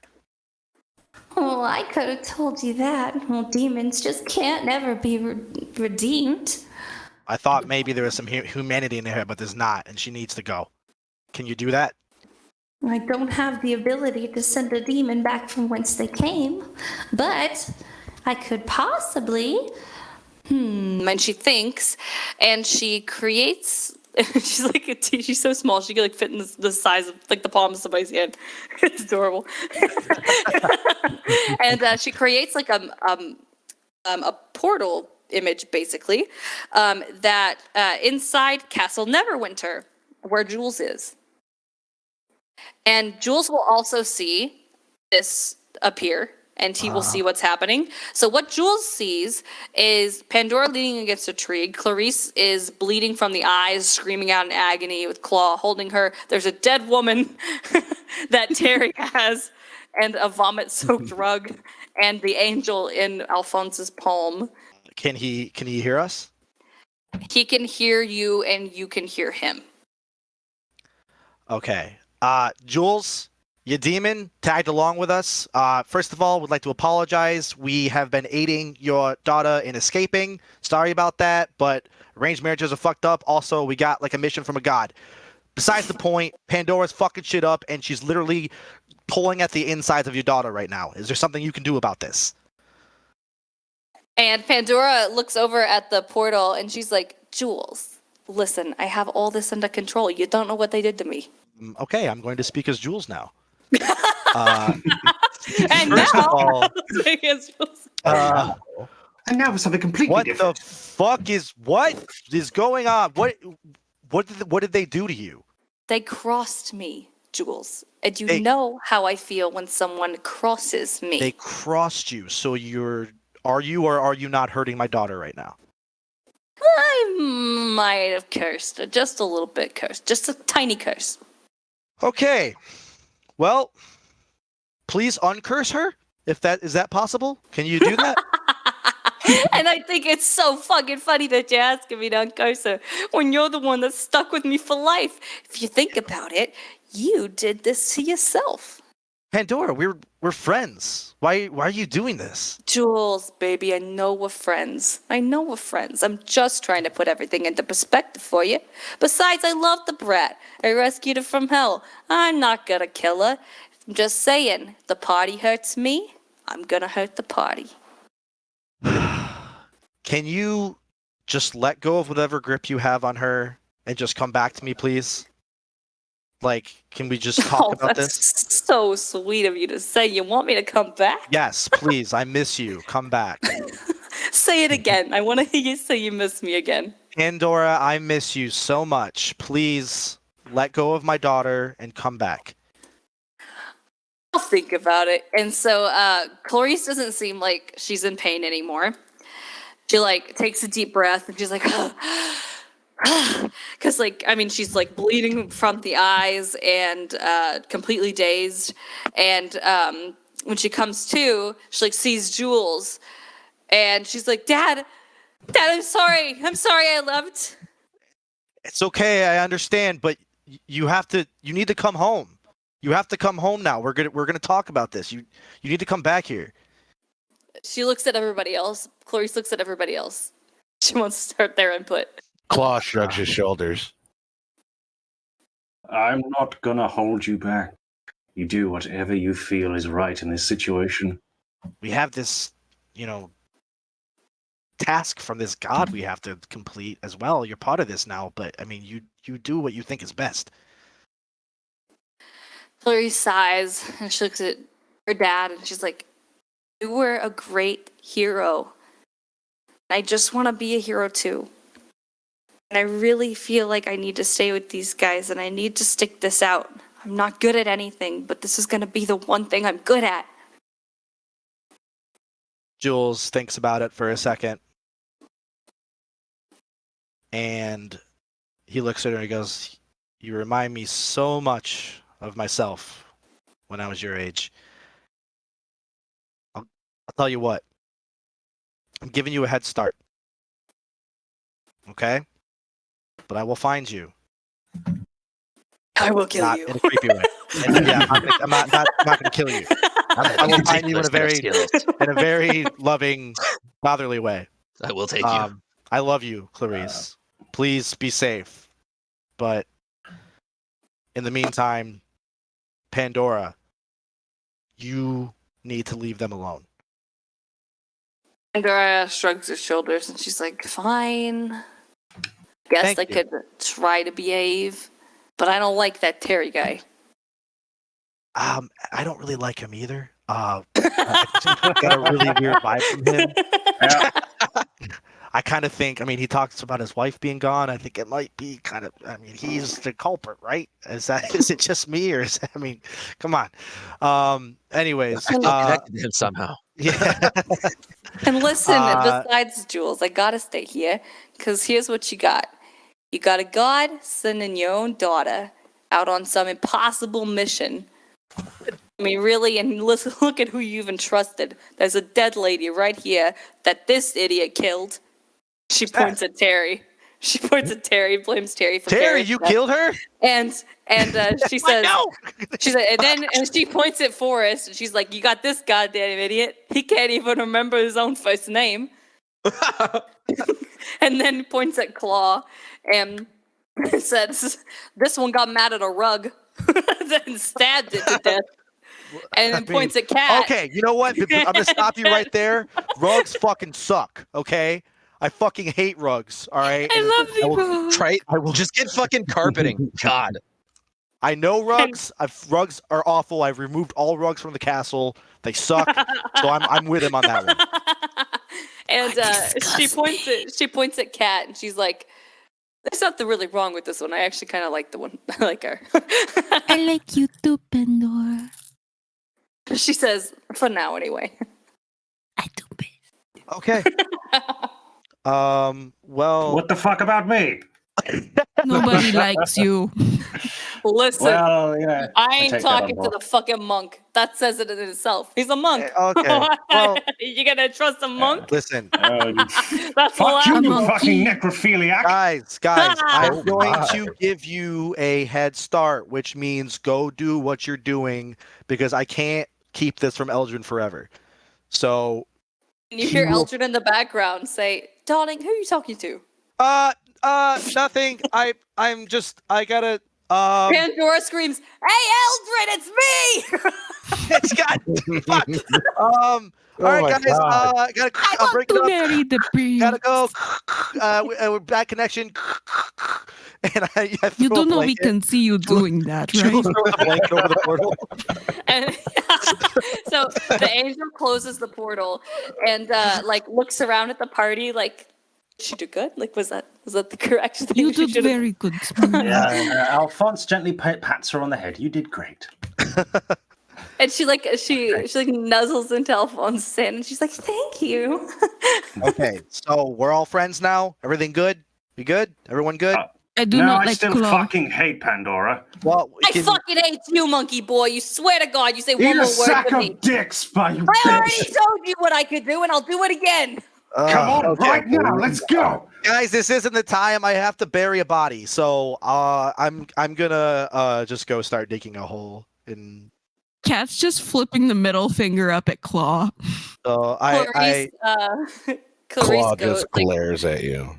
Oh, I could have told you that. Well, demons just can't never be redeemed. I thought maybe there was some humanity in her, but there's not, and she needs to go. Can you do that? I don't have the ability to send a demon back from whence they came, but I could possibly. And she thinks, and she creates. She's like she's so small she could like fit in the size of like the palm of somebody's hand. It's adorable. And she creates like a portal image basically that inside Castle Neverwinter, where Jules is. And Jules will also see this appear, and he will see what's happening. So what Jules sees is Pandora leaning against a tree. Clarice is bleeding from the eyes, screaming out in agony with Claw holding her. There's a dead woman that Terry has, and a vomit-soaked rug, and the angel in Alphonse's palm. Can he hear us? He can hear you, and you can hear him. Okay. Jules, your demon tagged along with us. First of all, would like to apologize. We have been aiding your daughter in escaping. Sorry about that, but arranged marriages are fucked up. Also, we got like a mission from a god. Besides the point, Pandora's fucking shit up, and she's literally pulling at the insides of your daughter right now. Is there something you can do about this? And Pandora looks over at the portal, and she's like, Jules, listen, I have all this under control. You don't know what they did to me. Okay, I'm going to speak as Jules now. And First now, of all, And now for something completely what different. the fuck is going on? What did they do to you? they crossed me, Jules. And you They- know how I feel when someone crosses me. They crossed you, so are you or are you not hurting my daughter right now? I might have cursed, just a little bit cursed, just a tiny curse. Okay, well, please uncurse her. Is that possible? Can you do that? And I think it's so fucking funny that you're asking me to uncurse her when you're the one that's stuck with me for life. If you think about it, you did this to yourself. Pandora, we're friends. Why are you doing this? Jules, baby, I know we're friends. I'm just trying to put everything into perspective for you. Besides, I love the brat. I rescued her from hell. I'm not gonna kill her. I'm just saying, the party hurts me. I'm gonna hurt the party. Can you just let go of whatever grip you have on her and just come back to me, please? Like, can we just talk about that's this? so sweet of you to say. You want me to come back? Yes, please. I miss you. Come back. Say it again. I want to hear you say you miss me again. Pandora, I miss you so much. Please let go of my daughter and come back. I'll think about it. And so Clarice doesn't seem like she's in pain anymore. She like takes a deep breath and she's like, because she's like bleeding from the eyes and completely dazed. And when she comes to, she like sees Jules, and she's like, Dad, I'm sorry I left. It's okay, I understand, but you need to come home. You have to come home now. We're gonna talk about this. You need to come back here. She looks at everybody else. Clarice looks at everybody else. She wants to start their input. Claw shrugs his shoulders. I'm not gonna hold you back. You do whatever you feel is right in this situation. We have this, task from this god we have to complete as well. You're part of this now, but I mean, you do what you think is best. Clarice sighs and she looks at her dad and she's like, you were a great hero. I just want to be a hero too. And I really feel like I need to stay with these guys and I need to stick this out. I'm not good at anything, but this is going to be the one thing I'm good at. Jules thinks about it for a second. And he looks at her and he goes, "You remind me so much of myself when I was your age. I'll tell you what. I'm giving you a head start. Okay? But I will find you. I will kill Not you. in a creepy way. And yeah, I'm not going to kill you. I will find you in a very loving, fatherly way. I will take you. I love you, Clarice. Please be safe. But in the meantime, Pandora, you need to leave them alone." Pandora shrugs her shoulders and she's like, fine. Guess Thank I you. could try to behave, but I don't like that Terry guy. I don't really like him either. I got a really weird vibe from him. Yeah. I kind of think, he talks about his wife being gone. I think it might be he's the culprit, right? Is it just me or come on. Anyways, I feel connected to him somehow. yeah. And listen, Uh, besides Jules, I gotta stay here, because here's what you got. You got a god sending your own daughter out on some impossible mission. Really, and listen, look at who you even trusted. There's a dead lady right here that this idiot killed. She points at Terry. She points at Terry, blames Terry for Terry, Carrie's you death. killed her? And she says, No. she said, and she points at Forrest, and she's like, "You got this goddamn idiot. He can't even remember his own first name." And then points at Claw, and says, "This one got mad at a rug, and stabbed it to death." And then points at Cat. Okay, you know what? I'm gonna stop you right there. Rugs fucking suck. Okay, I fucking hate rugs. All right. I love the rug. Try. I will just get fucking carpeting. God. I know rugs. Rugs are awful. I've removed all rugs from the castle. They suck. So I'm with him on that one. And she points at Kat, and she's like, "There's nothing really wrong with this one. I actually kind of like the one. I like her." I like you too, Pandora. She says, "For now, anyway." I do it. Okay. Well. What the fuck about me? Nobody likes you. Listen, Well, yeah. I ain't take that on talking to board. the fucking monk. That says it in itself. He's a monk. Okay. Well, You gonna trust a monk? listen, That's Fuck you, allowed. you monkey. fucking necrophiliac. guys. I'm going my. to give you a head start, which means go do what you're doing because I can't keep this from Eldrin forever. So. You hear Eldrin in the background say, "Darling, who are you talking to?" Nothing. I gotta. Pandora screams, "Hey, Eldrin, it's me!" It's got fucked. All right, guys. I'm breaking To up. marry the prince. Gotta go. We're back connection. And I You throw a do know we blanket. can see you doing that, Jules right? throws a blanket over the portal. And so the angel closes the portal and looks around at the party like, "Did she do good? Like, was that the correct thing?" You she did should've-" very good, Smooth. Yeah, Alphonse gently pats her on the head. You did great. And she nuzzles into Alphonse's hand and she's like, "Thank you." Okay, so we're all friends now. Everything good? We good? Everyone good? I do No, not I like still Claw. fucking hate Pandora. Well, we I can- fucking hate you, monkey boy. You swear to God, you say Eat one a more word sack to of me. dicks, by you I already bitch. told you what I could do, and I'll do it again. Come on, okay. right now, let's go. Guys, this isn't the time. I have to bury a body, so I'm gonna just go start digging a hole. And Cat's just flipping the middle finger up at Claw. so Clarice, Clarice Claw goes just glares at you.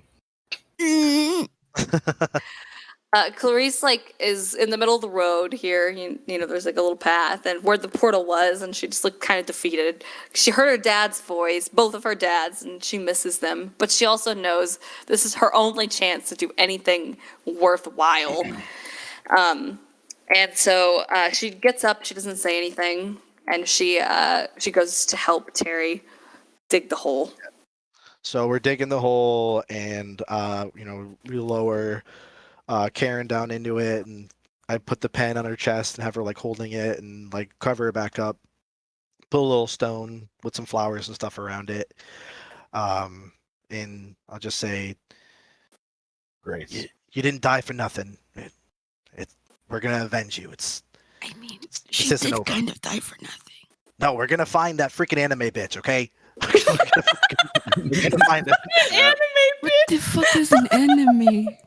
Clarice is in the middle of the road here. You know, there's a little path, and where the portal was, and she just looked kind of defeated. She heard her dad's voice, both of her dads, and she misses them. But she also knows this is her only chance to do anything worthwhile. And so she gets up. She doesn't say anything, and she goes to help Terry dig the hole. So we're digging the hole, and we lower Karen down into it, and I put the pen on her chest and have her like holding it and like cover her back up. Put a little stone with some flowers and stuff around it. And I'll just say, Great. you didn't die for nothing. We're gonna avenge you. I mean, This she isn't did over. kind of die for nothing. No, we're gonna find that freaking anime bitch, okay? We're gonna find it. What the fuck is an enemy?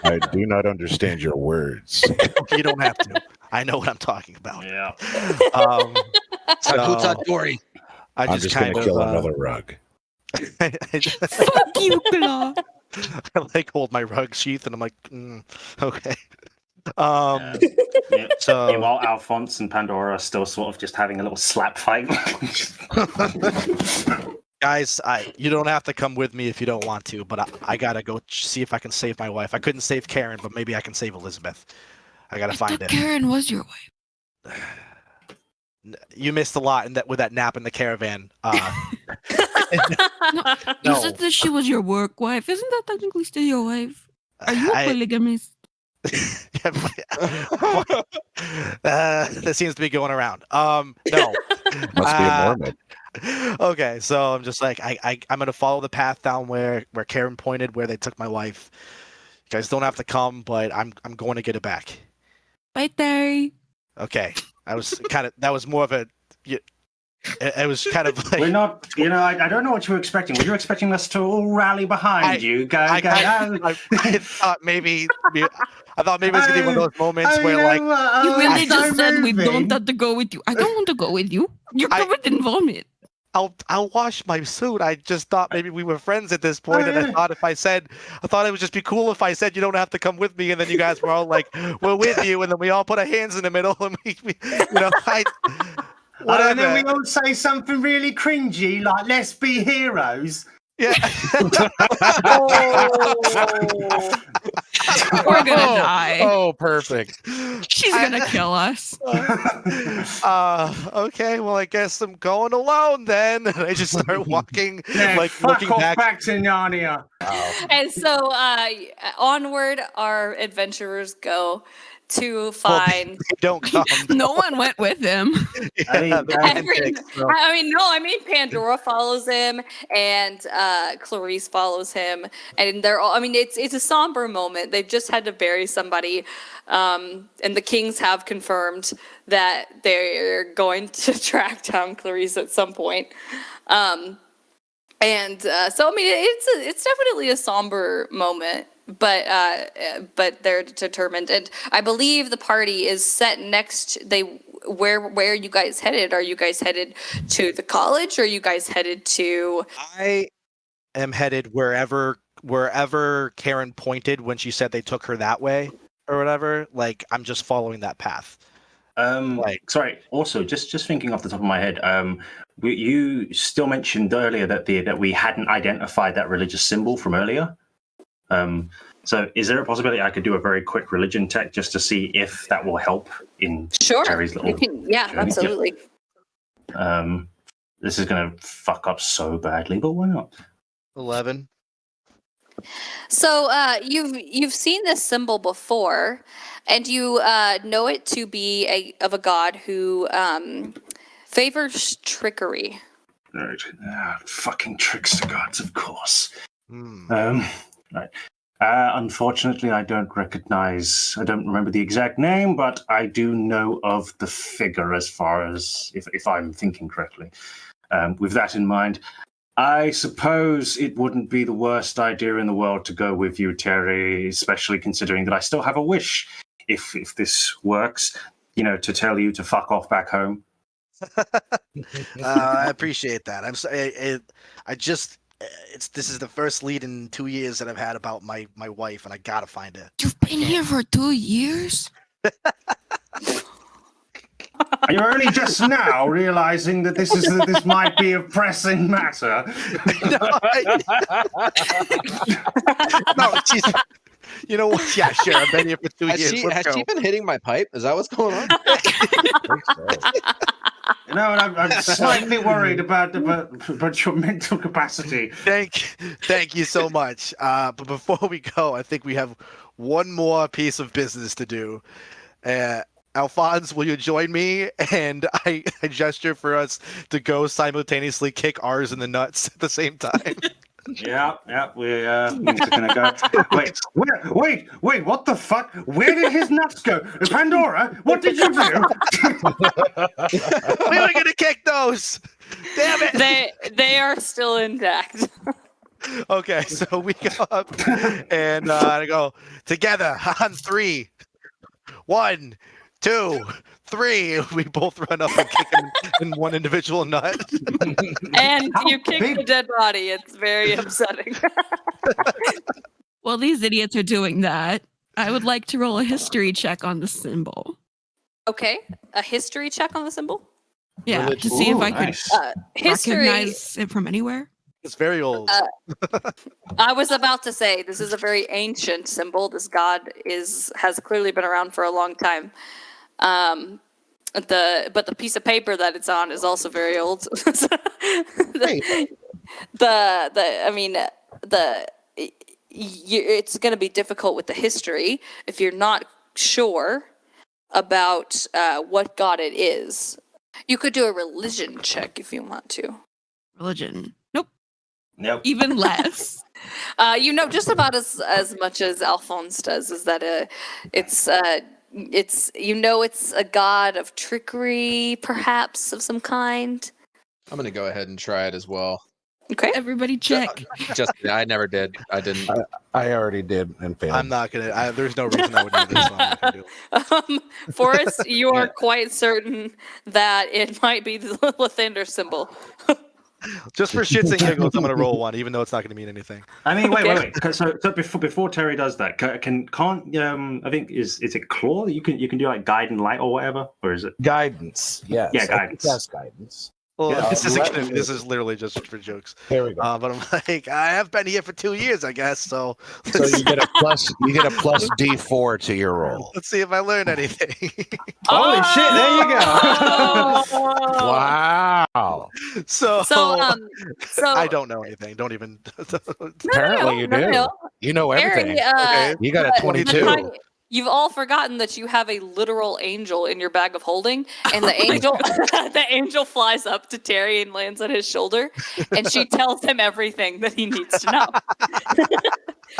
I do not understand your words. You don't have to. I know what I'm talking about. Yeah. So Takuta I I'm just just going kind to of kill another rug. Fuck you, Claw. I like hold my rug sheath, and I'm like, okay. Yeah. So Meanwhile, Alphonse and Pandora are still sort of just having a little slap fight. guys, you don't have to come with me if you don't want to, but I gotta go see if I can save my wife. I couldn't save Karen, but maybe I can save Elizabeth. I gotta I find thought it. Karen was your wife. You missed a lot with that nap in the caravan. You No. said that she was your work wife. Isn't that technically still your wife? Are you a polygamist? That seems to be going around. No. Must be a Mormon. Okay, so I'm just like I'm gonna follow the path down where Karen pointed, where they took my wife. You guys don't have to come, but I'm going to get it back. Bye, Terry. Okay, that was more of a. It was kind of like We're not, I don't know what you were expecting. Were you expecting us to all rally behind you? I thought maybe it was gonna be one of those moments where like You really just said we don't have to go with you. I don't want to go with you. You're covered in vomit. I'll wash my suit. I just thought maybe we were friends at this point, and I thought it would just be cool if I said you don't have to come with me, and then you guys were all like, "We're with you," and then we all put our hands in the middle, and whatever. And then we all say something really cringy, like "Let's be heroes." Yeah. We're gonna die. Oh, perfect. She's gonna kill us. Okay, well, I guess I'm going alone then. And I just start walking, like fuck looking off back. to Narnia. And so onward our adventurers go to find. They don't come. No one went with him. Yeah, I mean Pandora follows him, and Clarice follows him, and they're all. I mean, it's a somber moment. They've just had to bury somebody, and the Kings have confirmed that they're going to track down Clarice at some point. So I mean, it's definitely a somber moment. But they're determined, and I believe the party is set next. Where are you guys headed? Are you guys headed to the college? Or are you guys headed to? I am headed wherever Karen pointed when she said they took her that way or whatever. Like I'm just following that path. Sorry. Also, just thinking off the top of my head, you still mentioned earlier that we hadn't identified that religious symbol from earlier. So is there a possibility I could do a very quick religion check just to see if that will help in Terry's little journey? Absolutely. This is going to fuck up so badly, but why not? 11. So you've seen this symbol before, and you know it to be of a god who favors trickery. Right. Fucking trickster gods, of course. Right. Unfortunately, I don't remember the exact name, but I do know of the figure as far as, if I'm thinking correctly. With that in mind, I suppose it wouldn't be the worst idea in the world to go with you, Terry, especially considering that I still have a wish, if this works, to tell you to fuck off back home. I appreciate that. I'm sorry. This is the first lead in 2 years that I've had about my wife, and I gotta find it. You've been here for 2 years? You're only just now realizing that this might be a pressing matter. No, she's. You know what? Yeah, sure. I've been here for 2 years. Has she been hitting my pipe? Is that what's going on? And I'm slightly worried about your mental capacity. Thank you so much. But before we go, I think we have one more piece of business to do. Alphonse, will you join me? And I gesture for us to go simultaneously kick ours in the nuts at the same time. Yeah, we're gonna go. Wait! What the fuck? Where did his nuts go? Pandora, what did you do? We were gonna kick those. Damn it! They are still intact. Okay, so we go up and I go together on 3. 1, 2, 3. We both run up and kick him in one individual nut. And you kick the dead body. It's very upsetting. While these idiots are doing that, I would like to roll a history check on the symbol. Okay, a history check on the symbol. Yeah, to see if I could Nice. History. recognize it from anywhere. It's very old. I was about to say this is a very ancient symbol. This god has clearly been around for a long time. But the piece of paper that it's on is also very old. It's going to be difficult with the history if you're not sure about what god it is. You could do a religion check if you want to. Religion. Nope. Even less. Just about as much as Alphonse does is that it's a god of trickery, perhaps of some kind. I'm gonna go ahead and try it as well. Okay. Everybody check. Just I never did. I didn't. I already did and failed. I'm not gonna. There's no reason I would do this. So I'm not gonna do it. Forrest, you are quite certain that it might be the Lathander symbol. Just for shits and giggles, I'm gonna roll 1, even though it's not gonna mean anything. I mean, wait. So before Terry does that, can't I think is it claw that you can do like guide and light or whatever, or is it Guidance. Yes. Yeah, I think guidance. That's guidance. Well, Yeah, this is literally just for jokes. There we go. But I'm like, I have been here for 2 years, I guess. So So you get a plus D4 to your roll. let's see if I learn anything. Holy shit! There you go. Wow. so I I don't know anything. Don't even. Apparently you do. You know everything. Harry, You got a 22. You've all forgotten that you have a literal angel in your bag of holding, and the angel flies up to Terry and lands on his shoulder, and she tells him everything that he needs to know.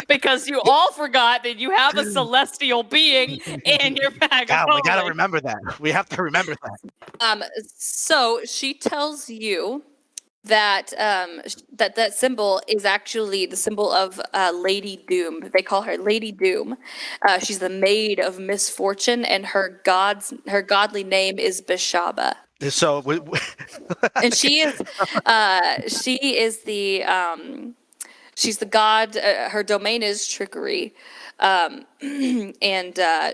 Because you all forgot that you have a celestial being in your bag of God, holding. we gotta remember that. We have to remember that. So she tells you that that symbol is actually the symbol of Lady Doom. They call her Lady Doom. She's the maid of misfortune, and her godly name is Bishaba. So, And she's the god. Her domain is trickery, and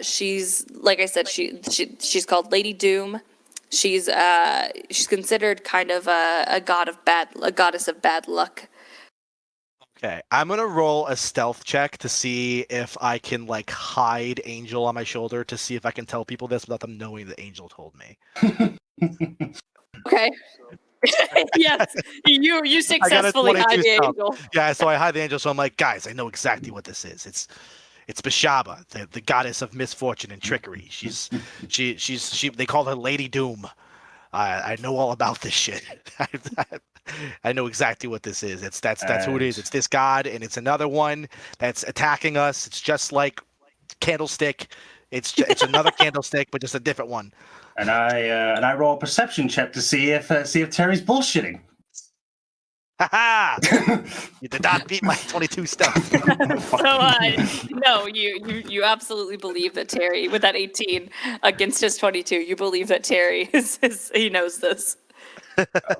she's, like I said, she's called Lady Doom. She's considered kind of a goddess of bad luck. okay, I'm gonna roll a stealth check to see if I can like hide Angel on my shoulder to see if I can tell people this without them knowing that Angel told me. Okay. Yes, you successfully hide the angel. Yeah, so I hide the angel. So I'm like, guys, I know exactly what this is. It's Bishaba, the goddess of misfortune and trickery. She's they call her Lady Doom. I know all about this shit. I know exactly what this is. That's who it is. It's this god, and it's another one that's attacking us. It's just like Candlestick. It's another Candlestick, but just a different one. And I roll a perception check to see if Terry's bullshitting. Ha! You did not beat my 22 stealth. No, you absolutely believe that Terry, with that 18 against his 22, you believe that Terry he knows this.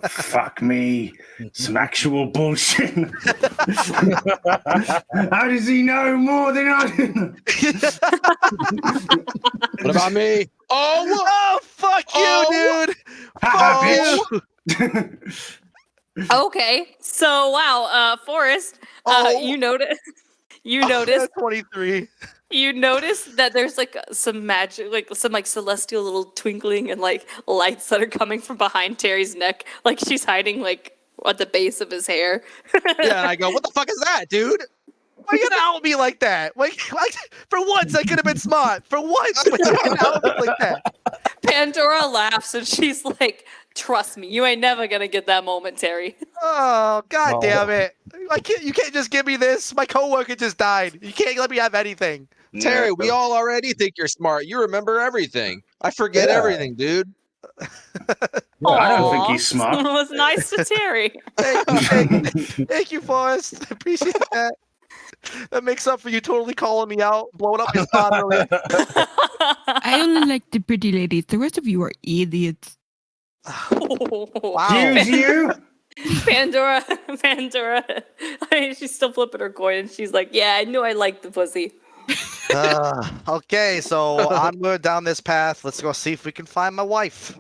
Fuck me. Some actual bullshit. How does he know more than I do? What about me? Oh, fuck you, dude! Fuck you! Okay, so wow, Forrest, you notice You notice 23. you notice that there's like some magic, like some like celestial little twinkling and like lights that are coming from behind Terry's neck, like she's hiding like at the base of his hair. Yeah, and I go, what the fuck is that, dude? Why you gonna out me like that? Like, for once, I could have been smart. For once, but you gonna out me like that. Pandora laughs and she's like, "Trust me, you ain't never gonna get that moment, Terry." Oh, god No. damn it! You can't just give me this. My coworker just died. You can't let me have anything. Terry, we all already think you're smart. You remember everything. I forget Yeah. everything, dude. Yeah, I don't think Aw, he's smart. It was nice to Terry. Thank you, Forrest. Appreciate that. That makes up for you totally calling me out, blowing up my spot earlier. I only like the pretty ladies. The rest of you are idiots. Wow. Use you? Pandora, she's still flipping her coin and she's like, "Yeah, I knew I liked the pussy." Okay, so onward down this path. Let's go see if we can find my wife.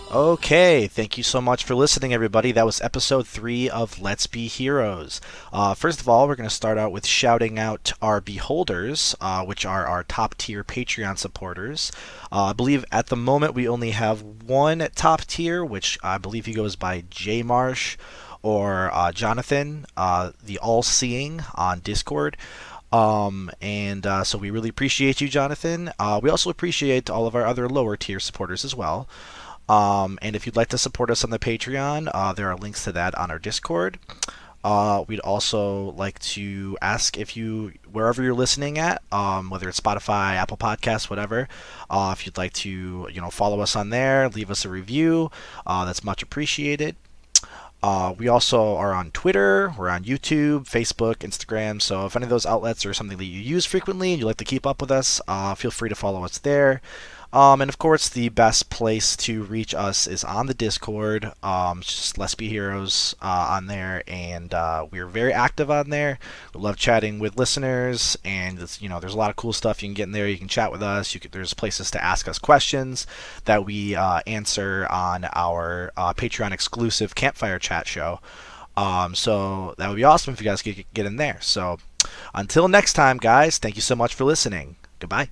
Okay, thank you so much for listening, everybody. That was episode 3 of Let's Be Heroes. First of all, we're going to start out with shouting out our beholders, which are our top tier Patreon supporters. I believe at the moment we only have one top tier, which I believe he goes by J Marsh or Jonathan, the All Seeing on Discord. So we really appreciate you, Jonathan. We also appreciate all of our other lower tier supporters as well. And if you'd like to support us on the Patreon, there are links to that on our Discord. We'd also like to ask if you, wherever you're listening at, whether it's Spotify, Apple Podcasts, whatever, if you'd like to, follow us on there, leave us a review, that's much appreciated. We also are on Twitter, we're on YouTube, Facebook, Instagram, so if any of those outlets are something that you use frequently and you'd like to keep up with us, feel free to follow us there. And of course, the best place to reach us is on the Discord. It's just Let's Be Heroes on there, and we're very active on there. We love chatting with listeners, and there's a lot of cool stuff you can get in there. You can chat with us. There's places to ask us questions that we answer on our Patreon exclusive Campfire Chat show. So that would be awesome if you guys could get in there. So until next time, guys, thank you so much for listening. Goodbye.